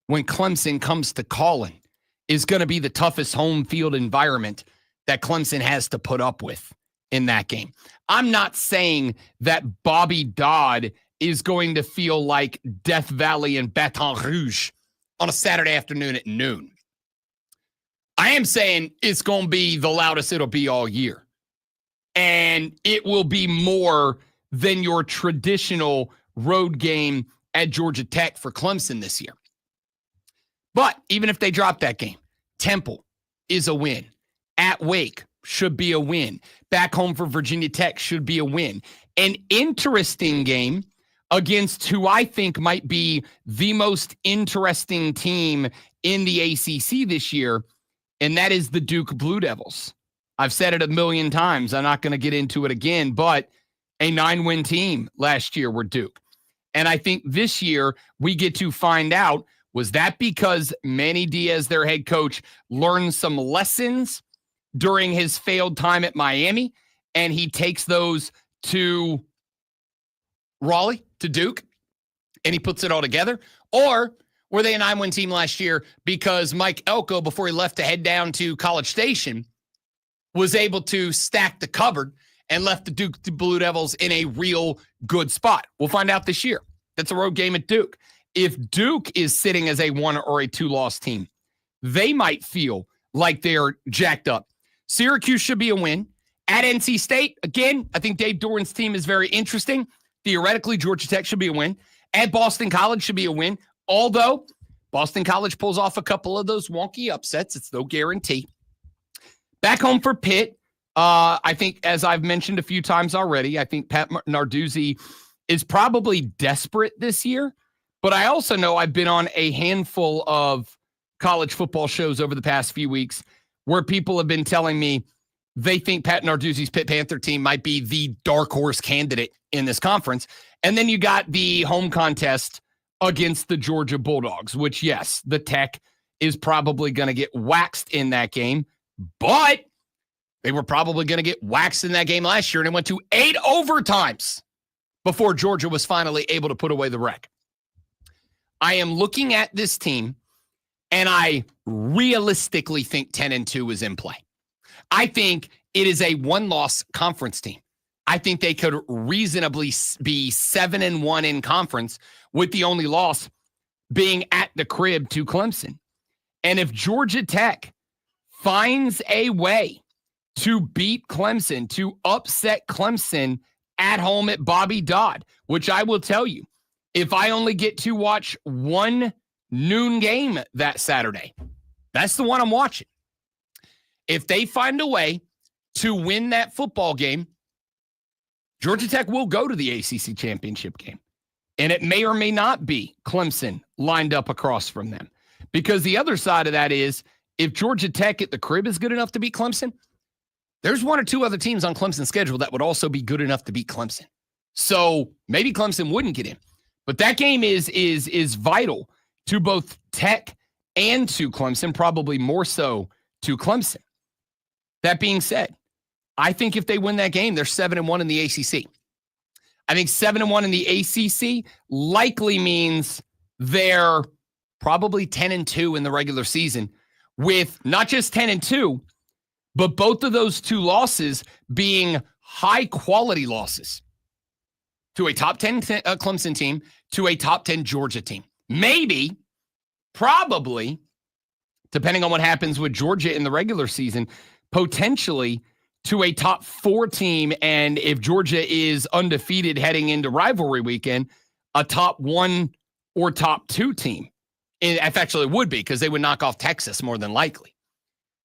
Speaker 4: when Clemson comes to calling,
Speaker 2: is going to be the toughest home field environment that Clemson has to put up with in that game. I'm not saying that Bobby Dodd is going to feel like Death Valley and Baton Rouge on a Saturday afternoon at noon. I am saying it's going to be the loudest it'll be all year. And it will be more than your traditional road game at Georgia Tech for Clemson this year. But even if they drop that game, Temple is a win. At Wake should be a win. Back home for Virginia Tech should be a win. An interesting game against who I think might be the most interesting team in the ACC this year, and that is the Duke Blue Devils. I've said it a million times. I'm not going to get into it again, but a 9-win team last year were Duke. And I think this year we get to find out, was that because Manny Diaz, their head coach, learned some lessons during his failed time at Miami, and he takes those to Raleigh, to Duke, and he puts it all together? Or were they a 9-win team last year because Mike Elko, before he left to head down to College Station, was able to stack the cupboard and left the Duke Blue Devils in a real good spot? We'll find out this year. That's a road game at Duke. If Duke is sitting as a 1 or a 2-loss team, they might feel like they're jacked up. Syracuse should be a win. At NC State, again, I think Dave Doran's team is very interesting. Theoretically, Georgia Tech should be a win. At Boston College should be a win. Although Boston College pulls off a couple of those wonky upsets, it's no guarantee. Back home for Pitt, I think, as I've mentioned a few times already, I think Pat Narduzzi is probably desperate this year. But I also know I've been on a handful of college football shows over the past few weeks where people have been telling me they think Pat Narduzzi's Pitt Panther team might be the dark horse candidate in this conference. And then you got the home contest against the Georgia Bulldogs, which, yes, the Tech is probably going to get waxed in that game, but they were probably going to get waxed in that game last year, and it went to 8 overtimes before Georgia was finally able to put away the wreck. I am looking at this team, and I realistically think 10-2 is in play. I think it is a 1-loss conference team. I think they could reasonably be 7-1 in conference, with the only loss being at the crib to Clemson. And if Georgia Tech finds a way to beat Clemson, to upset Clemson at home at Bobby Dodd, which I will tell you, if I only get to watch one noon game that Saturday, that's the one I'm watching. If they find a way to win that football game, Georgia Tech will go to the ACC championship game. And it may or may not be Clemson lined up across from them. Because the other side of that is, if Georgia Tech at the crib is good enough to beat Clemson, there's 1 or 2 other teams on Clemson's schedule that would also be good enough to beat Clemson. So maybe Clemson wouldn't get in. But that game is vital to both Tech and to Clemson, probably more so to Clemson. That being said, I think if they win that game, they're 7-1 in the ACC. I think 7-1 in the ACC likely means they're probably 10-2 in the regular season, with not just 10-2, but both of those 2 losses being high-quality losses to a top 10 Clemson team, to a top 10 Georgia team. Maybe, probably, depending on what happens with Georgia in the regular season, potentially to a top 4 team, and if Georgia is undefeated heading into rivalry weekend, a top 1 or top 2 team. It actually would be, because they would knock off Texas more than likely.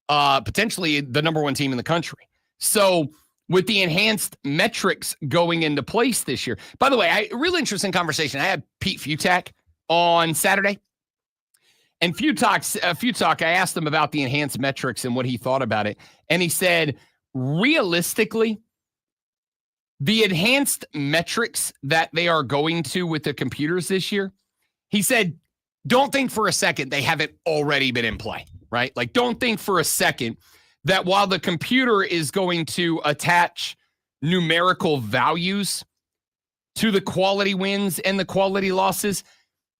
Speaker 2: Potentially the number 1 team in the country. So with the enhanced metrics going into place this year. By the way, a really interesting conversation. I had Pete Futak on Saturday. And Futak, I asked him about the enhanced metrics and what he thought about it. And he said, realistically, the enhanced metrics that they are going to with the computers this year, he said, don't think for a second they haven't already been in play, right? Like, don't think for a second that while the computer is going to attach numerical values to the quality wins and the quality losses,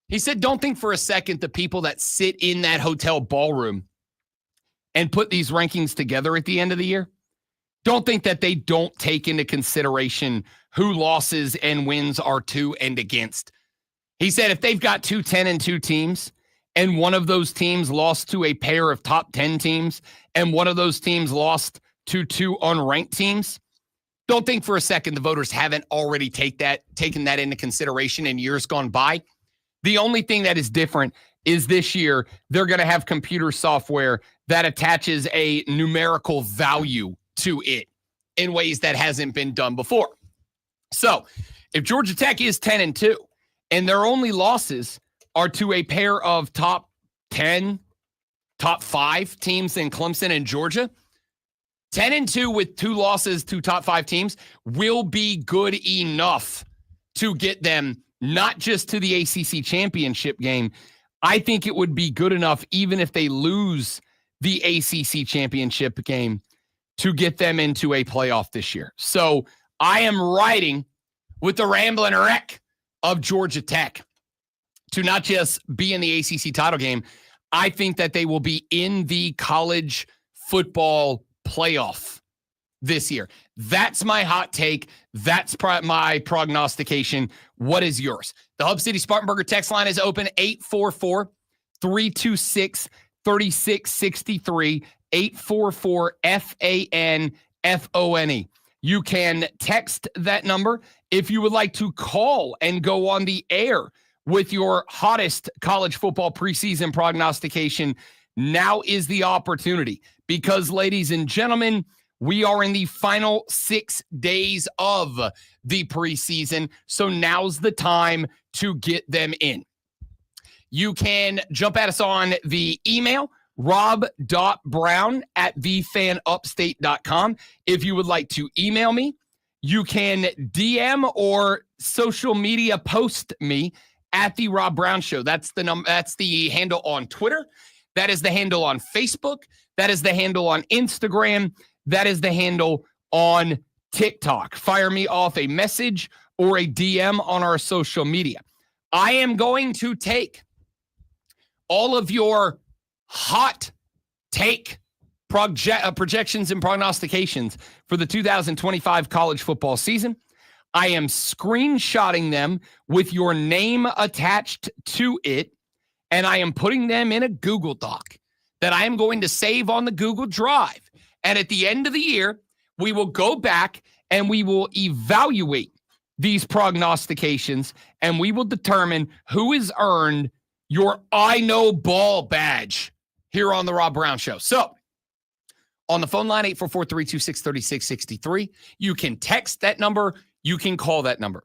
Speaker 2: he said, don't think for a second the people that sit in that hotel ballroom and put these rankings together at the end of the year, don't think that they don't take into consideration who losses and wins are to and against. He said if they've got 2 10-2 teams and one of those teams lost to a pair of top 10 teams and one of those teams lost to 2 unranked teams, don't think for a second the voters haven't already taken that into consideration in years gone by. The only thing that is different is this year they're going to have computer software that attaches a numerical value to it in ways that hasn't been done before. So if Georgia Tech is 10-2 and their only losses are to a pair of top 10, top 5 teams in Clemson and Georgia, 10-2 with 2 losses to top 5 teams will be good enough to get them not just to the ACC championship game. I think it would be good enough even if they lose the ACC championship game to get them into a playoff this year. So I am riding with the Ramblin' Wreck of Georgia Tech to not just be in the ACC title game. I think that they will be in the college football playoff this year. That's my hot take. That's my prognostication. What is yours? The Hub City Spartanburger text line is open, 844-326-3663, 844-FANFONE. You can text that number if you would like to call and go on the air with your hottest college football preseason prognostication. Now is the opportunity because, ladies and gentlemen, we are in the final 6 days of the preseason, so now's the time to get them in. You can jump at us on the email, rob.brown@thefanupstate.com. If you would like to email me, you can DM or social media post me at the Rob Brown Show. That's the handle on Twitter. That is the handle on Facebook. That is the handle on Instagram. That is the handle on TikTok. Fire me off a message or a DM on our social media. I am going to take all of your hot take projections and prognostications for the 2025 college football season. I am screenshotting them with your name attached to it, and I am putting them in a Google Doc that I am going to save on the Google Drive. And at the end of the year, we will go back and we will evaluate these prognostications, and we will determine who has earned your I Know Ball badge here on the Rob Brown Show. So on the phone line, 844-326-3663, you can text that number. You can call that number.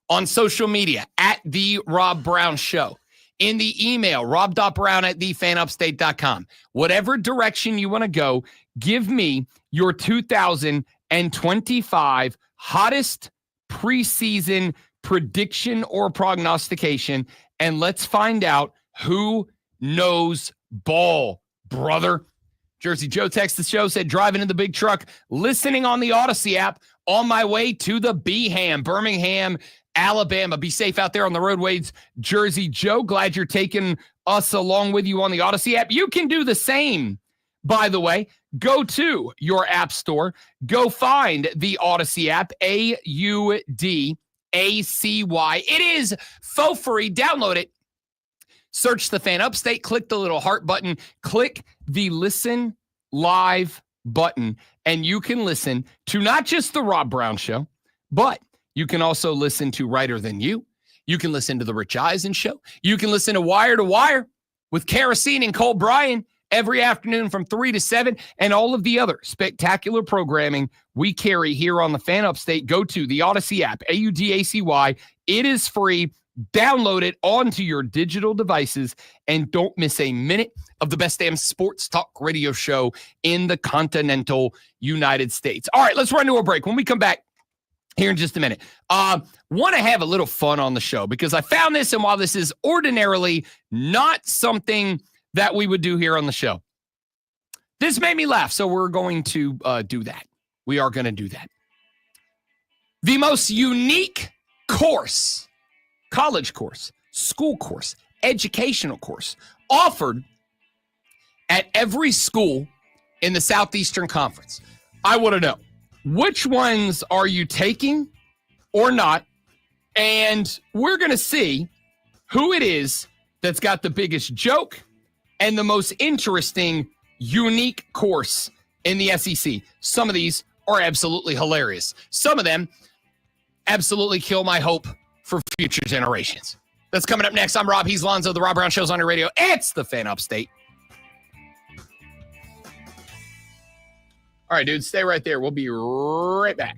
Speaker 2: On social media, at The Rob Brown Show. In the email, rob.brown@thefanupstate.com. Whatever direction you want to go, give me your 2025 hottest preseason prediction or prognostication, and let's find out who knows ball, brother. Jersey Joe texted the show, said, driving in the big truck, listening on the Odyssey app, on my way to the Beham, Birmingham, Alabama. Be safe out there on the roadways. Jersey Joe, glad you're taking us along with you on the Odyssey app. You can do the same, by the way. Go to your app store. Go find the Odyssey app, AUDACY. It is faux free. Download it. Search the Fan Upstate. Click the little heart button. Click the Listen Live button, and you can listen to not just the Rob Brown Show, but you can also listen to Writer Than You. You can listen to the Rich Eisen Show. You can listen to Wire to Wire with Kerosene and Cole Bryan every afternoon from 3 to 7, and all of the other spectacular programming we carry here on the Fan Upstate. Go to the Odyssey app, AUDACY. It is free. Download it onto your digital devices and don't miss a minute of the best damn sports talk radio show in the continental United States. All right, let's run to a break. When we come back here in just a minute, want to have a little fun on the show because I found this, and while this is ordinarily not something that we would do here on the show, this made me laugh, so we're going to do that. We are going to do that. The most unique course, college course, school course, educational course offered at every school in the Southeastern Conference. I want to know, which ones are you taking or not? And we're going to see who it is that's got the biggest joke and the most interesting, unique course in the SEC. Some of these are absolutely hilarious. Some of them absolutely kill my hope for future generations. That's coming up next. I'm Rob. He's Lonzo. The Rob Brown Show's on your radio. It's the Fan Upstate. All right, dude, stay right there. We'll be right back.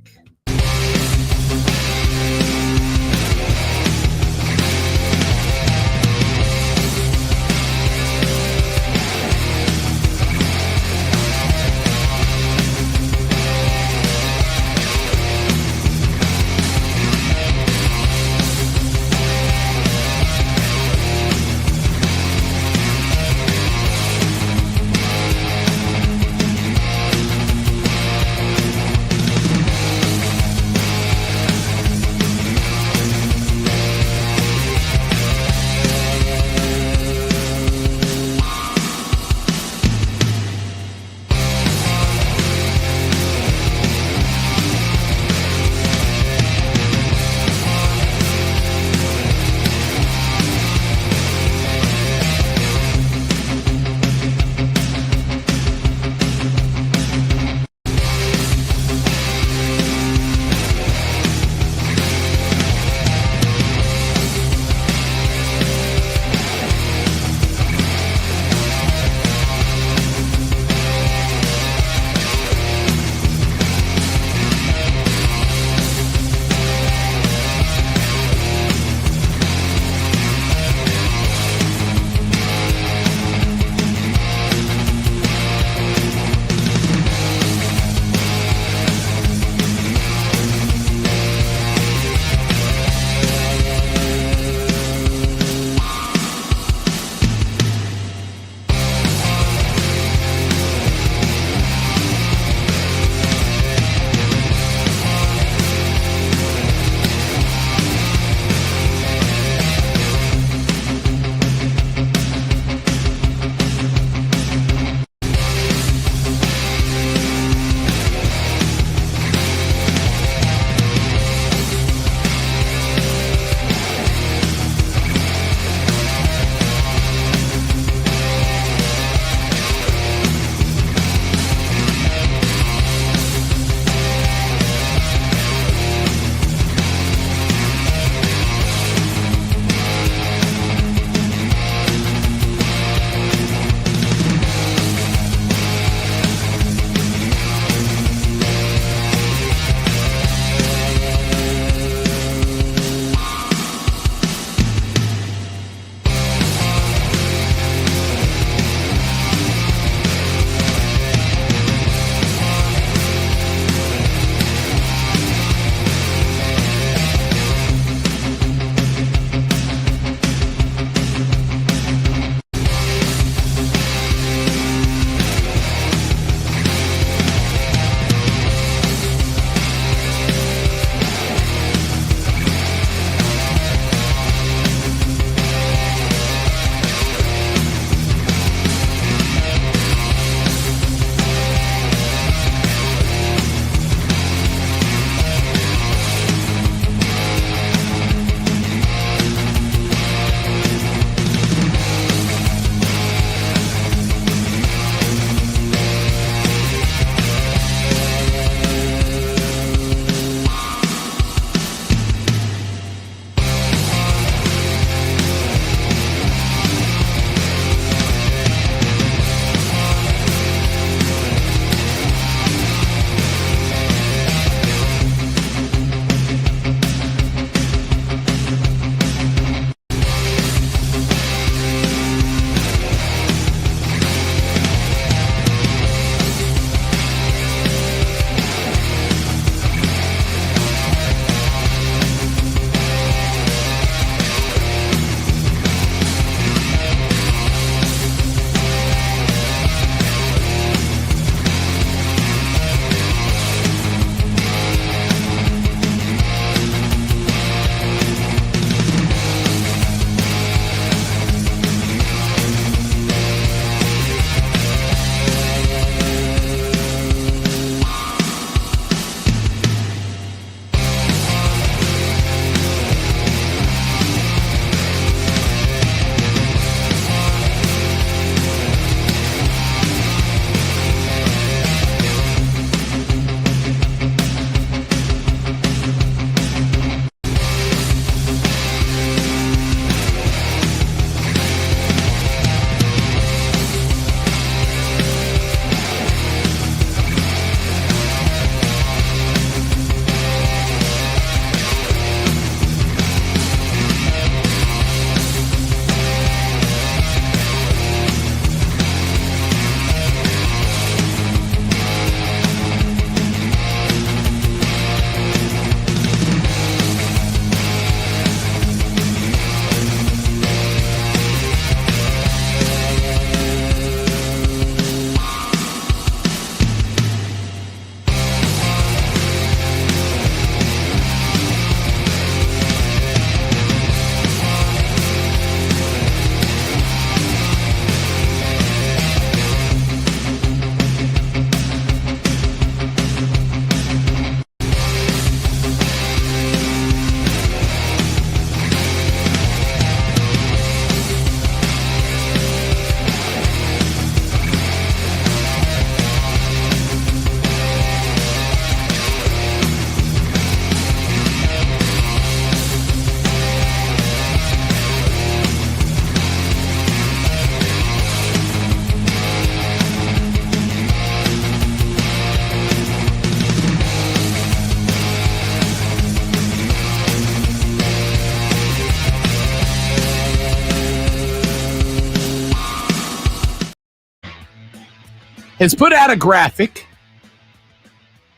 Speaker 4: has put out a graphic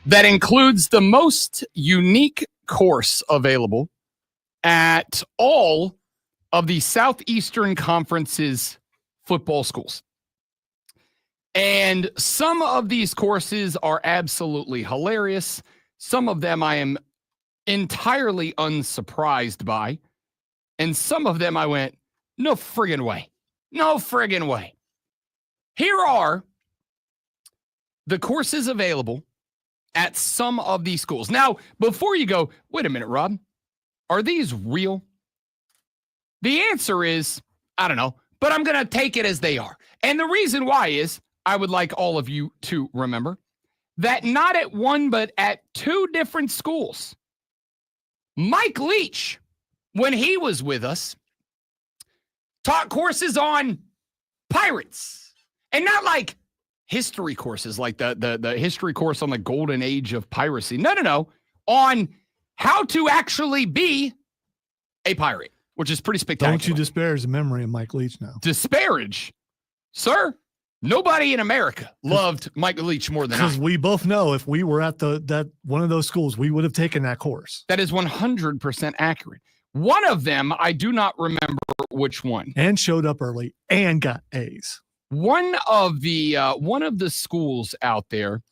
Speaker 4: that includes the most unique course available at all of the Southeastern Conference's football schools. And some of these courses are absolutely hilarious. Some of them I am entirely unsurprised by. And some of them I went, no friggin' way. No friggin' way. Here are the courses available at some of these schools. Now, before you go, wait a minute, Rob, are these real? The answer is, I don't know, but I'm going to take it as they are. And the reason why is, I would like all of you to remember that not at one, but at two different schools, Mike Leach, when he was with us, taught courses on pirates, and not like history courses, like the history course on the golden age of piracy. No. On how to actually be a pirate, which is pretty spectacular.
Speaker 3: Don't you disparage the memory of Mike Leach now.
Speaker 4: Disparage? Sir, nobody in America loved Mike Leach more than I.
Speaker 3: Because we both know if we were at that one of those schools, we would have taken that course.
Speaker 4: That is 100% accurate. One of them, I do not remember which one.
Speaker 3: And showed up early and got A's.
Speaker 4: One of the schools out there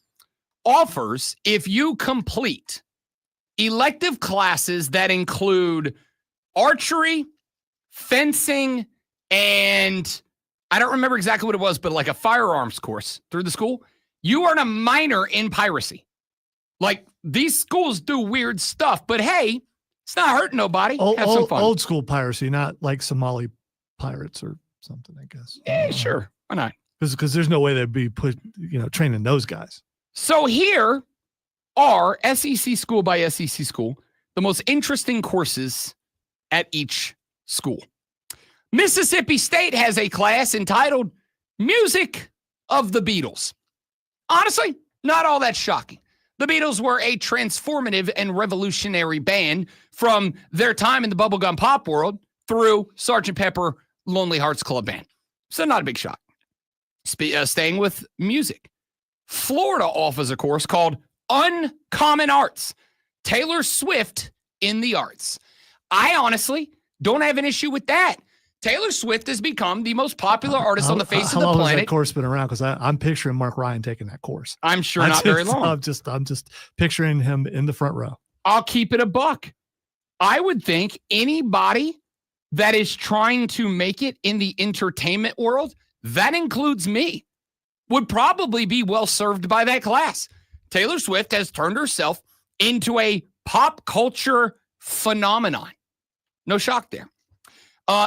Speaker 4: offers, if you complete elective classes that include archery, fencing, and I don't remember exactly what it was, but like a firearms course through the school, you earn a minor in piracy. Like, these schools do weird stuff, but hey, it's not hurting nobody. Have some fun.
Speaker 3: Old school piracy, not like Somali pirates or something, I guess.
Speaker 4: Yeah, sure. Why not?
Speaker 3: Because there's no way they'd be training those guys.
Speaker 4: So here are SEC school by SEC school, the most interesting courses at each school. Mississippi State has a class entitled Music of the Beatles. Honestly, not all that shocking. The Beatles were a transformative and revolutionary band from their time in the bubblegum pop world through Sgt. Pepper Lonely Hearts Club Band. So not a big shock. Staying with music, Florida offers a course called Uncommon Arts. Taylor Swift in the arts. I honestly don't have an issue with that. Taylor Swift has become the most popular artist on the face of the
Speaker 3: How long has that
Speaker 4: planet.
Speaker 3: course been around? Because I'm picturing Mark Ryan taking that course.
Speaker 4: I'm sure not very long.
Speaker 3: I'm just picturing him in the front row.
Speaker 4: I'll keep it a buck. I would think anybody that is trying to make it in the entertainment world, that includes me, would probably be well served by that class. Taylor Swift has turned herself into a pop culture phenomenon. No shock there.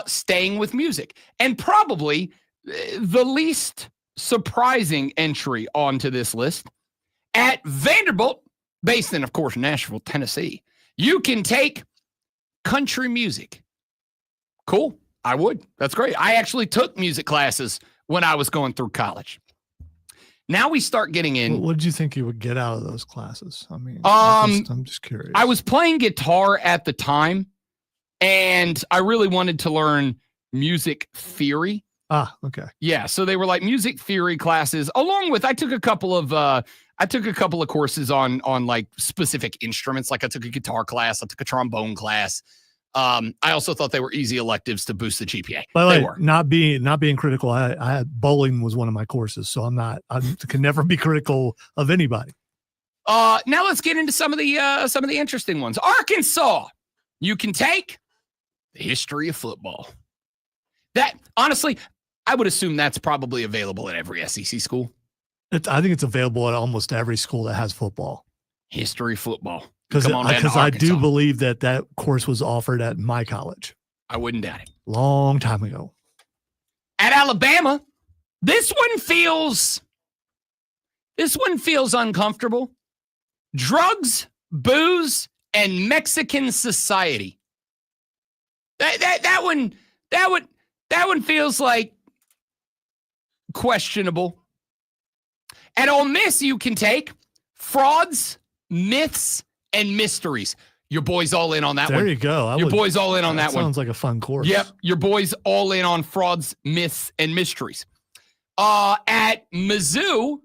Speaker 4: Staying with music. And probably the least surprising entry onto this list, at Vanderbilt, based in, of course, Nashville, Tennessee, you can take country music. Cool. I would. That's great. I actually took music classes when I was going through college. Now we start getting in.
Speaker 3: What did you think you would get out of those classes? I mean, I'm just curious.
Speaker 4: I was playing guitar at the time, and I really wanted to learn music theory.
Speaker 3: Ah, okay.
Speaker 4: Yeah, so they were like music theory classes, along with I took a couple of courses on like specific instruments. Like I took a guitar class, I took a trombone class. I also thought they were easy electives to boost the GPA.
Speaker 3: By the
Speaker 4: They
Speaker 3: way,
Speaker 4: were.
Speaker 3: not being critical, I had bowling was one of my courses, so I can never be critical of anybody.
Speaker 4: Now let's get into some of the interesting ones. Arkansas, you can take the history of football. That honestly, I would assume that's probably available at every SEC school.
Speaker 3: I think it's available at almost every school that has football.
Speaker 4: History football.
Speaker 3: Because
Speaker 4: Come on down to
Speaker 3: I do
Speaker 4: Arkansas.
Speaker 3: believe that course was offered at my college
Speaker 4: I wouldn't doubt it.
Speaker 3: long time ago.
Speaker 4: At Alabama, this one feels uncomfortable. Drugs, booze, and Mexican society. That one feels like questionable. At Ole Miss, you can take frauds, myths, and mysteries. Your boys all in on that one.
Speaker 3: There you go.
Speaker 4: Your boys all in on that one.
Speaker 3: Sounds like a fun course.
Speaker 4: Yep. Your boys all in on frauds, myths, and mysteries. At Mizzou,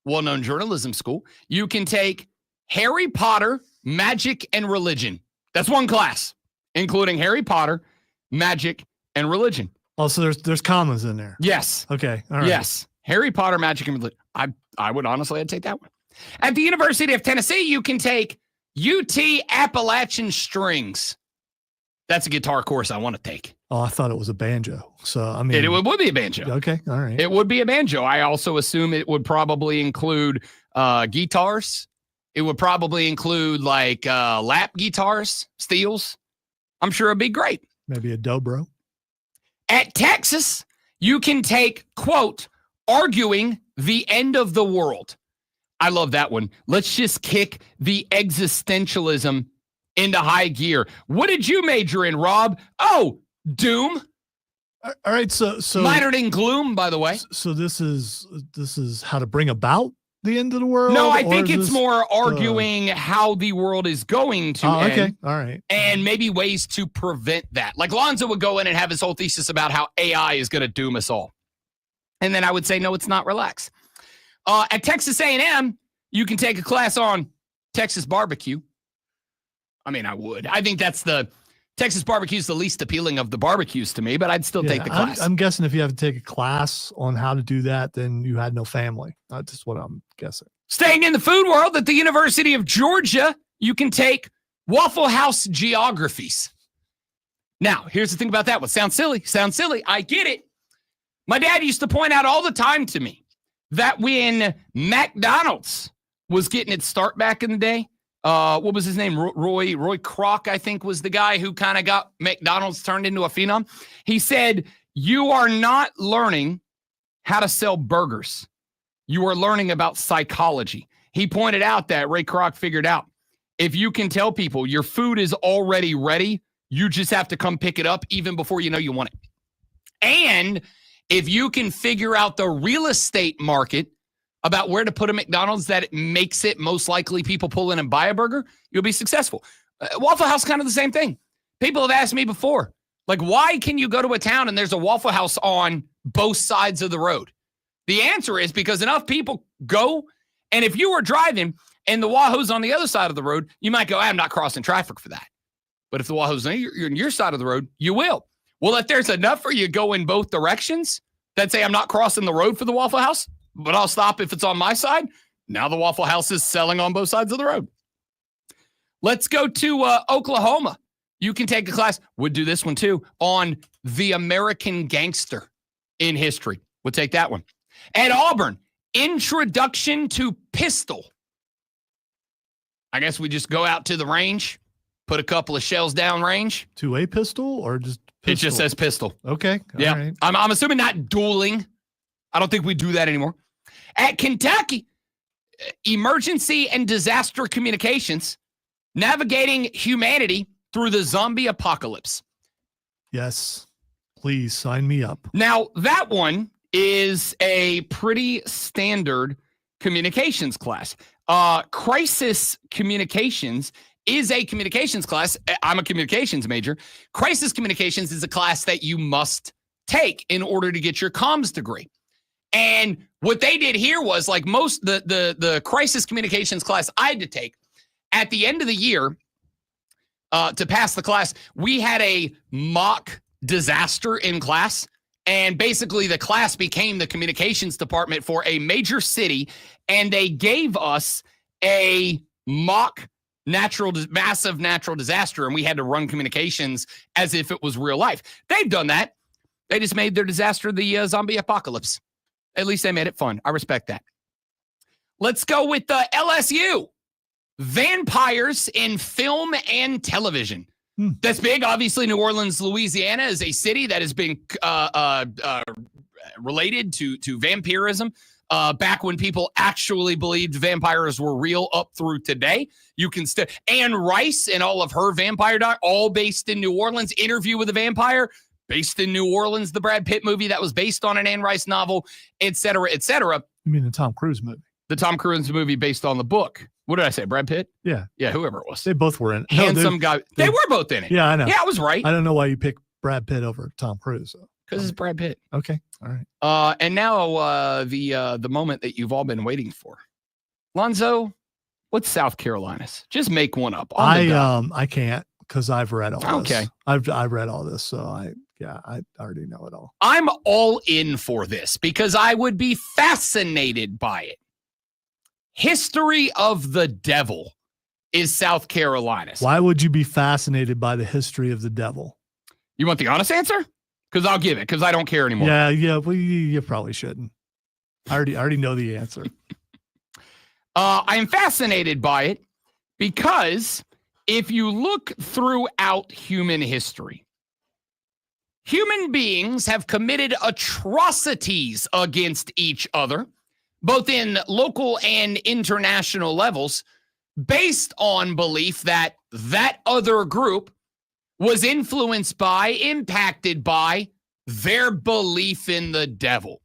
Speaker 2: well-known journalism school. You can take Harry Potter, Magic, and Religion. That's one class, including Harry Potter, Magic, and Religion.
Speaker 3: Also, there's commas in there.
Speaker 2: Yes.
Speaker 3: Okay. All right.
Speaker 2: Yes. Harry Potter, Magic, and Religion. I would honestly, I'd take that one. At the University of Tennessee, you can take UT Appalachian Strings. That's a guitar course I want to take.
Speaker 3: Oh, I thought it was a banjo. So, I mean.
Speaker 2: It would be a banjo.
Speaker 3: Okay. All right.
Speaker 2: It would be a banjo. I also assume it would probably include guitars. It would probably include like lap guitars, steels. I'm sure it'd be great.
Speaker 3: Maybe a dobro.
Speaker 2: At Texas, you can take, quote, arguing the end of the world. I love that one. Let's just kick the existentialism into high gear. What did you major in, Rob? Oh, doom.
Speaker 3: All right. So
Speaker 2: Minored in gloom, by the way.
Speaker 3: So this is how to bring about the end of the world?
Speaker 2: No, I
Speaker 3: or
Speaker 2: think
Speaker 3: is
Speaker 2: it's
Speaker 3: this,
Speaker 2: more arguing how the world is going to end.
Speaker 3: Okay. All right.
Speaker 2: And maybe ways to prevent that. Like Lonzo would go in and have his whole thesis about how AI is going to doom us all. And then I would say, no, it's not. Relax. At Texas A&M, you can take a class on Texas barbecue. I mean, I would. I think that's the Texas barbecue is the least appealing of the barbecues to me, but I'd still take the class.
Speaker 3: I'm guessing if you have to take a class on how to do that, then you had no family. That's just what I'm guessing.
Speaker 2: Staying in the food world, at the University of Georgia, you can take Waffle House geographies. Now, here's the thing about that one. Sounds silly. I get it. My dad used to point out all the time to me that when McDonald's was getting its start back in the day, what was his name? Roy Kroc, I think, was the guy who kind of got McDonald's turned into a phenom. He said, you are not learning how to sell burgers. You are learning about psychology. He pointed out that Ray Kroc figured out if you can tell people your food is already ready, you just have to come pick it up even before you know you want it. And if you can figure out the real estate market about where to put a McDonald's that makes it most likely people pull in and buy a burger, you'll be successful. Waffle House, kind of the same thing. People have asked me before, like, why can you go to a town and there's a Waffle House on both sides of the road? The answer is because enough people go, and if you were driving and the Wahoo's on the other side of the road, you might go, I'm not crossing traffic for that. But if the Wahoo's on your side of the road, you will. Well, if there's enough for you go in both directions that say I'm not crossing the road for the Waffle House, but I'll stop if it's on my side, now the Waffle House is selling on both sides of the road. Let's go to Oklahoma. You can take a class, would do this one too, on the American gangster in history. We'll take that one. At Auburn, Introduction to Pistol. I guess we just go out to the range, put a couple of shells down range.
Speaker 3: To a pistol or just pistol?
Speaker 2: It just says pistol.
Speaker 3: Okay.
Speaker 2: Yeah.
Speaker 3: All right.
Speaker 2: I'm assuming not dueling. I don't think we do that anymore. At Kentucky, Emergency and Disaster Communications, navigating humanity through the zombie apocalypse.
Speaker 3: Yes. Please sign me up.
Speaker 2: Now, that one is a pretty standard communications class. Crisis Communications is a communications class. I'm a communications major. Crisis Communications is a class that you must take in order to get your comms degree. And what they did here was, like most the crisis communications class I had to take, at the end of the year, to pass the class, we had a mock disaster in class. And basically the class became the communications department for a major city. And they gave us a mock massive natural disaster. And we had to run communications as if it was real life. They've done that. They just made their disaster the zombie apocalypse. At least they made it fun. I respect that. Let's go with the LSU. Vampires in film and television. That's big. Obviously, New Orleans, Louisiana is a city that has been related to vampirism back when people actually believed vampires were real up through today. You can still Anne Rice and all of her vampire all based in New Orleans. Interview with a Vampire based in New Orleans. The Brad Pitt movie that was based on an Anne Rice novel, et cetera, et cetera.
Speaker 3: You mean the Tom Cruise movie?
Speaker 2: The Tom Cruise movie based on the book. What did I say? Brad Pitt?
Speaker 3: Yeah.
Speaker 2: Yeah, whoever it was.
Speaker 3: They both were in it.
Speaker 2: Handsome guy. They were both in it.
Speaker 3: Yeah, I know.
Speaker 2: Yeah, I was right.
Speaker 3: I don't know why you picked Brad Pitt over Tom Cruise, though.
Speaker 4: Because it's Brad Pitt.
Speaker 3: Okay. All right.
Speaker 4: And now the moment that you've all been waiting for. Lonzo, what's South Carolina's? Just make one up. On the dot.
Speaker 3: I can't because I've read all this.
Speaker 4: Okay.
Speaker 3: I've read all this, so I already know it all.
Speaker 4: I'm all in for this because I would be fascinated by it. History of the devil is South Carolina's.
Speaker 3: Why would you be fascinated by the history of the devil?
Speaker 4: You want the honest answer? Because I'll give it because I don't care anymore.
Speaker 3: Yeah. Well, you probably shouldn't. I already know the answer.
Speaker 4: I am fascinated by it because if you look throughout human history, human beings have committed atrocities against each other, both in local and international levels, based on belief that that other group was influenced by, impacted by their belief in the devil.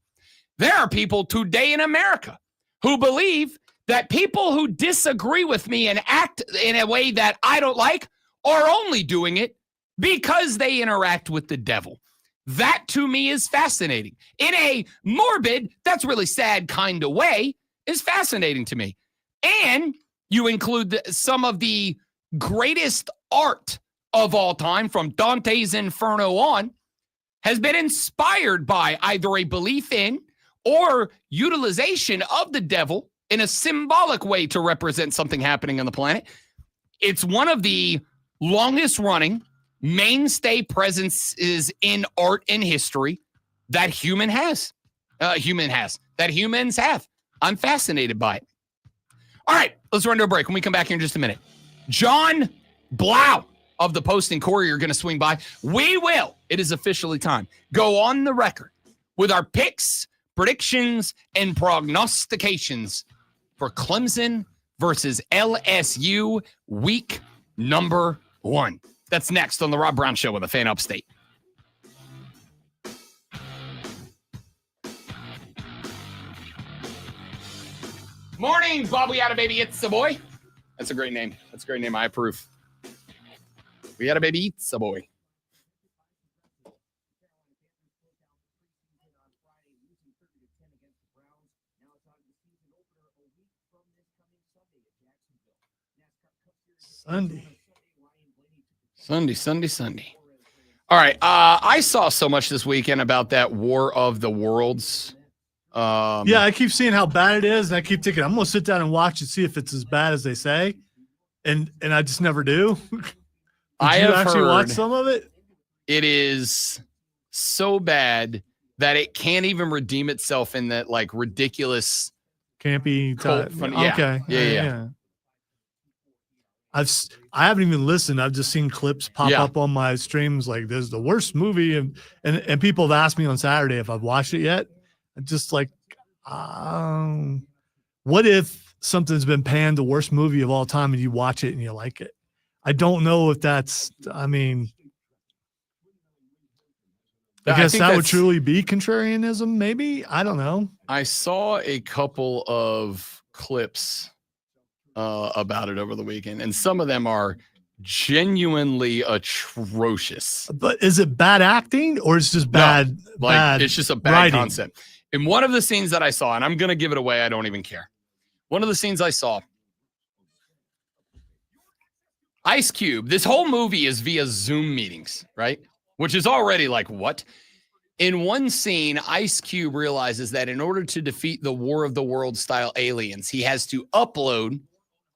Speaker 4: There are people today in America who believe that people who disagree with me and act in a way that I don't like are only doing it because they interact with the devil. That to me is fascinating. In a morbid, that's really sad kind of way, is fascinating to me. And you include some of the greatest art of all time, from Dante's Inferno on, has been inspired by either a belief in or utilization of the devil in a symbolic way to represent something happening on the planet. It's one of the longest running mainstay presences in art and history that humans have. I'm fascinated by it. All right, let's run to a break. When we come back here in just a minute, John Blau of the Post and Courier are going to swing by. We will, it is officially time, go on the record with our picks, predictions, and prognostications for Clemson versus LSU week number 1. That's next on the Rob Brown Show with a Fan Upstate. Morning, Bob. We had a baby. It's a boy. That's a great name. I approve. We had a baby. It's a boy. Sunday. All right. I saw so much this weekend about that War of the Worlds.
Speaker 3: Yeah, I keep seeing how bad it is, and I keep thinking I'm going to sit down and watch and see if it's as bad as they say, and I just never do.
Speaker 4: I
Speaker 3: you
Speaker 4: have
Speaker 3: actually
Speaker 4: heard
Speaker 3: watch some of it?
Speaker 4: It is so bad that it can't even redeem itself in that like ridiculous
Speaker 3: campy
Speaker 4: cult
Speaker 3: type.
Speaker 4: fun. Yeah.
Speaker 3: Okay.
Speaker 4: Yeah.
Speaker 3: I haven't even listened. I've just seen clips pop up on my streams like this is the worst movie, and people have asked me on Saturday if I've watched it yet. I'm just like, what if something's been panned the worst movie of all time and you watch it and you like it? I don't know if that's. I mean, I guess that would truly be contrarianism. Maybe, I don't know.
Speaker 4: I saw a couple of clips about it over the weekend, and some of them are genuinely atrocious.
Speaker 3: But is it bad acting or is it just bad?
Speaker 4: No,
Speaker 3: bad
Speaker 4: it's just a bad
Speaker 3: writing?
Speaker 4: concept. In one of the scenes that I saw, and I'm going to give it away, I don't even care. One of the scenes I saw, Ice Cube, this whole movie is via Zoom meetings, right? Which is already like, what? In one scene, Ice Cube realizes that in order to defeat the War of the World style aliens, he has to upload.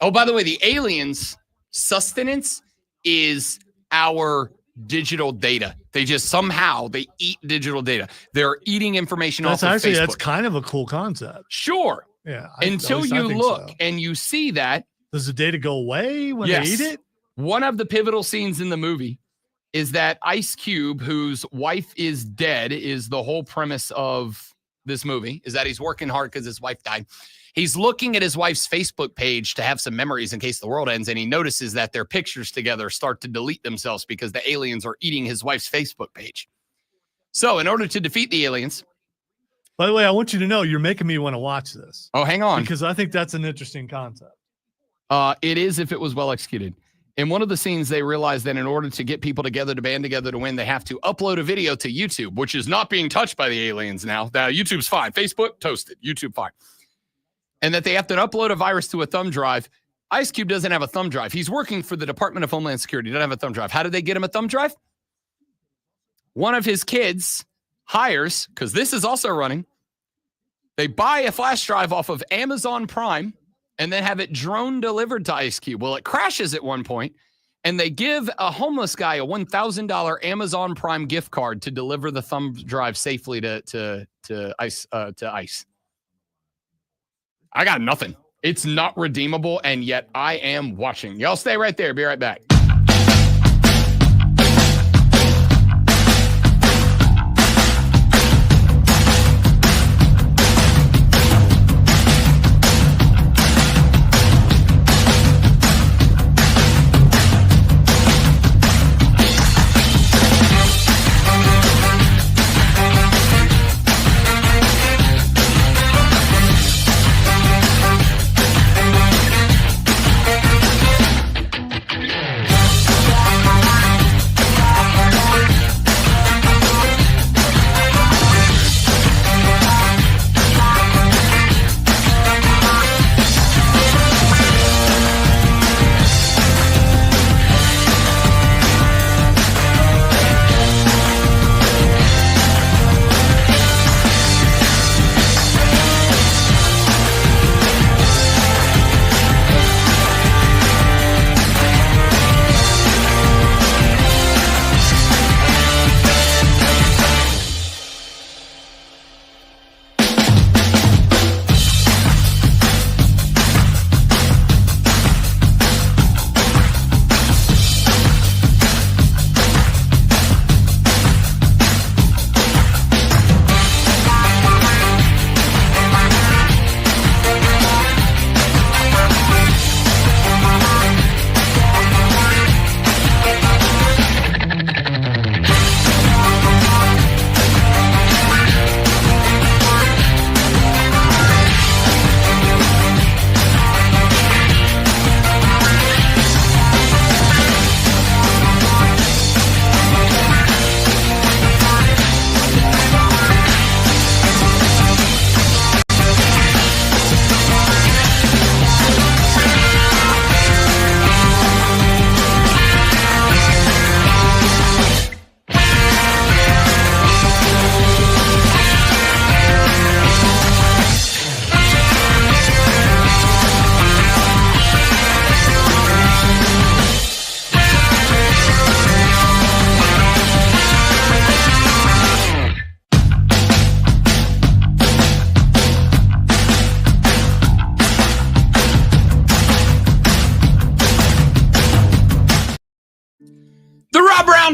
Speaker 4: Oh, by the way, the aliens' sustenance is our digital data. They just somehow they eat digital data. They're eating information off of Facebook.
Speaker 3: That's kind of a cool concept.
Speaker 4: Sure.
Speaker 3: Yeah.
Speaker 4: Until you look and you see that.
Speaker 3: Does the data go away when they eat it?
Speaker 4: One of the pivotal scenes in the movie is that Ice Cube, whose wife is dead, is the whole premise of this movie, is that he's working hard because his wife died. He's looking at his wife's Facebook page to have some memories in case the world ends, and he notices that their pictures together start to delete themselves because the aliens are eating his wife's Facebook page. So in order to defeat the aliens...
Speaker 3: By the way, I want you to know you're making me want to watch this.
Speaker 4: Oh, hang on.
Speaker 3: Because I think that's an interesting concept.
Speaker 4: It is if it was well executed.
Speaker 2: In one of the scenes, they realize that in order to get people together to band together to win, they have to upload a video to YouTube, which is not being touched by the aliens now. YouTube's fine. Facebook, toasted. YouTube, fine. And that they have to upload a virus to a thumb drive. Ice Cube doesn't have a thumb drive. He's working for the Department of Homeland Security. He doesn't have a thumb drive. How did they get him a thumb drive? One of his kids hires, because this is also running, they buy a flash drive off of Amazon Prime and then have it drone delivered to Ice Cube. Well, it crashes at one point, and they give a homeless guy a $1,000 Amazon Prime gift card to deliver the thumb drive safely to Ice. I got nothing. It's not redeemable, and yet I am watching. Y'all stay right there. Be right back.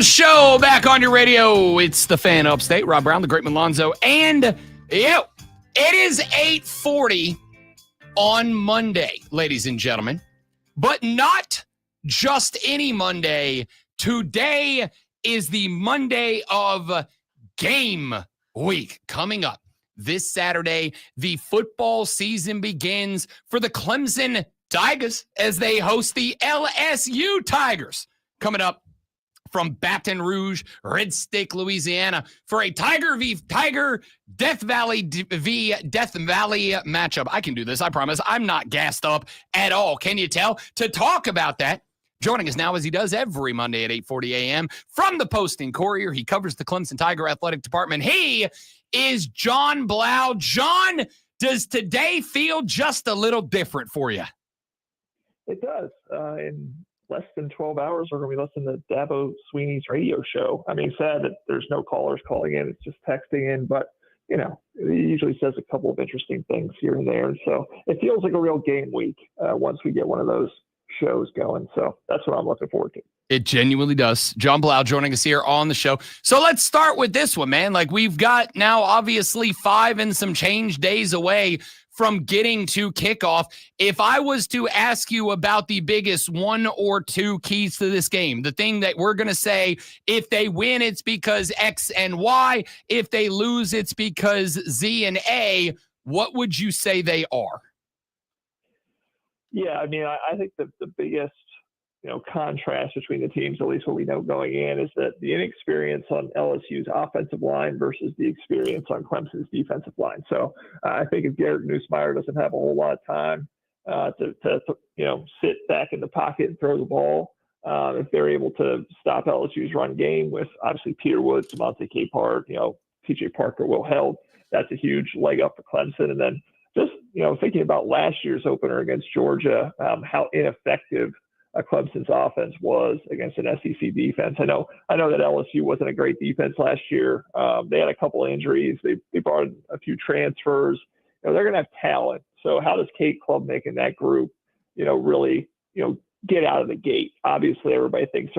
Speaker 2: Show back on your radio. It's the Fan Upstate. Rob Brown, the Great Malonzo, and it is 8:40 on Monday, ladies and gentlemen. But not just any Monday. Today is the Monday of game week. Coming up this Saturday, the football season begins for the Clemson Tigers as they host the LSU Tigers. Coming up from Baton Rouge, Red Stick, Louisiana, for a Tiger v. Tiger, Death Valley v. Death Valley matchup. I can do this, I promise. I'm not gassed up at all. Can you tell? To talk about that, joining us now as he does every Monday at 8:40 a.m. from the Post-Courier. He covers the Clemson Tiger Athletic Department. He is John Blau. John, does today feel just a little different for you?
Speaker 8: It does. In less than 12 hours, we're going to be listening to Dabo Sweeney's radio show. I mean, sad that there's no callers calling in. It's just texting in, but, you know, he usually says a couple of interesting things here and there. And so it feels like a real game week once we get one of those shows going. So that's what I'm looking forward to.
Speaker 2: It genuinely does. John Blau joining us here on the show. So let's start with this one, man. Like, we've got now obviously 5 and some change days away from getting to kickoff. If I was to ask you about the biggest 1 or 2 keys to this game, the thing that we're going to say, if they win, it's because X and Y. If they lose, it's because Z and A. What would you say they are?
Speaker 8: Yeah, I mean, I think the biggest contrast between the teams, at least what we know going in, is that the inexperience on LSU's offensive line versus the experience on Clemson's defensive line. So I think if Garrett Nussmeier doesn't have a whole lot of time to sit back in the pocket and throw the ball, if they're able to stop LSU's run game with obviously Peter Woods, Monte Capehart, TJ Parker, Will Held, that's a huge leg up for Clemson. And then just, thinking about last year's opener against Georgia, how ineffective Clemson's offense was against an SEC defense. I know that LSU wasn't a great defense last year. They had a couple of injuries. They brought in a few transfers. They're going to have talent. So how does Cade Klubnik and that group, really, get out of the gate? Obviously, everybody thinks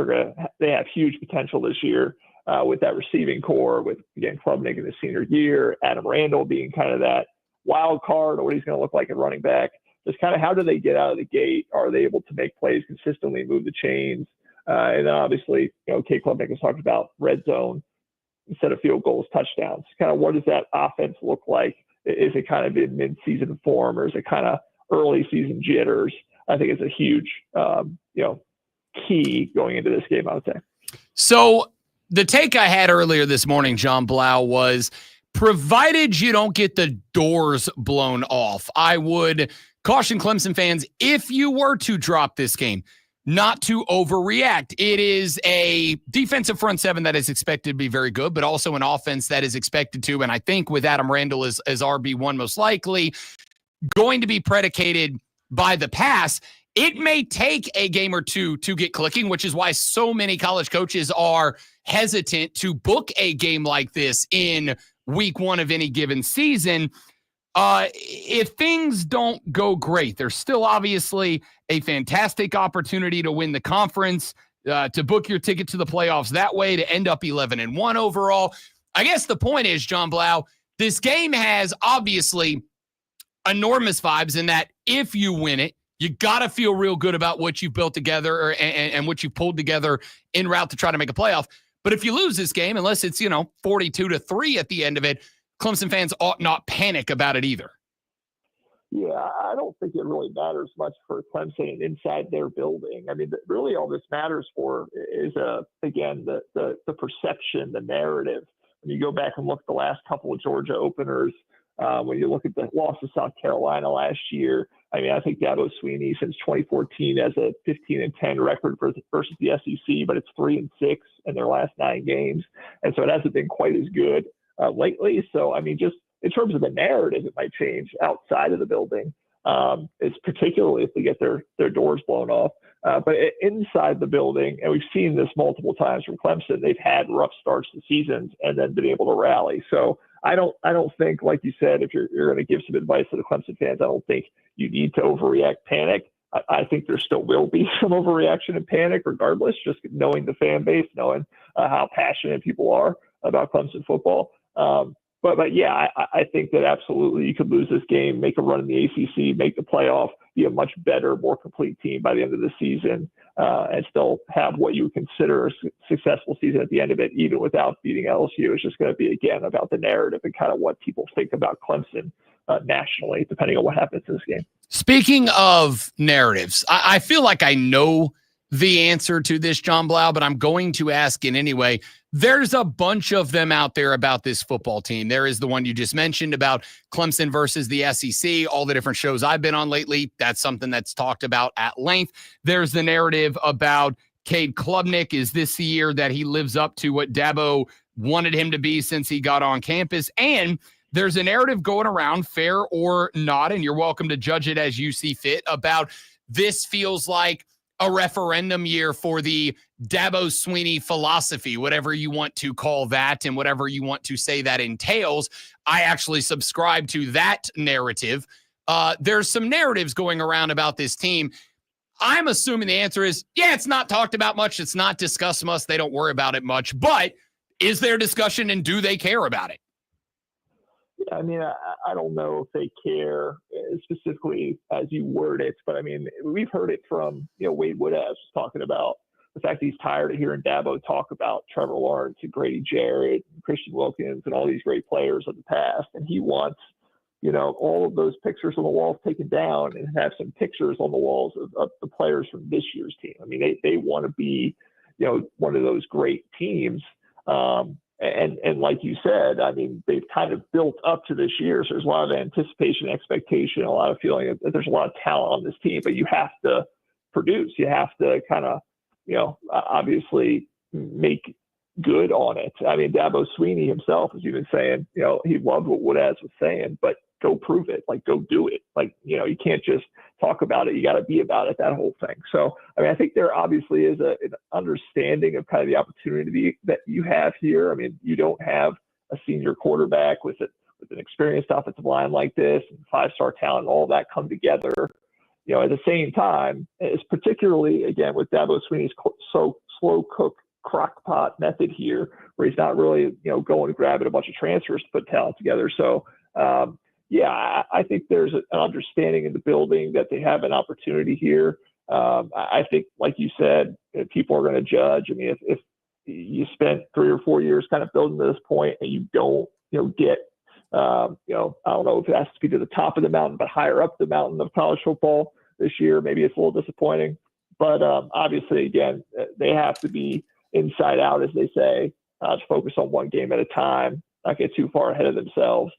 Speaker 8: they have huge potential this year with that receiving core, with, again, Klubnik in his senior year, Adam Randall being kind of that wild card, or what he's going to look like at running back. Just kind of how do they get out of the gate? Are they able to make plays consistently, move the chains? And then obviously, Cade Klubnik has talked about red zone instead of field goals, touchdowns. Kind of what does that offense look like? Is it kind of in mid-season form, or is it kind of early season jitters? I think it's a huge, key going into this game, I would say.
Speaker 4: So the take I had earlier this morning, John Blau, was provided you don't get the doors blown off, I would caution Clemson fans, if you were to drop this game, not to overreact. It is a defensive front seven that is expected to be very good, but also an offense that is expected to, and I think with Adam Randall as RB1 most likely, going to be predicated by the pass. It may take a game or two to get clicking, which is why so many college coaches are hesitant to book a game like this in week one of any given season. If things don't go great, there's still obviously a fantastic opportunity to win the conference, to book your ticket to the playoffs that way, to end up 11-1 overall. I guess the point is, John Blau, this game has obviously enormous vibes in that if you win it, you got to feel real good about what you've built together and what you've pulled together en route to try to make a playoff. But if you lose this game, unless it's, 42-3 at the end of it, Clemson fans ought not panic about it either.
Speaker 8: Yeah, I don't think it really matters much for Clemson inside their building. I mean, really all this matters for is, again, the perception, the narrative. When you go back and look at the last couple of Georgia openers, when you look at the loss to South Carolina last year, I mean, I think Dabo Swinney since 2014 has a 15-10 record versus the SEC, but it's 3-6 in their last 9 games. And so it hasn't been quite as good lately. So, I mean, just in terms of the narrative, it might change outside of the building. It's particularly if they get their doors blown off. But inside the building, and we've seen this multiple times from Clemson, they've had rough starts to seasons and then been able to rally. So I don't think, like you said, if you're going to give some advice to the Clemson fans, I don't think you need to overreact, panic. I think there still will be some overreaction and panic regardless, just knowing the fan base, knowing how passionate people are about Clemson football. But yeah, I think that absolutely you could lose this game, make a run in the ACC, make the playoff, be a much better, more complete team by the end of the season, and still have what you would consider a successful season at the end of it, even without beating LSU. It's just going to be, again, about the narrative and kind of what people think about Clemson nationally, depending on what happens in this game.
Speaker 4: Speaking of narratives, I feel like I know the answer to this, John Blau, but I'm going to ask it anyway. There's a bunch of them out there about this football team. There is the one you just mentioned about Clemson versus the SEC, all the different shows I've been on lately. That's something that's talked about at length. There's the narrative about Cade Klubnik. Is this the year that he lives up to what Dabo wanted him to be since he got on campus? And there's a narrative going around, fair or not, and you're welcome to judge it as you see fit, about this feels like a referendum year for the Dabo Swinney philosophy, whatever you want to call that and whatever you want to say that entails. I actually subscribe to that narrative. There's some narratives going around about this team. I'm assuming the answer is, yeah, it's not talked about much. It's not discussed much. They don't worry about it much. But is there discussion and do they care about it?
Speaker 8: I mean, I don't know if they care specifically as you word it, but I mean, we've heard it from, Wade Woodhouse talking about the fact that he's tired of hearing Dabo talk about Trevor Lawrence and Grady Jarrett and Christian Wilkins and all these great players of the past. And he wants all of those pictures on the walls taken down and have some pictures on the walls of the players from this year's team. I mean, they want to be, one of those great teams. And like you said, I mean, they've kind of built up to this year. So there's a lot of anticipation, expectation, a lot of feeling that there's a lot of talent on this team, but you have to produce. You have to kind of, obviously make good on it. I mean, Dabo Swinney himself has even saying, he loved what Woodaz was saying, but go prove it, like go do it. Like, you can't just talk about it. You got to be about it, that whole thing. So, I mean, I think there obviously is an understanding of kind of the opportunity that you have here. I mean, you don't have a senior quarterback with an experienced offensive line like this and 5-star talent, all that come together. At the same time, it's particularly, again, with Dabo Swinney's slow cook crock pot method here, where he's not really, going and grabbing a bunch of transfers to put talent together. So, I think there's an understanding in the building that they have an opportunity here. I think, like you said, people are going to judge. I mean, if you spent 3 or 4 years kind of building to this point and you don't, get, I don't know if it has to be to the top of the mountain, but higher up the mountain of college football this year, maybe it's a little disappointing. But obviously, again, they have to be inside out, as they say, to focus on one game at a time, not get too far ahead of themselves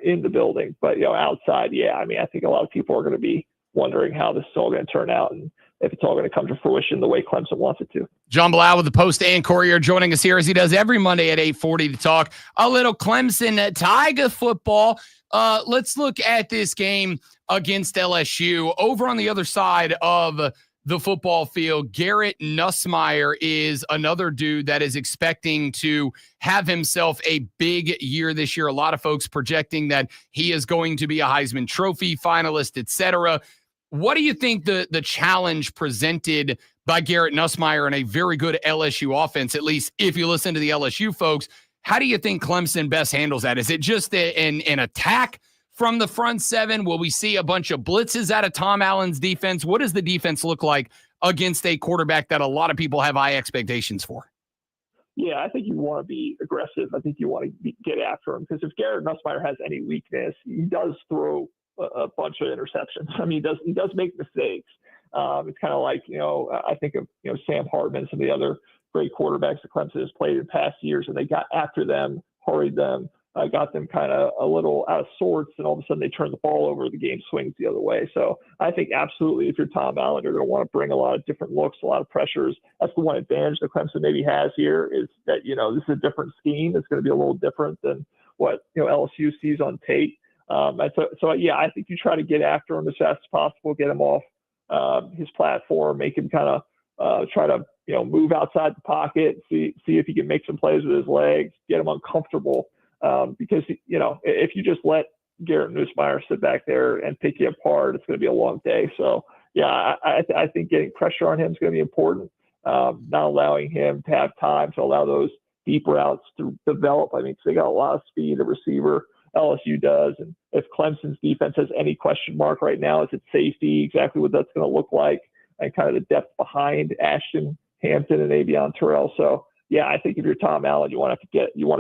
Speaker 8: in the building. But, outside, I mean, I think a lot of people are going to be wondering how this is all going to turn out and if it's all going to come to fruition the way Clemson wants it to.
Speaker 4: John Blau with the Post and Courier joining us here as he does every Monday at 8:40 to talk a little Clemson Tiger football. Let's look at this game against LSU. Over on the other side of the football field, Garrett Nussmeier is another dude that is expecting to have himself a big year this year. A lot of folks projecting that he is going to be a Heisman Trophy finalist, etc. What do you think the challenge presented by Garrett Nussmeier and a very good LSU offense, at least if you listen to the LSU folks, how do you think Clemson best handles that? Is it just an attack from the front seven? Will we see a bunch of blitzes out of Tom Allen's defense? What does the defense look like against a quarterback that a lot of people have high expectations for?
Speaker 8: Yeah, I think you want to be aggressive. I think you want to get after him, because if Garrett Nussmeier has any weakness, he does throw a bunch of interceptions. I mean, he does make mistakes. It's kind of like, I think of, Sam Hartman, some of the other great quarterbacks that Clemson has played in past years, and they got after them, hurried them, got them kind of a little out of sorts, and all of a sudden they turn the ball over, the game swings the other way. So I think absolutely, if you're Tom Allen, you're going to want to bring a lot of different looks, a lot of pressures. That's the one advantage that Clemson maybe has here, is that, this is a different scheme. It's going to be a little different than what, LSU sees on tape. I think you try to get after him as fast as possible, get him off his platform, make him kind of try to, move outside the pocket, see if he can make some plays with his legs, get him uncomfortable. Because, if you just let Garrett Nussmeier sit back there and pick you apart, it's going to be a long day. So, I think getting pressure on him is going to be important, not allowing him to have time to allow those deep routes to develop. I mean, 'cause they got a lot of speed, the receiver, LSU does. And if Clemson's defense has any question mark right now, is it safety, exactly what that's going to look like, and kind of the depth behind Ashton Hampton and Avion Terrell. So, I think if you're Tom Allen, you want to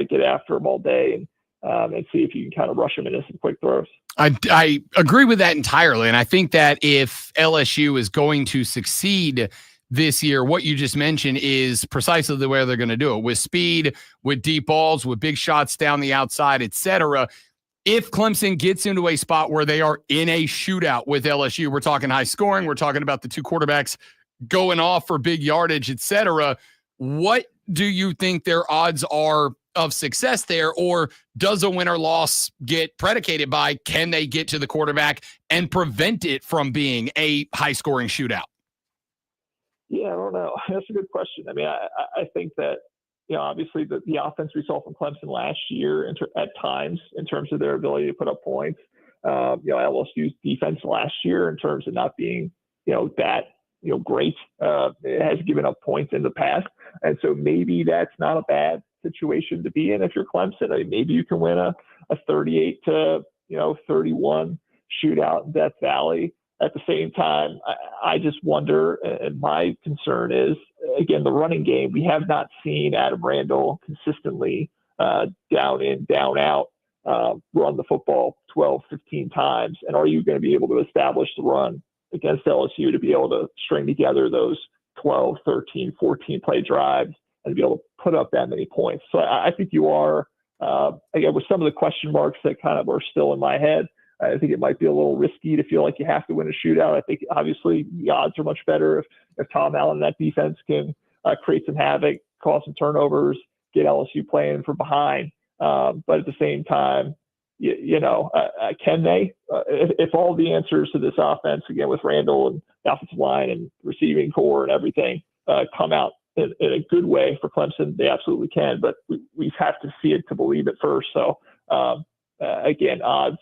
Speaker 8: get after him all day and see if you can kind of rush him into some quick throws.
Speaker 4: I agree with that entirely. And I think that if LSU is going to succeed this year, what you just mentioned is precisely the way they're going to do it, with speed, with deep balls, with big shots down the outside, etc. If Clemson gets into a spot where they are in a shootout with LSU, we're talking high scoring, we're talking about the two quarterbacks going off for big yardage, etc. What do you think their odds are of success there? Or does a win or loss get predicated by, can they get to the quarterback and prevent it from being a high scoring shootout?
Speaker 8: Yeah, I don't know. That's a good question. I mean, I think that, obviously the offense we saw from Clemson last year at times in terms of their ability to put up points, LSU's defense last year in terms of not being, that, great, it has given up points in the past. And so maybe that's not a bad situation to be in if you're Clemson. I mean, maybe you can win a 38-31 shootout in Death Valley. At the same time, I just wonder, and my concern is, again, the running game. We have not seen Adam Randall consistently down in, down out run the football 12, 15 times? And are you going to be able to establish the run against LSU to be able to string together those 12, 13, 14 play drives and be able to put up that many points? So I think you are, again, with some of the question marks that kind of are still in my head, I think it might be a little risky to feel like you have to win a shootout. I think obviously the odds are much better if Tom Allen and that defense can create some havoc, cause some turnovers, get LSU playing from behind. But at the same time, can they? If all the answers to this offense, again, with Randall and the offensive line and receiving core and everything, come out in a good way for Clemson, they absolutely can. But we have to see it to believe it first. So, again, odds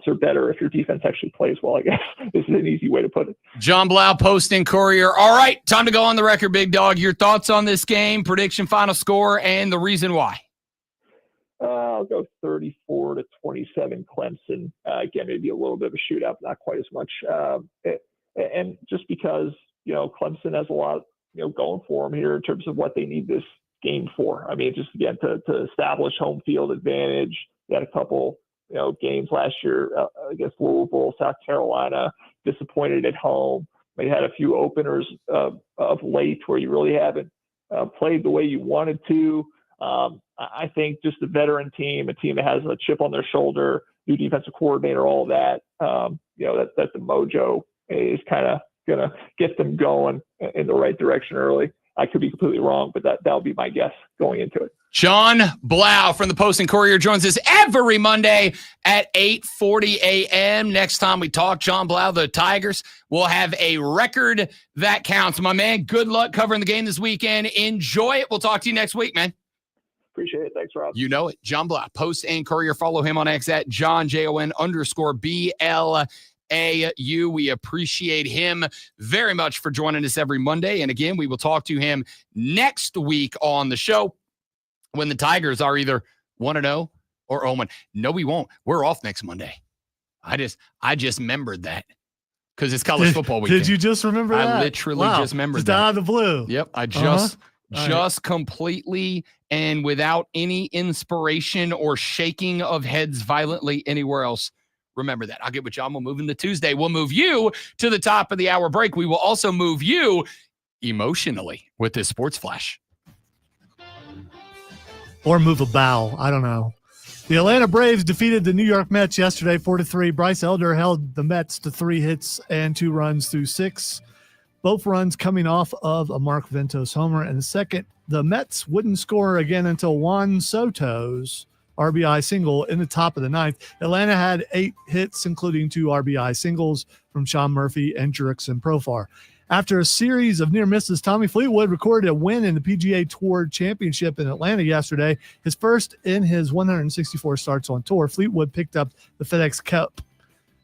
Speaker 8: are better if your defense actually plays well, I guess. This is an easy way to put it.
Speaker 4: John Blau, Post and Courier. All right, time to go on the record, big dog. Your thoughts on this game, prediction, final score, and the reason why.
Speaker 8: I'll go 34-27 Clemson. Again, maybe a little bit of a shootout, but not quite as much. And just because, Clemson has a lot, going for them here in terms of what they need this game for. I mean, just again, to establish home field advantage. They had a couple, games last year against Louisville, South Carolina, disappointed at home. They had a few openers of late where you really haven't played the way you wanted to. I think just a veteran team, a team that has a chip on their shoulder, new defensive coordinator, all of that, that the mojo is kind of going to get them going in the right direction early. I could be completely wrong, but that'll be my guess going into it.
Speaker 4: John Blau from the Post and Courier joins us every Monday at 8:40 a.m. Next time we talk, John Blau, the Tigers will have a record that counts. My man, good luck covering the game this weekend. Enjoy it. We'll talk to you next week, man.
Speaker 8: Appreciate it. Thanks, Rob.
Speaker 4: You know it. John Blau, Post and Courier. Follow him on X at John_BLAU. We appreciate him very much for joining us every Monday. And again, we will talk to him next week on the show when the Tigers are either 1-0 or 0-1. No, we won't. We're off next Monday. I just remembered that because it's college football weekend.
Speaker 3: Did you just remember that?
Speaker 4: I literally just remembered
Speaker 3: just
Speaker 4: that.
Speaker 3: Out of the blue.
Speaker 4: Yep. I just completely and without any inspiration or shaking of heads violently anywhere else. Remember that. I'll get with John. We'll move into Tuesday. We'll move you to the top of the hour break. We will also move you emotionally with this sports flash.
Speaker 3: Or move a bow. I don't know. The Atlanta Braves defeated the New York Mets yesterday 4-3. Bryce Elder held the Mets to 3 hits and 2 runs through 6. Both runs coming off of a Mark Ventos homer. And the second, the Mets wouldn't score again until Juan Soto's RBI single in the top of the 9th. Atlanta had 8 hits, including 2 RBI singles from Sean Murphy and Jurickson Profar. After a series of near misses, Tommy Fleetwood recorded a win in the PGA Tour Championship in Atlanta yesterday, his first in his 164 starts on tour. Fleetwood picked up the FedEx Cup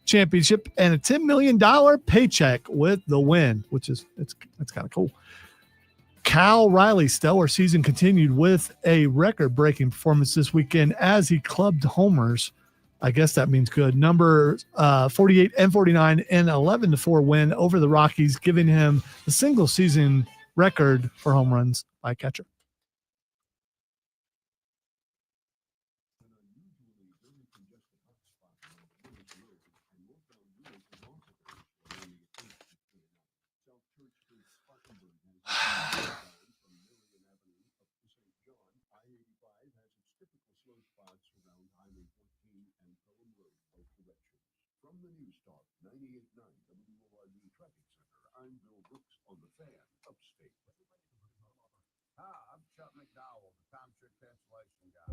Speaker 3: Championship and a $10 million paycheck with the win, which is it's kind of cool. Cal Riley's stellar season continued with a record-breaking performance this weekend as he clubbed homers. I guess that means good. Number 48 and 49 in 11-4 win over the Rockies, giving him the single-season record for home runs by catcher.
Speaker 9: From the News Talk 98.9 WORD Traffic Center, I'm Bill Brooks on the Fan, upstate. Hi, I'm Chuck McDowell, the timeshare cancellation guy.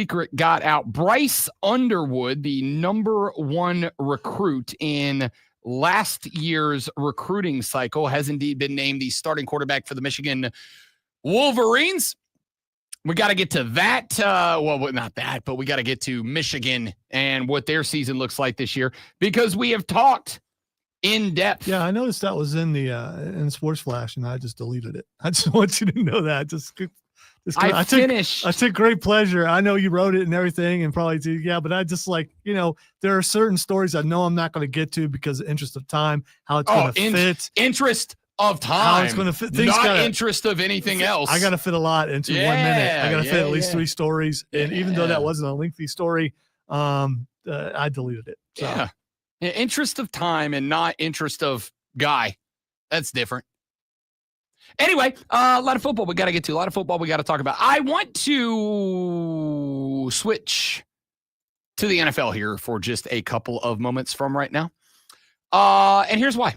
Speaker 2: secret got out. Bryce Underwood, the number 1 recruit in last year's recruiting cycle, has indeed been named the starting quarterback for the Michigan Wolverines. We got to get to that. Well, not that, but we got to get to Michigan and what their season looks like this year, because we have talked in depth.
Speaker 3: Yeah, I noticed that was in the in Sports Flash, and I just deleted it. I just want you to know that. I took great pleasure. I know you wrote it and everything, and probably do. Yeah, but I just there are certain stories I know I'm not going to get to because of interest of time, how it's going to fit.
Speaker 2: Interest of time.
Speaker 3: How it's going to fit.
Speaker 2: Not interest of anything else.
Speaker 3: I got to fit a lot into 1 minute. I got to fit at least 3 stories. And even though that wasn't a lengthy story, I deleted it. So.
Speaker 2: Yeah. Interest of time and not interest of guy. That's different. Anyway, a lot of football we got to get to. A lot of football we got to talk about. I want to switch to the NFL here for just a couple of moments from right now. And here's why.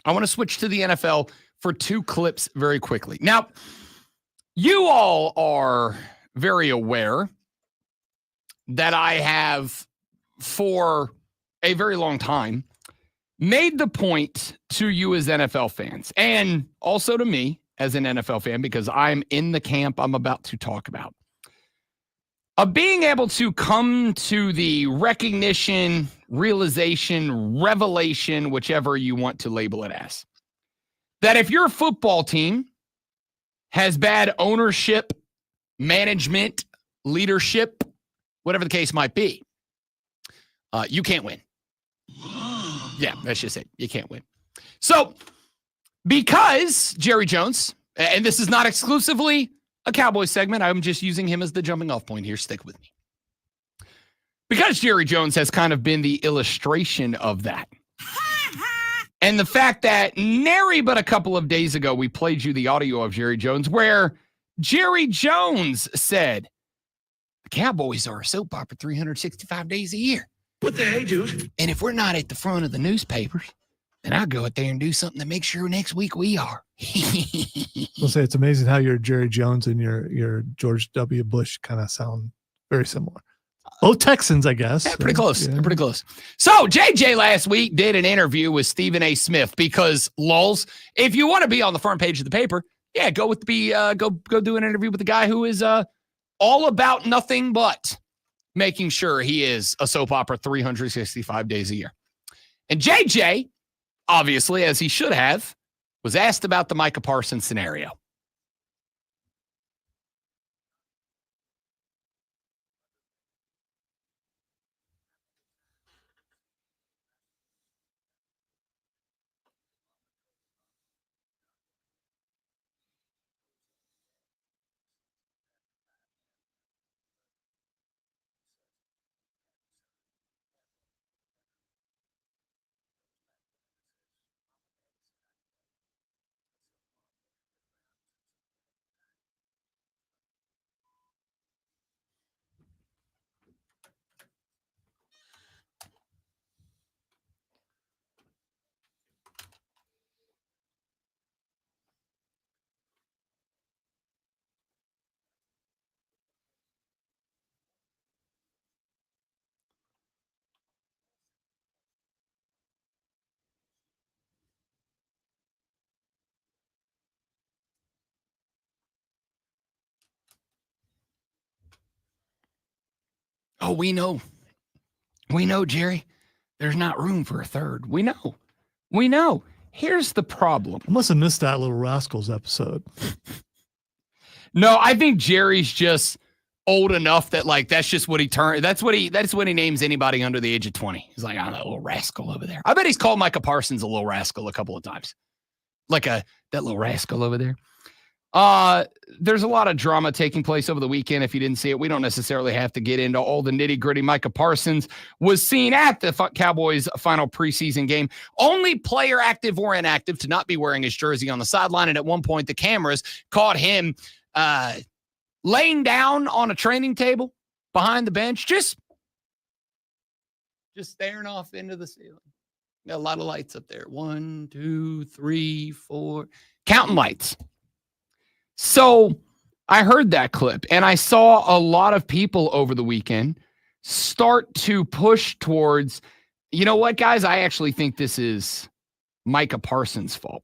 Speaker 2: I want to switch to the NFL for 2 clips very quickly. Now, you all are very aware that I have, for a very long time, made the point to you as NFL fans, and also to me as an NFL fan, because I'm in the camp I'm about to talk about, of being able to come to the recognition, realization, revelation, whichever you want to label it as, that if your football team has bad ownership, management, leadership, whatever the case might be, you can't win. Yeah, that's just it. You can't win. So, because Jerry Jones, and this is not exclusively a Cowboys segment, I'm just using him as the jumping off point here. Stick with me. Because Jerry Jones has kind of been the illustration of that. And the fact that nary but a couple of days ago, we played you the audio of Jerry Jones, where Jerry Jones said, the Cowboys are a soap opera 365 days a year.
Speaker 6: What the hey, dude?
Speaker 2: And if we're not at the front of the newspapers, then I'll go out there and do something to make sure next week we are.
Speaker 3: I'll say it's amazing how your Jerry Jones and your George W. Bush kind of sound very similar. Both Texans, I guess.
Speaker 2: Yeah, pretty close.
Speaker 3: Yeah.
Speaker 2: They're pretty close. So JJ last week did an interview with Stephen A. Smith because lulz, if you want to be on the front page of the paper, yeah, go do an interview with the guy who is all about nothing but making sure he is a soap opera 365 days a year. And JJ, obviously, as he should have, was asked about the Micah Parsons scenario. Oh, we know. We know, Jerry. There's not room for a third. We know. We know. Here's the problem.
Speaker 3: I must have missed that Little Rascals episode.
Speaker 2: No, I think Jerry's just old enough that that's just what he turned. That's what he names anybody under the age of 20. He's like, I'm that little rascal over there. I bet he's called Micah Parsons a little rascal a couple of times. That little rascal over there. There's a lot of drama taking place over the weekend. If you didn't see it, we don't necessarily have to get into all the nitty gritty. Micah Parsons was seen at the Cowboys' final preseason game. Only player, active or inactive, to not be wearing his jersey on the sideline. And at one point, the cameras caught him laying down on a training table behind the bench, just staring off into the ceiling. Got a lot of lights up there. 1, 2, 3, 4, counting lights. So I heard that clip, and I saw a lot of people over the weekend start to push towards, you know what, guys? I actually think this is Micah Parsons' fault.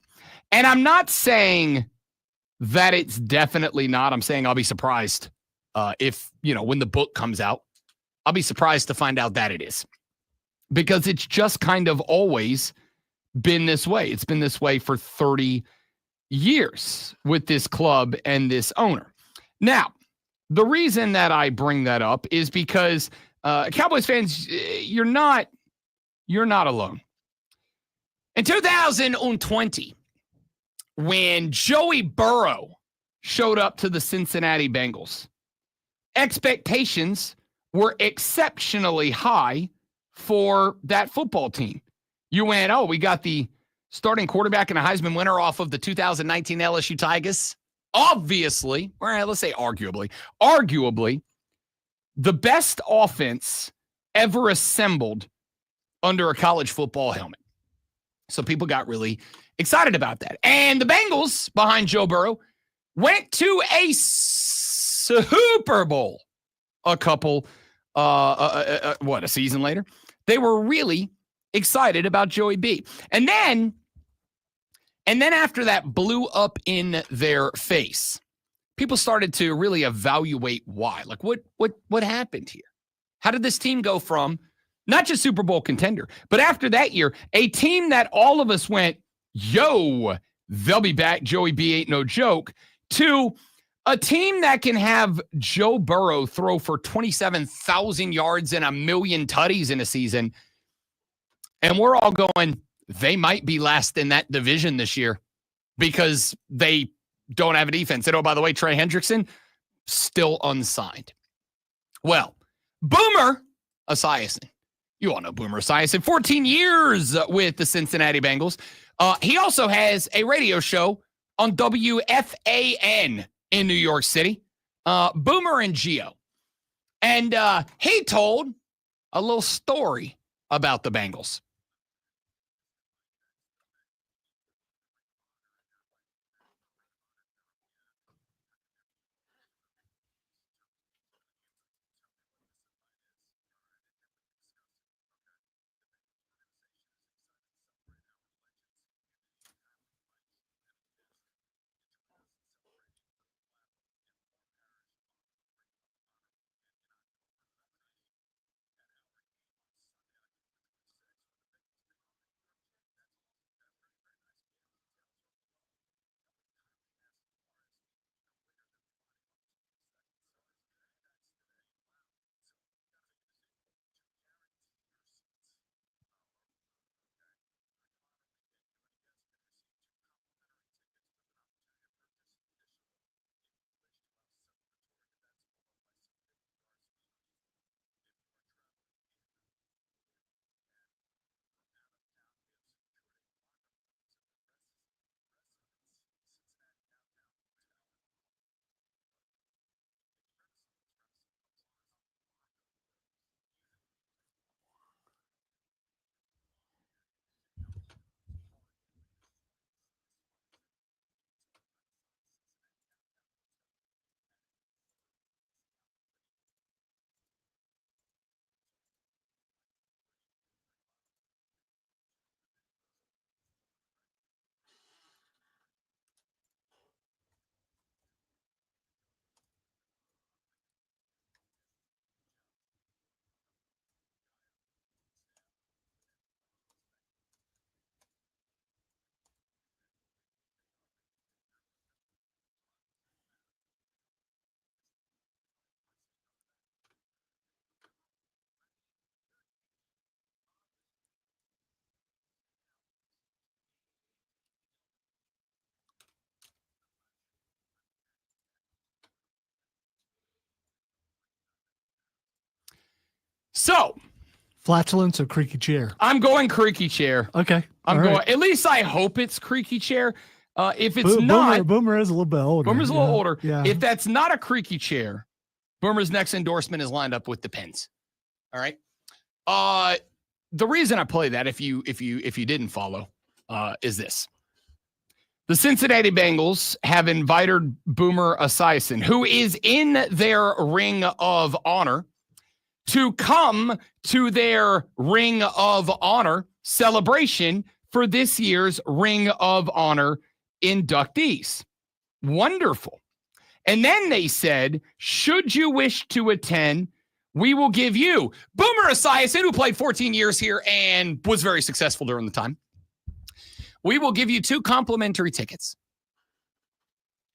Speaker 2: And I'm not saying that it's definitely not. I'm saying I'll be surprised if, when the book comes out, I'll be surprised to find out that it is. Because it's just kind of always been this way. It's been this way for 30 years with this club and this owner. Now, the reason that I bring that up is because Cowboys fans, you're not alone. In 2020, when Joey Burrow showed up to the Cincinnati Bengals, expectations were exceptionally high for that football team. You went, oh, we got the starting quarterback and a Heisman winner off of the 2019 LSU Tigers. Obviously, or let's say arguably, the best offense ever assembled under a college football helmet. So people got really excited about that. And the Bengals, behind Joe Burrow, went to a Super Bowl a season later. They were really excited about Joey B. And then after that blew up in their face, people started to really evaluate why. Like, what happened here? How did this team go from not just Super Bowl contender, but after that year, a team that all of us went, yo, they'll be back, Joey B ain't no joke, to a team that can have Joe Burrow throw for 27,000 yards and 1 million tutties in a season. And we're all going, they might be last in that division this year because they don't have a defense. And, oh, by the way, Trey Hendrickson, still unsigned. Well, Boomer Esiason, you all know Boomer Esiason, 14 years with the Cincinnati Bengals. He also has a radio show on WFAN in New York City, Boomer and Gio. And he told a little story about the Bengals. So,
Speaker 3: flatulence or creaky chair?
Speaker 2: I'm going creaky chair.
Speaker 3: Okay.
Speaker 2: I'm
Speaker 3: All
Speaker 2: going,
Speaker 3: right.
Speaker 2: at least I hope it's creaky chair. If it's not,
Speaker 3: Boomer is a little bit older.
Speaker 2: Boomer's a little older.
Speaker 3: Yeah.
Speaker 2: If that's not a creaky chair, Boomer's next endorsement is lined up with the Pens. All right. The reason I play that, if you didn't follow, is this. The Cincinnati Bengals have invited Boomer Esiason, who is in their Ring of Honor, to come to their Ring of Honor celebration for this year's Ring of Honor inductees. Wonderful. And then they said, should you wish to attend, we will give you Boomer Esiason, who played 14 years here and was very successful during the time. We will give you 2 complimentary tickets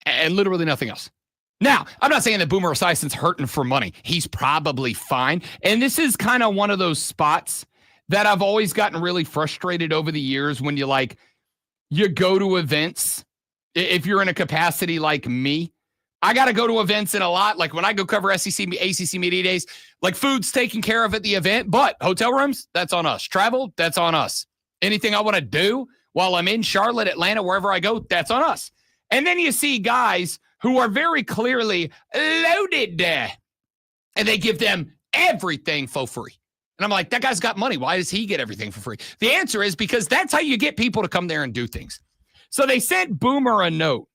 Speaker 2: and literally nothing else. Now, I'm not saying that Boomer Esiason's hurting for money. He's probably fine. And this is kind of one of those spots that I've always gotten really frustrated over the years when you go to events. If you're in a capacity like me, I got to go to events in a lot. Like when I go cover SEC, ACC Media Days, like food's taken care of at the event, but hotel rooms, that's on us. Travel, that's on us. Anything I want to do while I'm in Charlotte, Atlanta, wherever I go, that's on us. And then you see guys who are very clearly loaded, and they give them everything for free. And I'm like, that guy's got money. Why does he get everything for free? The answer is because that's how you get people to come there and do things. So they sent Boomer a note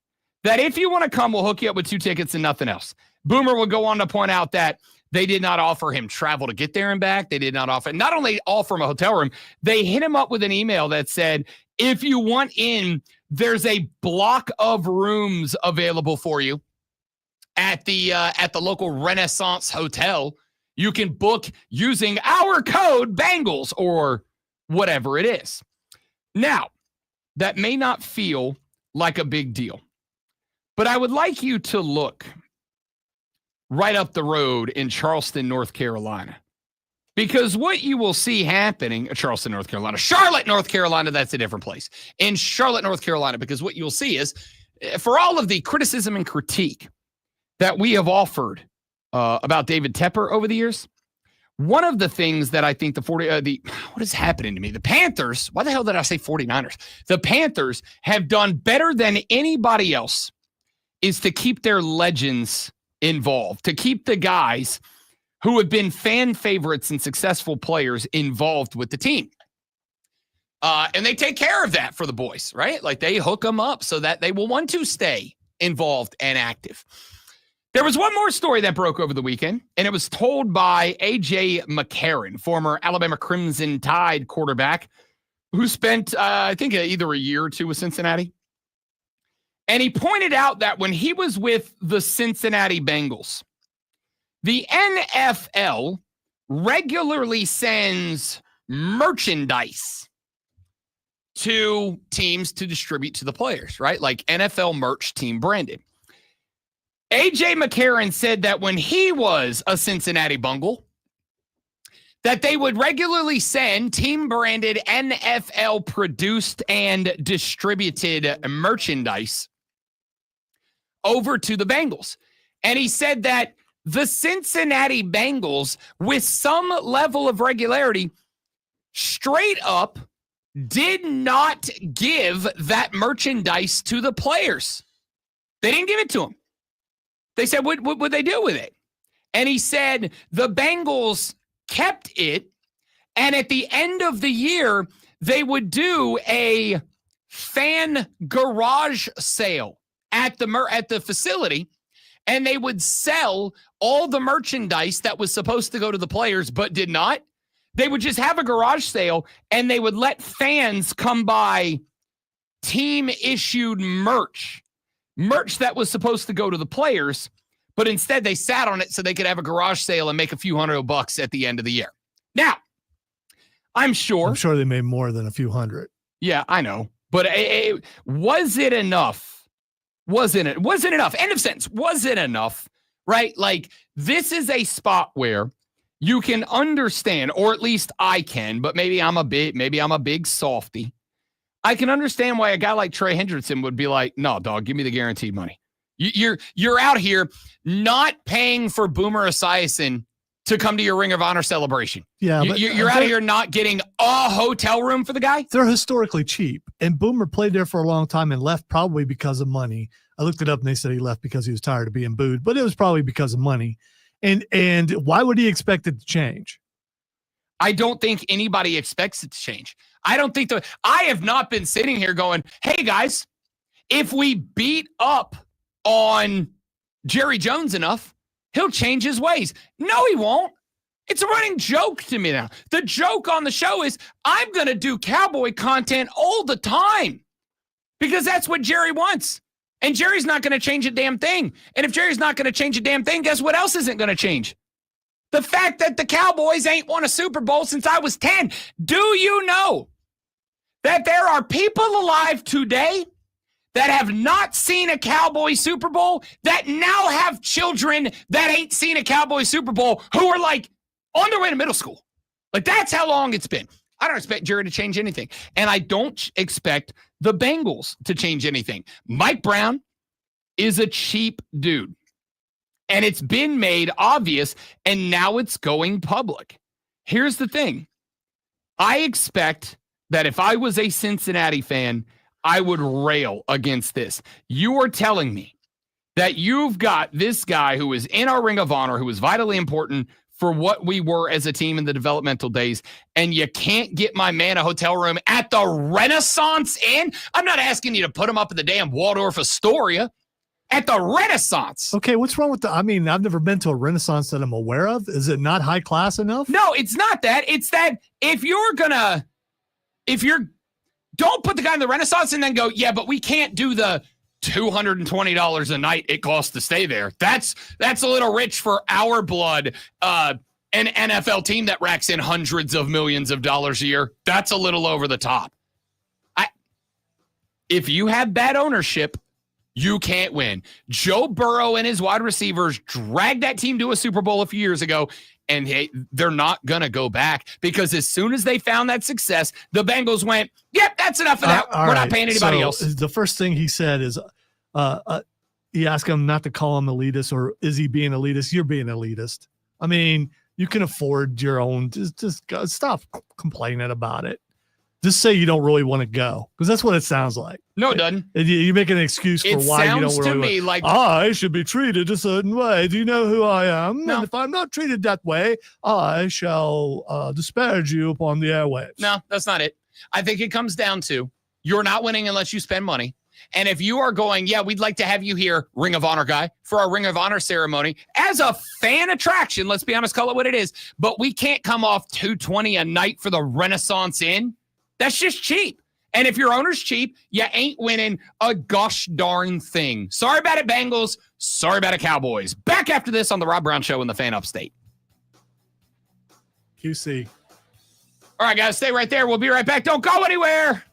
Speaker 2: that if you want to come, we'll hook you up with 2 tickets and nothing else. Boomer will go on to point out that they did not offer him travel to get there and back. They did not not only offer him a hotel room, they hit him up with an email that said, if you want in, there's a block of rooms available for you at the local Renaissance Hotel. You can book using our code Bengals or whatever it is. Now, that may not feel like a big deal, but I would like you to look right up the road in Charleston, North Carolina, because what you will see happening at Charleston, North Carolina, Charlotte, North Carolina, that's a different place. In Charlotte, North Carolina, because what you'll see is for all of the criticism and critique that we have offered about David Tepper over the years, one of the things that I think what is happening to me? The Panthers, why the hell did I say 49ers? The Panthers have done better than anybody else is to keep their legends involved, to keep the guys who have been fan favorites and successful players involved with the team. And they take care of that for the boys, right? Like they hook them up so that they will want to stay involved and active. There was one more story that broke over the weekend, and it was told by A.J. McCarron, former Alabama Crimson Tide quarterback, who spent, I think, either a year or 2 with Cincinnati. And he pointed out that when he was with the Cincinnati Bengals, the NFL regularly sends merchandise to teams to distribute to the players, right? Like NFL merch, team branded. A.J. McCarron said that when he was a Cincinnati Bengal, that they would regularly send team-branded NFL-produced and distributed merchandise over to the Bengals. And he said that the Cincinnati Bengals, with some level of regularity, straight up did not give that merchandise to the players. They didn't give it to them. They said, what would they do with it? And he said the Bengals kept it, and at the end of the year, they would do a fan garage sale at the facility, and they would sell all the merchandise that was supposed to go to the players but did not. They would just have a garage sale, and they would let fans come by team-issued merch that was supposed to go to the players, but instead they sat on it so they could have a garage sale and make a few $100 at the end of the year. Now, I'm sure
Speaker 3: they made more than a few hundred.
Speaker 2: Yeah, I know. But was it enough? Wasn't enough. End of sentence. Was it enough? Right? Like, this is a spot where you can understand, or at least I can, but maybe I'm a big softy. I can understand why a guy like Trey Hendrickson would be like, no, dog, give me the guaranteed money. You're out here not paying for Boomer Esiason to come to your Ring of Honor celebration.
Speaker 3: Yeah, but
Speaker 2: you're out here not getting a hotel room for the guy.
Speaker 3: They're historically cheap, and Boomer played there for a long time and left probably because of money. I looked it up, and they said he left because he was tired of being booed, but it was probably because of money. And why would he expect it to change?
Speaker 2: I don't think anybody expects it to change. I have not been sitting here going, hey guys,
Speaker 4: if we beat up on Jerry Jones enough, he'll change his ways. No, he won't. It's a running joke to me now. The joke on the show is I'm going to do cowboy content all the time because that's what Jerry wants. And Jerry's not going to change a damn thing. And if Jerry's not going to change a damn thing, guess what else isn't going to change? The fact that the Cowboys ain't won a Super Bowl since I was 10. Do you know that there are people alive today that have not seen a Cowboy Super Bowl that now have children that ain't seen a Cowboy Super Bowl who are like on their way to middle school? Like, that's how long it's been. I don't expect Jerry to change anything. And I don't expect the Bengals to change anything. Mike Brown is a cheap dude. And it's been made obvious, and now it's going public. Here's the thing. I expect that if I was a Cincinnati fan, I would rail against this. You are telling me that you've got this guy who is in our Ring of Honor, who is vitally important for what we were as a team in the developmental days, and you can't get my man a hotel room at the Renaissance Inn? I'm not asking you to put him up at the damn Waldorf Astoria. At the Renaissance.
Speaker 3: Okay, what's wrong with the? I mean, I've never been to a Renaissance that I'm aware of. Is it not high class enough?
Speaker 4: No, it's not that. It's that don't put the guy in the Renaissance and then go, yeah, but we can't do the $220 a night it costs to stay there. That's a little rich for our blood. An NFL team that racks in hundreds of millions of dollars a year. That's a little over the top. If you have bad ownership, you can't win. Joe Burrow and his wide receivers dragged that team to a Super Bowl a few years ago, and they're not going to go back because as soon as they found that success, the Bengals went, yep, that's enough of that. We're not paying anybody else.
Speaker 3: The first thing he said is he asked him not to call him elitist, or is he being elitist? You're being elitist. I mean, you can afford your own. Just stop complaining about it. Just say you don't really want to go, because that's what it sounds like.
Speaker 4: No, it doesn't.
Speaker 3: You make an excuse for why you don't really. It sounds to me like I should be treated a certain way. Do you know who I am?
Speaker 4: No.
Speaker 3: And if I'm not treated that way, I shall disparage you upon the airwaves.
Speaker 4: No, that's not it. I think it comes down to you're not winning unless you spend money. And if you are going, yeah, we'd like to have you here, Ring of Honor guy, for our Ring of Honor ceremony as a fan attraction. Let's be honest, call it what it is. But we can't come off $220 a night for the Renaissance Inn. That's just cheap. And if your owner's cheap, you ain't winning a gosh darn thing. Sorry about it, Bengals. Sorry about it, Cowboys. Back after this on the Rob Brown Show in the Fan Upstate.
Speaker 3: QC.
Speaker 4: All right, guys, stay right there. We'll be right back. Don't go anywhere.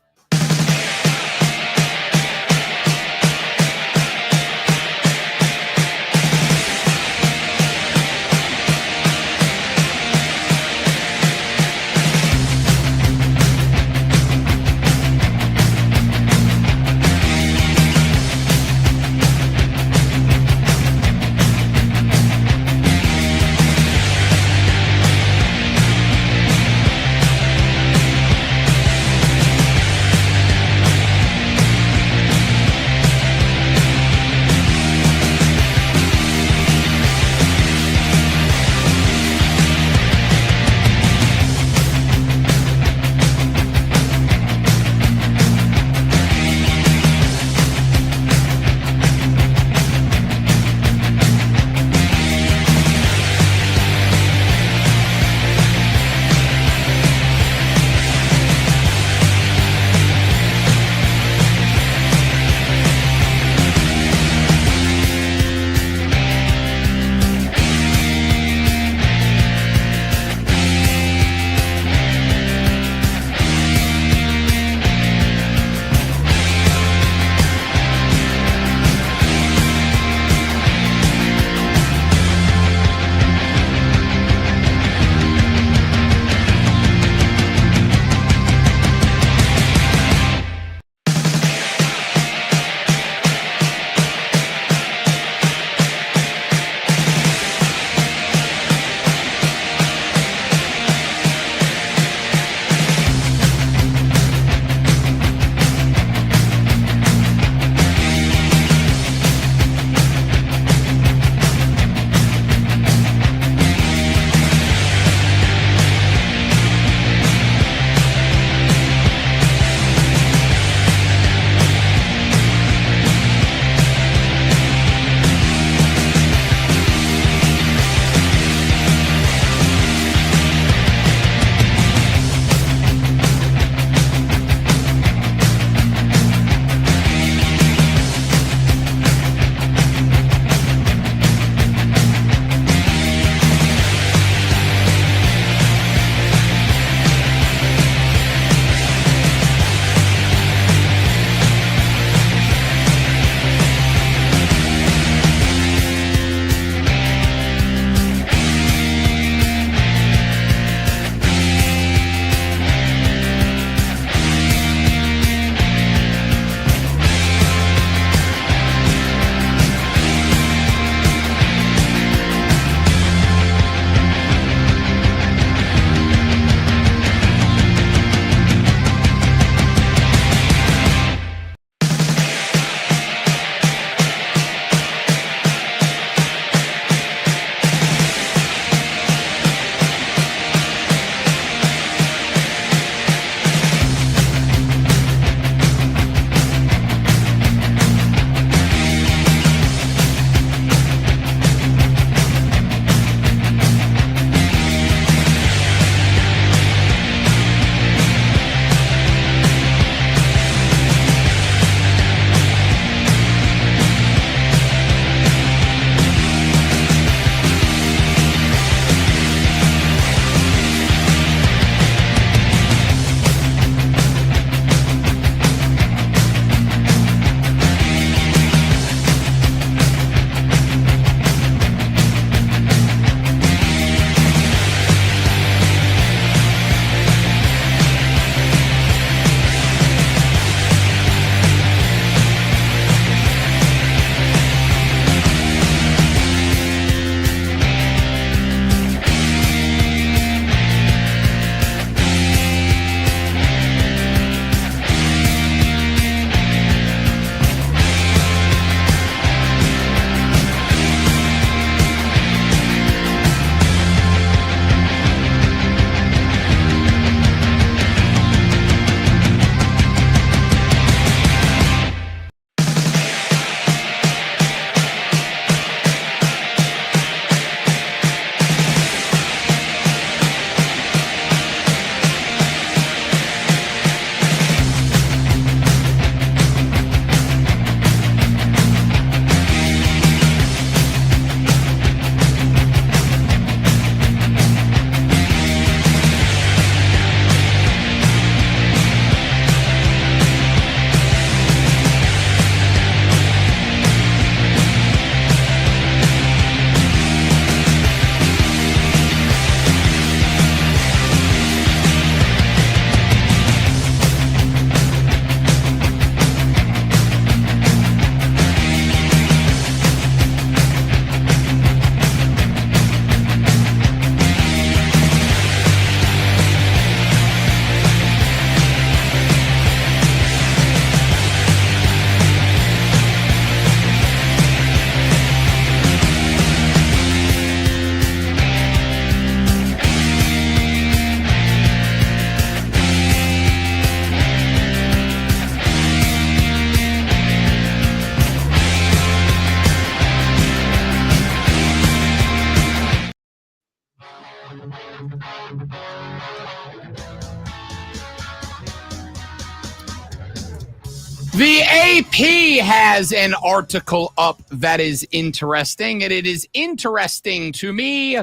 Speaker 4: The AP has an article up that is interesting, and it is interesting to me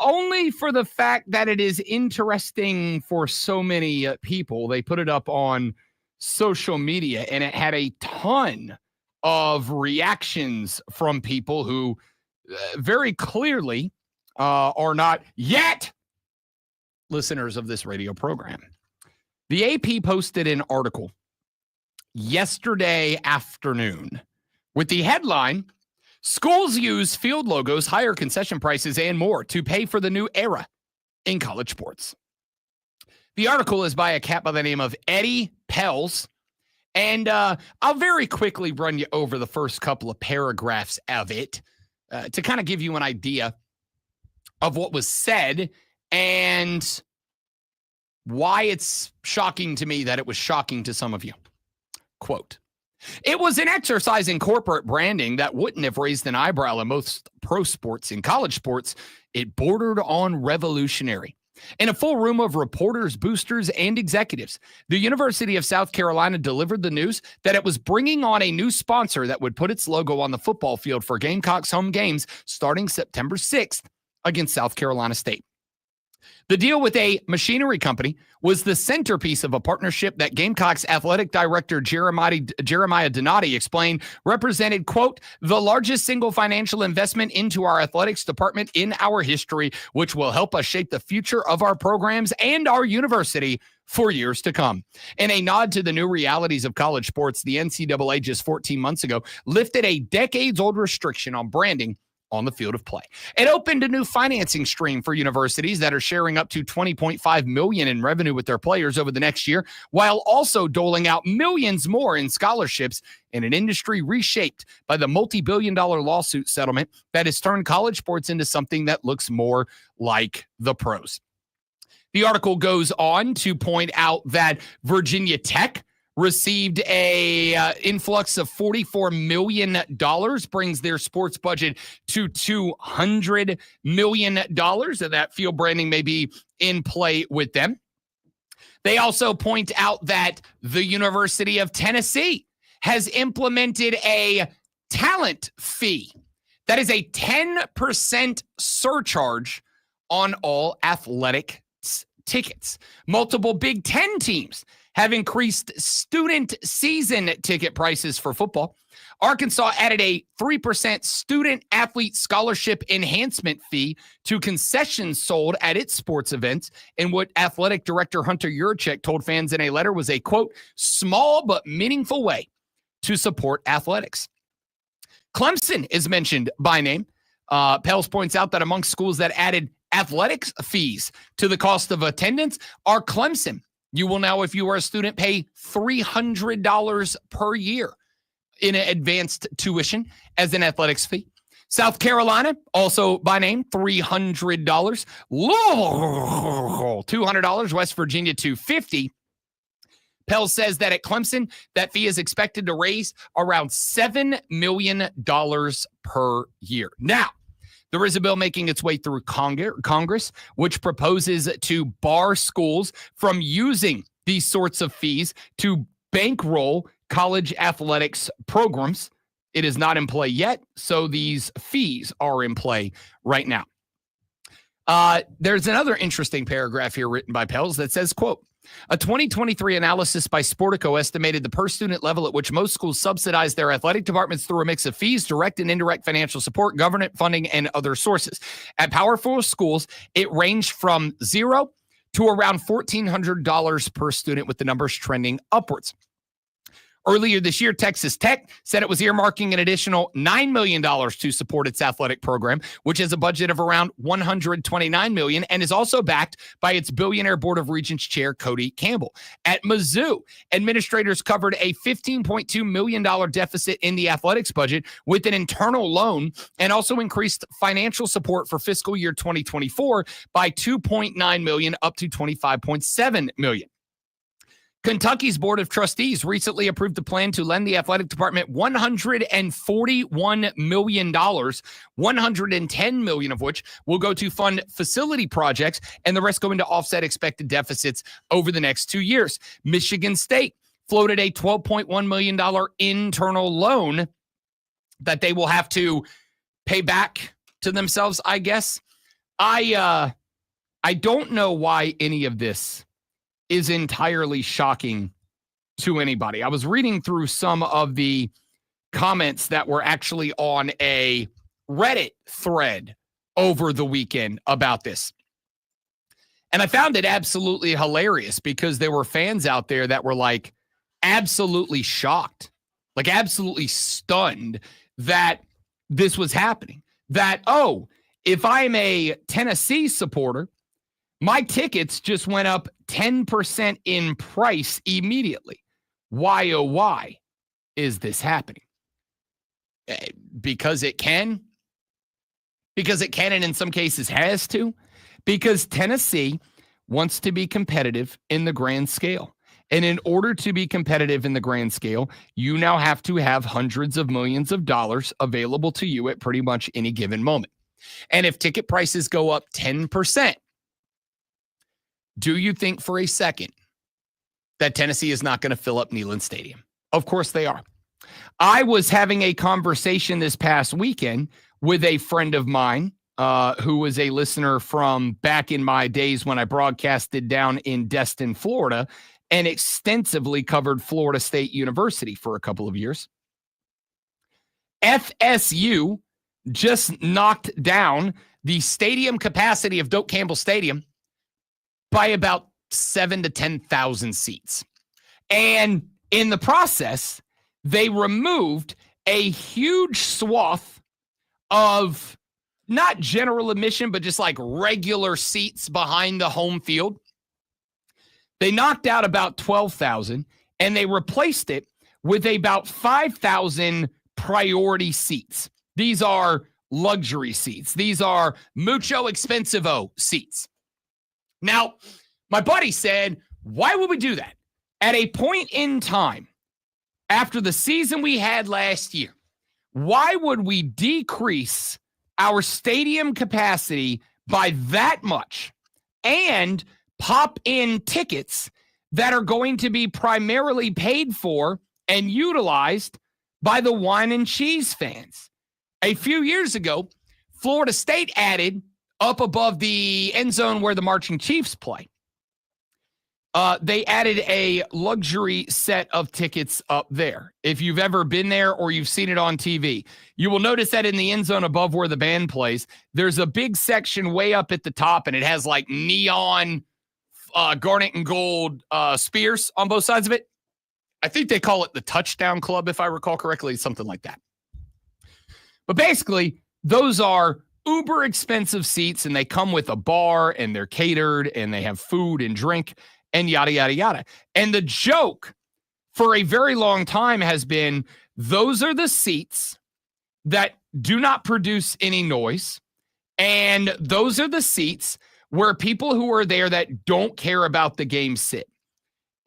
Speaker 4: only for the fact that it is interesting for so many people. They put it up on social media, and it had a ton of reactions from people who very clearly are not yet listeners of this radio program. The AP posted an article yesterday afternoon with the headline, "Schools use field logos, higher concession prices, and more to pay for the new era in college sports." The article is by a cat by the name of Eddie Pels, and I'll very quickly run you over the first couple of paragraphs of it to kind of give you an idea of what was said and why it's shocking to me that it was shocking to some of you. Quote, "It was an exercise in corporate branding that wouldn't have raised an eyebrow in most pro sports. In college sports, it bordered on revolutionary. In a full room of reporters, boosters, and executives, the University of South Carolina delivered the news that it was bringing on a new sponsor that would put its logo on the football field for Gamecocks home games starting September 6th against South Carolina State. The deal with a machinery company was the centerpiece of a partnership that Gamecocks athletic director Jeremiah Donati explained represented, quote, the largest single financial investment into our athletics department in our history, which will help us shape the future of our programs and our university for years to come. In a nod to the new realities of college sports, the NCAA just 14 months ago lifted a decades-old restriction on branding on the field of play. It opened a new financing stream for universities that are sharing up to $20.5 million in revenue with their players over the next year, while also doling out millions more in scholarships in an industry reshaped by the multi-billion-dollar lawsuit settlement that has turned college sports into something that looks more like the pros." The article goes on to point out that Virginia Tech received a influx of $44 million, brings their sports budget to $200 million, and that field branding may be in play with them. They also point out that the University of Tennessee has implemented a talent fee that is a 10% surcharge on all athletic tickets. Multiple Big Ten teams have increased student season ticket prices for football. Arkansas added a 3% student athlete scholarship enhancement fee to concessions sold at its sports events, in what athletic director Hunter Yurchek told fans in a letter was a, quote, small but meaningful way to support athletics. Clemson is mentioned by name. Pels points out that among schools that added athletics fees to the cost of attendance are Clemson. You will now, if you are a student, pay $300 per year in advanced tuition as an athletics fee. South Carolina, also by name, $300. Louisville, $200. West Virginia, $250. Pels says that at Clemson, that fee is expected to raise around $7 million per year. Now, there is a bill making its way through Congress, which proposes to bar schools from using these sorts of fees to bankroll college athletics programs. It is not in play yet, so these fees are in play right now. There's another interesting paragraph here written by Pels that says, quote, a 2023 analysis by Sportico estimated the per-student level at which most schools subsidize their athletic departments through a mix of fees, direct and indirect financial support, government funding, and other sources. At Power 4 schools, it ranged from $0 to around $1,400 per student, with the numbers trending upwards. Earlier this year, Texas Tech said it was earmarking an additional $9 million to support its athletic program, which has a budget of around $129 million and is also backed by its billionaire Board of Regents chair, Cody Campbell. At Mizzou, administrators covered a $15.2 million deficit in the athletics budget with an internal loan, and also increased financial support for fiscal year 2024 by $2.9 million up to $25.7 million. Kentucky's Board of Trustees recently approved the plan to lend the athletic department $141 million, $110 million of which will go to fund facility projects, and the rest going to offset expected deficits over the next 2 years. Michigan State floated a $12.1 million internal loan that they will have to pay back to themselves, I guess. I don't know why any of this is entirely shocking to anybody. I was reading through some of the comments that were actually on a Reddit thread over the weekend about this. And I found it absolutely hilarious because there were fans out there that were like absolutely shocked, like absolutely stunned that this was happening. That, oh, if I'm a Tennessee supporter, my tickets just went up 10% in price immediately. Why, oh, why is this happening? Because it can. Because it can, and in some cases has to. Because Tennessee wants to be competitive in the grand scale. And in order to be competitive in the grand scale, you now have to have hundreds of millions of dollars available to you at pretty much any given moment. And if ticket prices go up 10%, do you think for a second that Tennessee is not going to fill up Neyland Stadium? Of course they are. I was having a conversation this past weekend with a friend of mine who was a listener from back in my days when I broadcasted down in Destin, Florida, and extensively covered Florida State University for a couple of years. FSU just knocked down the stadium capacity of Doak Campbell Stadium by about 7,000 to 10,000 seats. And in the process, they removed a huge swath of not general admission, but just like regular seats behind the home field. They knocked out about 12,000 and they replaced it with about 5,000 priority seats. These are luxury seats. These are mucho expensivo seats. Now, my buddy said, why would we do that? At a point in time, after the season we had last year, why would we decrease our stadium capacity by that much and pop in tickets that are going to be primarily paid for and utilized by the wine and cheese fans? A few years ago, Florida State added up above the end zone where the Marching Chiefs play. They added a luxury set of tickets up there. If you've ever been there or you've seen it on TV, you will notice that in the end zone above where the band plays, there's a big section way up at the top, and it has like neon garnet and gold spears on both sides of it. I think they call it the Touchdown Club, if I recall correctly, something like that. But basically, those are uber expensive seats, and they come with a bar, and they're catered, and they have food and drink, and yada, yada, yada. And the joke for a very long time has been, those are the seats that do not produce any noise, and those are the seats where people who are there that don't care about the game sit.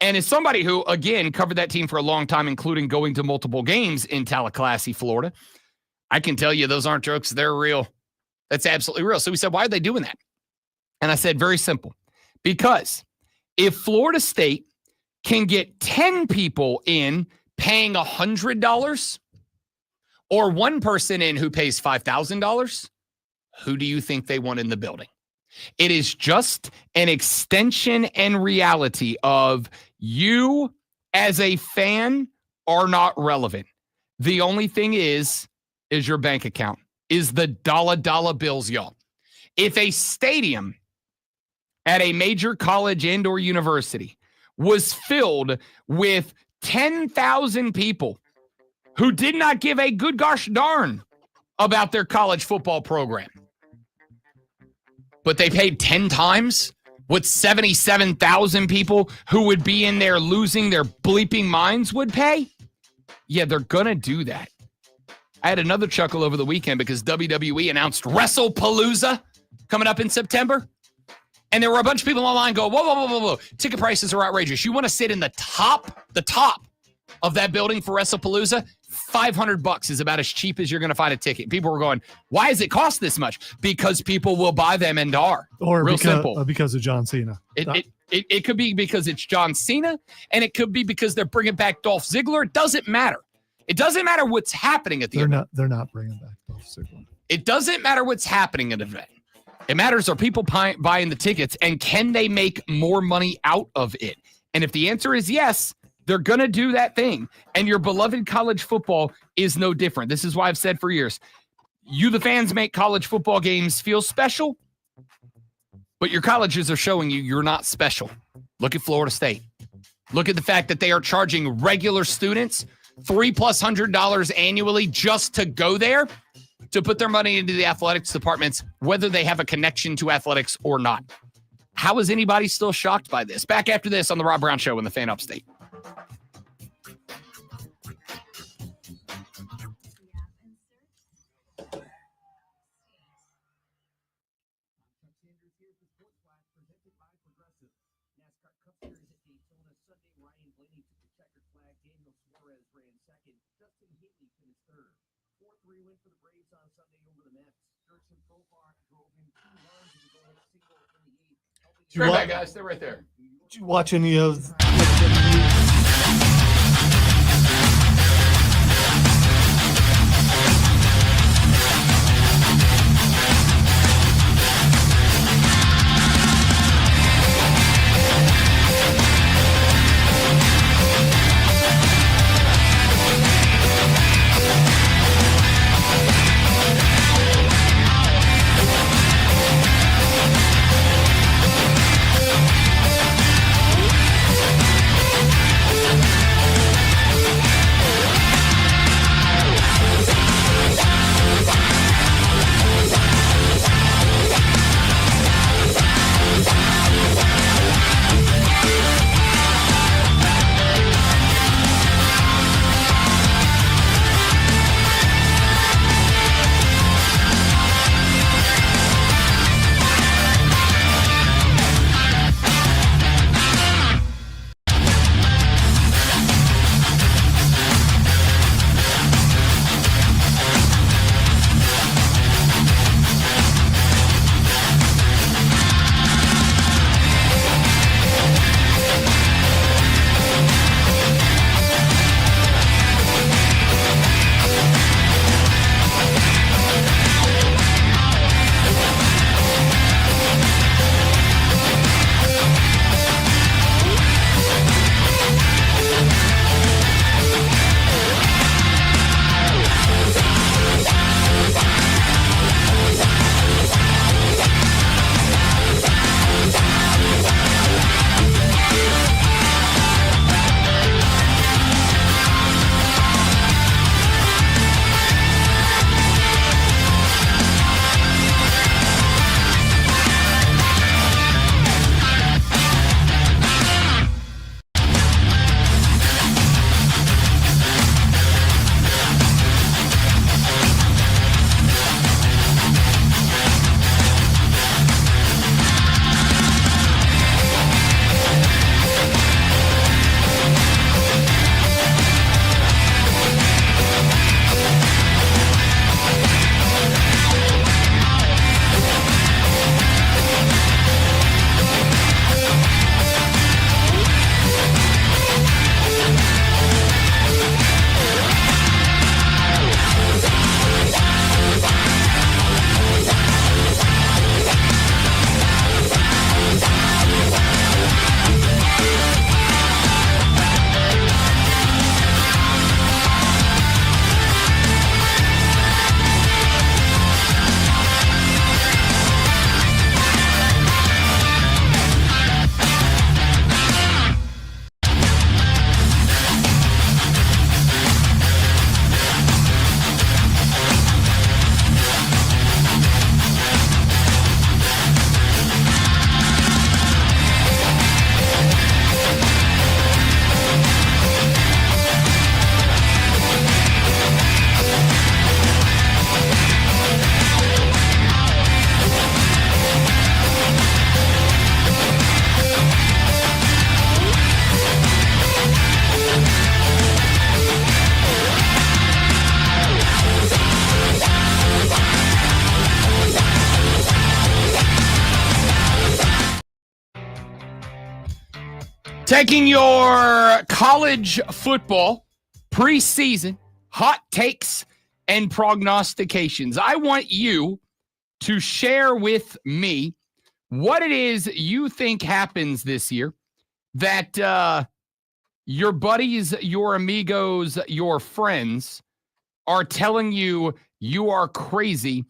Speaker 4: And as somebody who, again, covered that team for a long time, including going to multiple games in Tallahassee, Florida, I can tell you those aren't jokes. They're real. That's absolutely real. So we said, why are they doing that? And I said, very simple. Because if Florida State can get 10 people in paying $100 or one person in who pays $5,000, who do you think they want in the building? It is just an extension and reality of you as a fan are not relevant. The only thing is your bank account, is the dollar bills, y'all. If a stadium at a major college and or university was filled with 10,000 people who did not give a good gosh darn about their college football program, but they paid 10 times what 77,000 people who would be in there losing their bleeping minds would pay, yeah, they're going to do that. I had another chuckle over the weekend because WWE announced WrestlePalooza coming up in September. And there were a bunch of people online go, whoa. Ticket prices are outrageous. You want to sit in the top of that building for WrestlePalooza?
Speaker 2: $500 is about as cheap as you're going to find a ticket. People were going, why does it cost this much? Because people will buy them and are.
Speaker 3: Or
Speaker 2: Real
Speaker 3: because,
Speaker 2: simple.
Speaker 3: because of John Cena.
Speaker 2: It could be because it's John Cena, and it could be because they're bringing back Dolph Ziggler. It doesn't matter. It doesn't matter what's happening at the event.
Speaker 3: They're not bringing back Dolph Ziggler.
Speaker 2: It doesn't matter what's happening at the event. It matters, are people buying the tickets, and can they make more money out of it? And if the answer is yes, they're going to do that thing. And your beloved college football is no different. This is why I've said for years, you, the fans, make college football games feel special, but your colleges are showing you you're not special. Look at Florida State. Look at the fact that they are charging regular students $300+ annually just to go there, to put their money into the athletics departments, whether they have a connection to athletics or not. How is anybody still shocked by this? Back after this on the Rob Brown Show in the Fan Upstate. Straight back, guys. Stay right there.
Speaker 3: Did you watch any of
Speaker 4: Taking your college football preseason hot takes and prognostications. I want you to share with me what it is you think happens this year that your buddies, your amigos, your friends are telling you you are crazy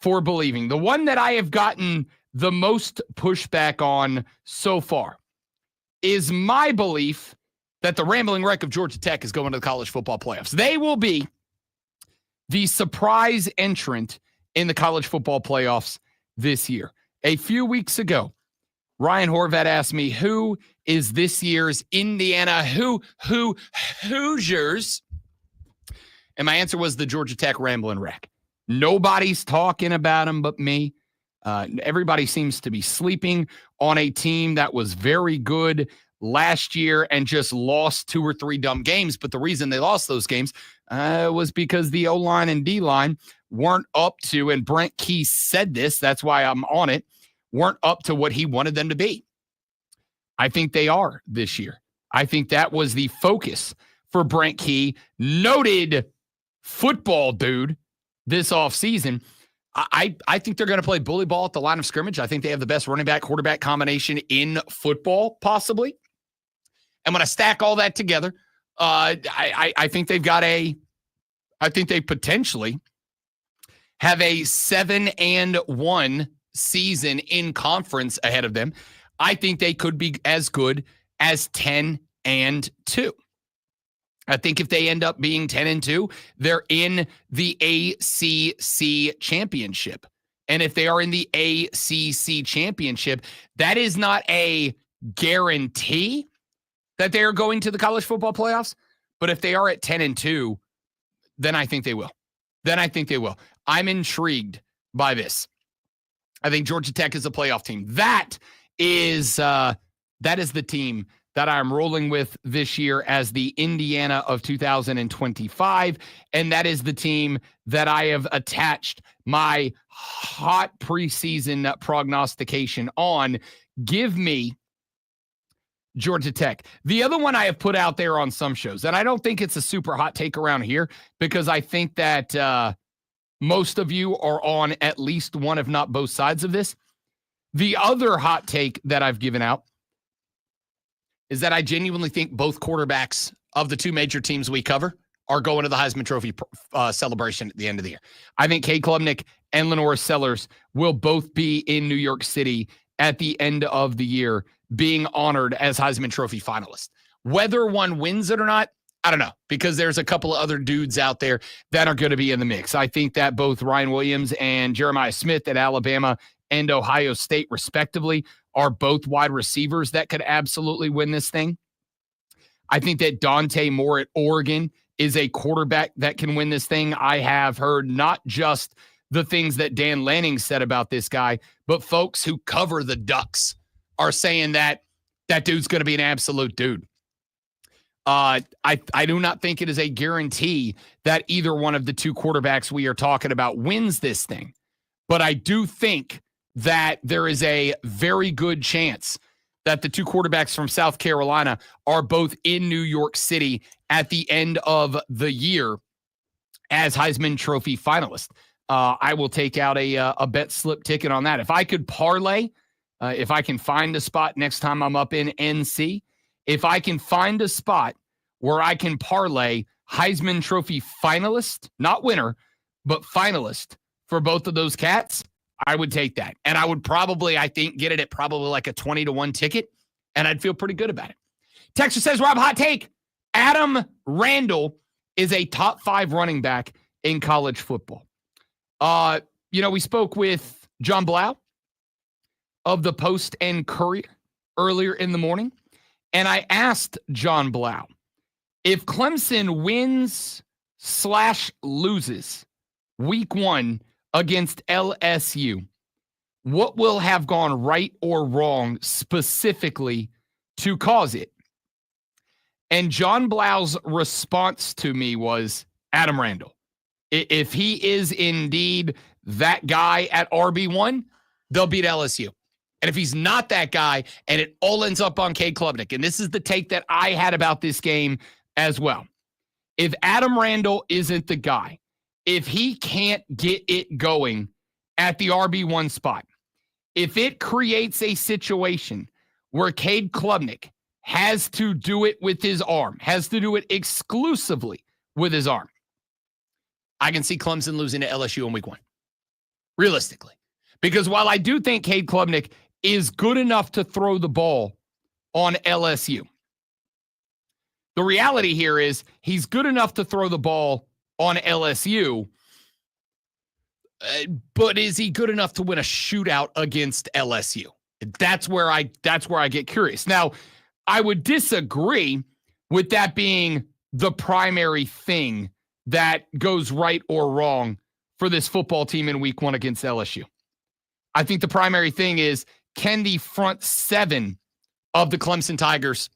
Speaker 4: for believing. The one that I have gotten the most pushback on so far is my belief that the Rambling Wreck of Georgia Tech is going to the college football playoffs. They will be the surprise entrant in the college football playoffs this year. A few weeks ago, Ryan Horvat asked me, who is this year's Indiana Hoosiers? And my answer was the Georgia Tech Rambling Wreck. Nobody's talking about them but me. Everybody seems to be sleeping on a team that was very good last year and just lost 2 or 3 dumb games. But the reason they lost those games was because the O-line and D-line weren't up to, and Brent Key said this, that's why I'm on it, weren't up to what he wanted them to be. I think they are this year. I think that was the focus for Brent Key, noted football dude this offseason. I think they're going to play bully ball at the line of scrimmage. I think they have the best running back quarterback combination in football, possibly. And when I stack all that together, I think they've got I think they potentially have a 7-1 season in conference ahead of them. I think they could be as good as 10-2. I think if they end up being 10-2, they're in the ACC championship. And if they are in the ACC championship, that is not a guarantee that they are going to the college football playoffs. But if they are at 10-2, then I think they will. I'm intrigued by this. I think Georgia Tech is a playoff team. That is the team that I'm rolling with this year as the Indiana of 2025. And that is the team that I have attached my hot preseason prognostication on. Give me Georgia Tech. The other one I have put out there on some shows, and I don't think it's a super hot take around here because I think that most of you are on at least one, if not both sides of this. The other hot take that I've given out is that I genuinely think both quarterbacks of the 2 major teams we cover are going to the Heisman Trophy celebration at the end of the year. I think Cade Klubnik and Lenore Sellers will both be in New York City at the end of the year being honored as Heisman Trophy finalists. Whether one wins it or not, I don't know, because there's a couple of other dudes out there that are going to be in the mix. I think that both Ryan Williams and Jeremiah Smith at Alabama and Ohio State, respectively, are both wide receivers that could absolutely win this thing. I think that Dante Moore at Oregon is a quarterback that can win this thing. I have heard not just the things that Dan Lanning said about this guy, but folks who cover the Ducks are saying that that dude's going to be an absolute dude. I do not think it is a guarantee that either one of the 2 quarterbacks we are talking about wins this thing. But I do think that there is a very good chance that the 2 quarterbacks from South Carolina are both in New York City at the end of the year as Heisman Trophy finalists. I will take out a bet slip ticket on that. If I could parlay, if I can find a spot next time I'm up in NC, if I can find a spot where I can parlay Heisman Trophy finalist, not winner, but finalist for both of those cats, I would take that. And I would probably, I think, get it at probably like a 20-1 ticket, and I'd feel pretty good about it. Texter says, Rob, hot take. Adam Randall is a top 5 running back in college football. We spoke with John Blau of the Post and Courier earlier in the morning, and I asked John Blau, if Clemson wins/loses week 1 against LSU, what will have gone right or wrong specifically to cause it? And John Blau's response to me was Adam Randall. If he is indeed that guy at RB1, they'll beat LSU.
Speaker 2: And if he's not that guy and it all ends up on Cade Klubnik, and this is the take that I had about this game as well. If Adam Randall isn't the guy, if he can't get it going at the RB1 spot, if it creates a situation where Cade Klubnik has to do it with his arm, has to do it exclusively with his arm, I can see Clemson losing to LSU in week 1. Realistically. Because while I do think Cade Klubnik is good enough to throw the ball on LSU, the reality here is he's good enough to throw the ball on LSU, but is he good enough to win a shootout against LSU? That's where I get curious. Now, I would disagree with that being the primary thing that goes right or wrong for this football team in week 1 against LSU. I think the primary thing is, can the front 7 of the Clemson Tigers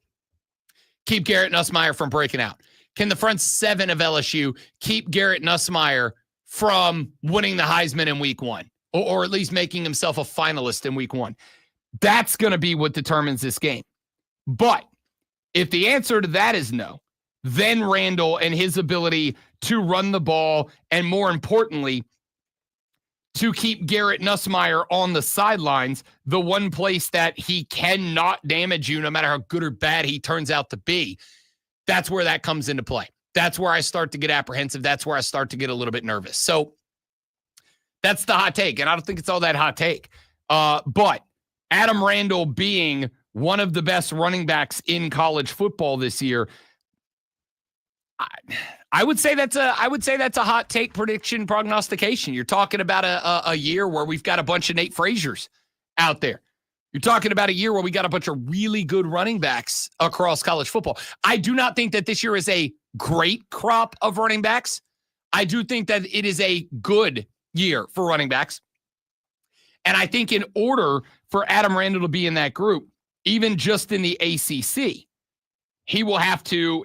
Speaker 2: keep Garrett Nussmeier from breaking out? Can the front 7 of LSU keep Garrett Nussmeier from winning the Heisman in week 1, or at least making himself a finalist in week 1? That's going to be what determines this game. But if the answer to that is no, then Randall and his ability to run the ball, and more importantly, to keep Garrett Nussmeier on the sidelines, the one place that he cannot damage you no matter how good or bad he turns out to be, that's where that comes into play. That's where I start to get apprehensive. That's where I start to get a little bit nervous. So that's the hot take, and I don't think it's all that hot take. But Adam Randall being one of the best running backs in college football this year, I would say that's a hot take prediction prognostication. You're talking about a year where we've got a bunch of Nate Frasers out there. You're talking about a year where we got a bunch of really good running backs across college football. I do not think that this year is a great crop of running backs. I do think that it is a good year for running backs. And I think in order for Adam Randall to be in that group, even just in the ACC, he will have to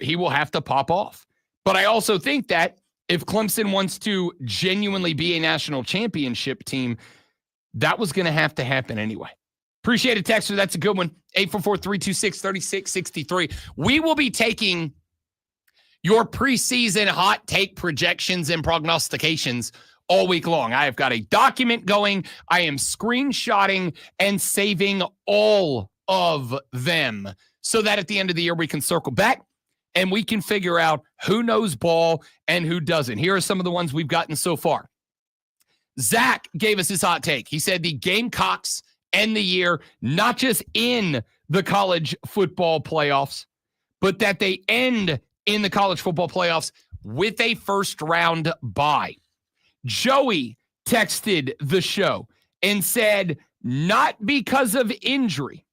Speaker 2: pop off. But I also think that if Clemson wants to genuinely be a national championship team, that was going to happen anyway. Appreciate it, Texter. That's a good one. 844-326-3663. We will be taking your preseason hot take projections and prognostications all week long. I have got a document going. I am screenshotting and saving all of them so that at the end of the year we can circle back and we can figure out who knows ball and who doesn't. Here are some of the ones we've gotten so far. Zach gave us his hot take. He said the Gamecocks end the year not just in the college football playoffs, but that they end in the college football playoffs with a first-round bye. Joey texted the show and said, not because of injury.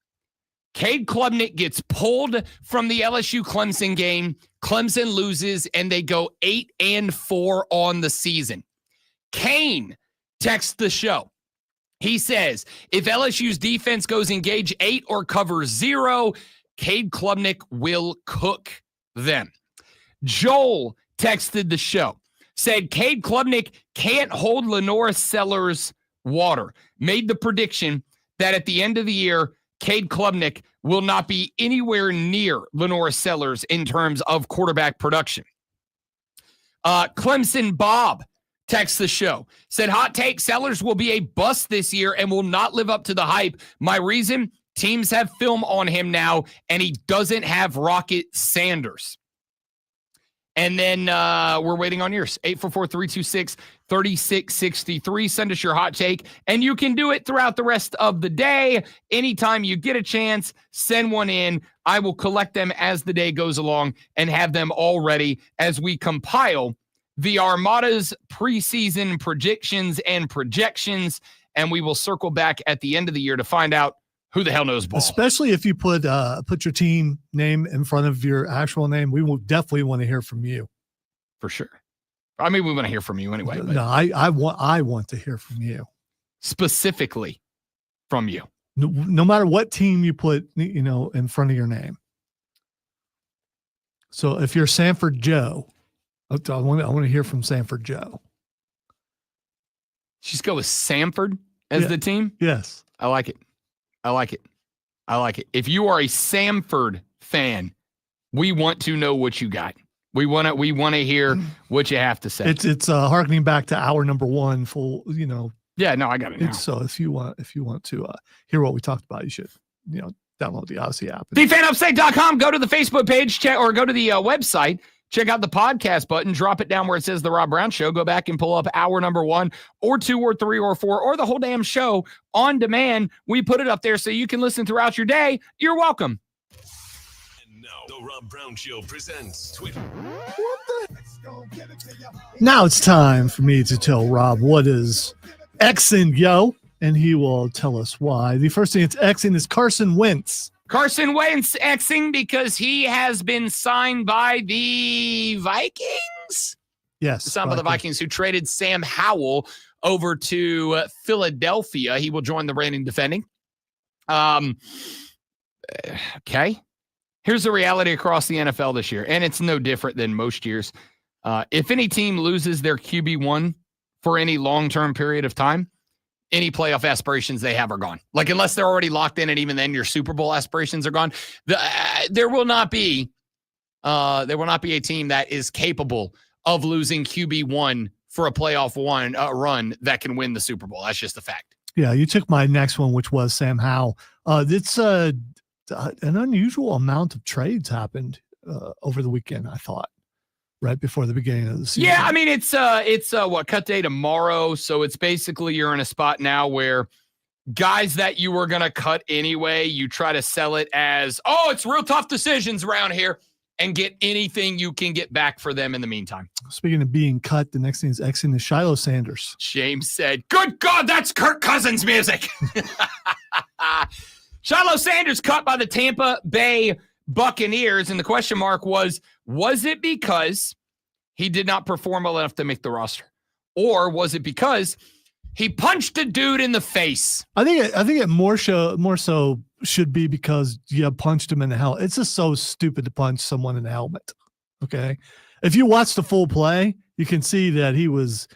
Speaker 2: Cade Klubnik gets pulled from the LSU-Clemson game. Clemson loses, and they go 8-4 on the season. Kane texts the show. He says, if LSU's defense goes engage 8 or cover 0, Cade Klubnik will cook them. Joel texted the show, said Cade Klubnik can't hold Lenora Sellers' water. Made the prediction that at the end of the year, Cade Klubnik will not be anywhere near Lenora Sellers in terms of quarterback production. Clemson Bob texts the show, said hot take, Sellers will be a bust this year and will not live up to the hype. My reason, teams have film on him now, and he doesn't have Rocket Sanders. And then we're waiting on yours. 844-326-3663. Send us your hot take, and you can do it throughout the rest of the day. Anytime you get a chance, send one in. I will collect them as the day goes along and have them all ready as we compile the Armada's preseason predictions and projections, and we will circle back at the end of the year to find out who the hell knows ball.
Speaker 3: Especially if you put your team name in front of your actual name, we will definitely want to hear from you.
Speaker 2: For sure. I mean, we want to hear from you anyway. But
Speaker 3: no, I want to hear from you.
Speaker 2: Specifically from you.
Speaker 3: No matter what team you put, in front of your name. So if you're Sanford Joe, I want to hear from Sanford Joe.
Speaker 2: Just go with Sanford as the team?
Speaker 3: Yes.
Speaker 2: I like it. I like it. I like it. If you are a Samford fan, we want to know what you got. We want to hear what you have to say.
Speaker 3: It's harkening back to hour number one. Full,
Speaker 2: Yeah, no, I got it now.
Speaker 3: So if you want to hear what we talked about, you should download the Odyssey app.
Speaker 4: TheFanUpstate.com. Go to the Facebook page, or go to the website. Check out the podcast button. Drop it down where it says The Rob Brown Show. Go back and pull up hour number 1 or 2 or 3 or 4 or the whole damn show on demand. We put it up there so you can listen throughout your day. You're welcome.
Speaker 5: And now, the Rob Brown Show presents Twitter.
Speaker 3: Now it's time for me to tell Rob what is Xing, yo, and he will tell us why. The first thing it's Xing is Carson Wentz.
Speaker 4: Carson Wentz Xing because he has been signed by the Vikings.
Speaker 3: Yes.
Speaker 4: Signed by the Vikings, who traded Sam Howell over to Philadelphia. He will join the reigning defending. Okay. Here's the reality across the NFL this year, and it's no different than most years. If any team loses their QB1 for any long-term period of time, any playoff aspirations they have are gone. Like, unless they're already locked in, and even then your Super Bowl aspirations are gone. There will not be a team that is capable of losing QB1 for a playoff run that can win the Super Bowl. That's just a fact.
Speaker 3: Yeah, you took my next one, which was Sam Howell. It's an unusual amount of trades happened over the weekend, I thought, right before the beginning of the season.
Speaker 4: Yeah, I mean, it's cut day tomorrow, so it's basically you're in a spot now where guys that you were going to cut anyway, you try to sell it as, it's real tough decisions around here, and get anything you can get back for them in the meantime.
Speaker 3: Speaking of being cut, the next thing is Xing is Shiloh Sanders.
Speaker 4: James said, good God, that's Kirk Cousins music. Shiloh Sanders cut by the Tampa Bay Buccaneers, and the question mark was it because he did not perform well enough to make the roster? Or was it because he punched a dude in the face?
Speaker 3: I think it more so should be because you punched him in the helmet. It's just so stupid to punch someone in the helmet. Okay. If you watch the full play, you can see that he was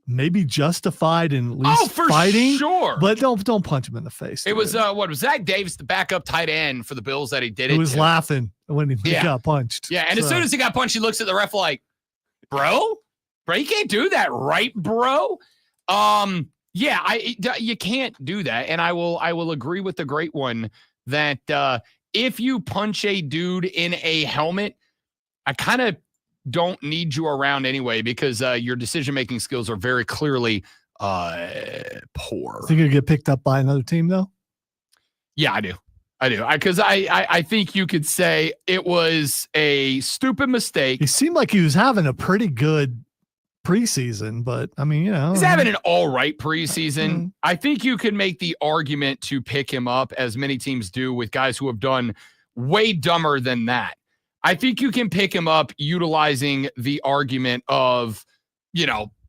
Speaker 3: maybe justified in at least fighting.
Speaker 4: Sure.
Speaker 3: But don't punch him in the face.
Speaker 4: It was what was Zach Davis, the backup tight end for the Bills, that he did it.
Speaker 3: He was laughing when he got punched.
Speaker 4: Yeah, and as soon as he got punched, he looks at the ref like, bro, you can't do that, right, bro? Yeah, you can't do that, and I will agree with the great one that if you punch a dude in a helmet, I kind of don't need you around anyway, because your decision-making skills are very clearly poor.
Speaker 3: Think you'll get picked up by another team, though?
Speaker 4: Yeah, I do. Because I think you could say it was a stupid mistake.
Speaker 3: He seemed like he was having a pretty good preseason, but I mean,
Speaker 4: he's having an all right preseason.
Speaker 3: Mm-hmm.
Speaker 4: I think you could make the argument to pick him up, as many teams do, with guys who have done way dumber than that. I think you can pick him up utilizing the argument of,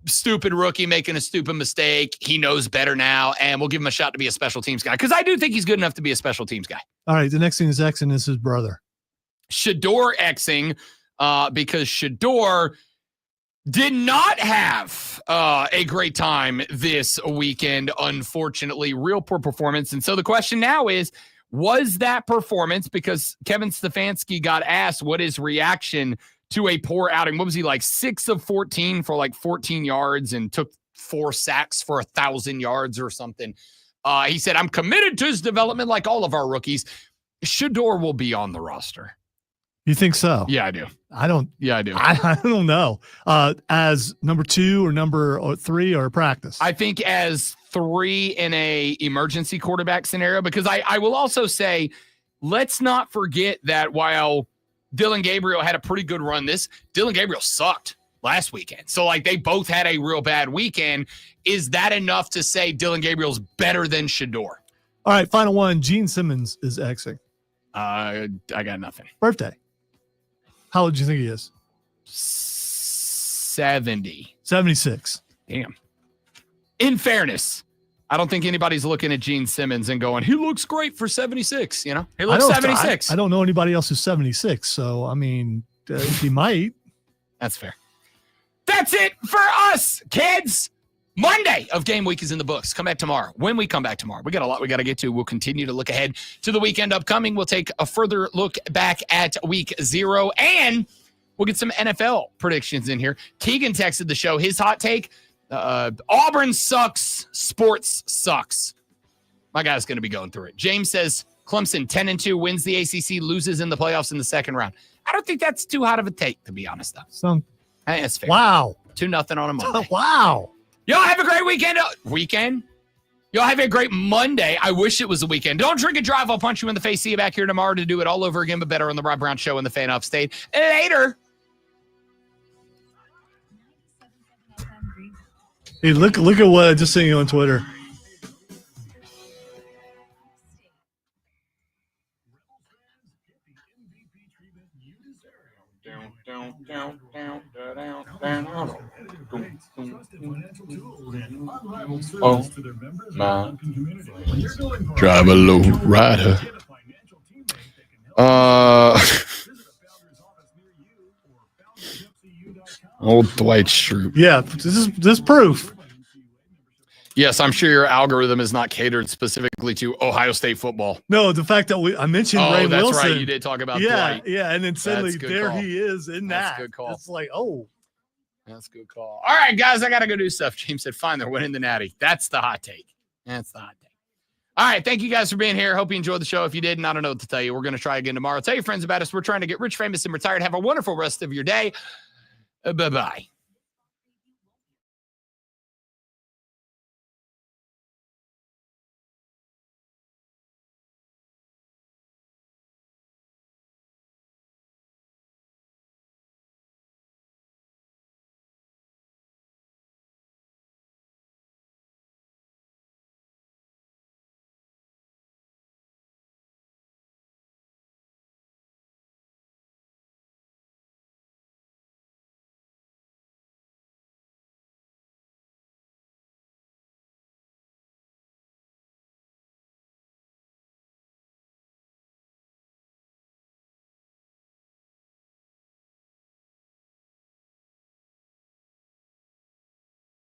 Speaker 4: stupid rookie making a stupid mistake. He knows better now, and we'll give him a shot to be a special teams guy, because I do think he's good enough to be a special teams guy.
Speaker 3: All right, the next thing is Xing is his brother.
Speaker 4: Shador Xing, because Shador did not have a great time this weekend, unfortunately. Real poor performance. And so the question now is, was that performance, because Kevin Stefanski got asked what his reaction to a poor outing? What was he, like 6 of 14 for like 14 yards and took 4 sacks for 1,000 yards or something? He said, I'm committed to his development like all of our rookies. Shador will be on the roster.
Speaker 3: You think so?
Speaker 4: Yeah, I do.
Speaker 3: I don't.
Speaker 4: Yeah, I do.
Speaker 3: I don't know. As number 2 or number 3 or practice?
Speaker 4: I think as 3 in a emergency quarterback scenario, because I will also say, let's not forget that while Dillon Gabriel had a pretty good run, Dillon Gabriel sucked last weekend. So like they both had a real bad weekend. Is that enough to say Dillon Gabriel's better than Shador?
Speaker 3: All right, final one. Gene Simmons is Xing.
Speaker 4: I got nothing.
Speaker 3: Birthday. How old do you think he is?
Speaker 4: 70.
Speaker 3: 76.
Speaker 4: Damn. In fairness, I don't think anybody's looking at Gene Simmons and going, he looks great for 76. He looks 76.
Speaker 3: I don't know anybody else who's 76. So, I mean, he might.
Speaker 4: That's fair. That's it for us, kids. Monday of game week is in the books. Come back tomorrow. When we come back tomorrow, we got a lot we got to get to. We'll continue to look ahead to the weekend upcoming. We'll take a further look back at week 0, and we'll get some NFL predictions in here. Keegan texted the show. His hot take, Auburn sucks. Sports sucks. My guy's going to be going through it. James says Clemson 10-2 wins the ACC, loses in the playoffs in the second round. I don't think that's too hot of a take, to be honest, though. I think that's fair.
Speaker 3: Wow.
Speaker 4: 2-0 on a Monday.
Speaker 3: Wow.
Speaker 4: Y'all have a great weekend. Y'all have a great Monday. I wish it was a weekend. Don't drink and drive. I'll punch you in the face. See you back here tomorrow to do it all over again, but better on the Rob Brown Show and the Fan Upstate. Later.
Speaker 3: Hey, look at what I just seen you on Twitter.
Speaker 2: Oh, my. Drive a low rider. Old Dwight Schrute.
Speaker 3: Yeah, this is proof.
Speaker 2: Yes, I'm sure your algorithm is not catered specifically to Ohio State football.
Speaker 3: No, the fact that I mentioned Ray
Speaker 2: that's
Speaker 3: Wilson.
Speaker 2: right. You did talk about
Speaker 3: yeah,
Speaker 2: Dwight.
Speaker 3: yeah, and then suddenly
Speaker 2: That's a good
Speaker 3: there
Speaker 2: call.
Speaker 3: he is in
Speaker 2: That's
Speaker 3: that.
Speaker 2: a good call.
Speaker 3: It's like, oh,
Speaker 2: That's a good call. All right, guys, I got to go do stuff. James said, fine, they're winning the Natty. That's the hot take. That's the hot take. All right, thank you guys for being here. Hope you enjoyed the show. If you didn't, I don't know what to tell you. We're going to try again tomorrow. Tell your friends about us. We're trying to get rich, famous, and retired. Have a wonderful rest of your day. Bye-bye.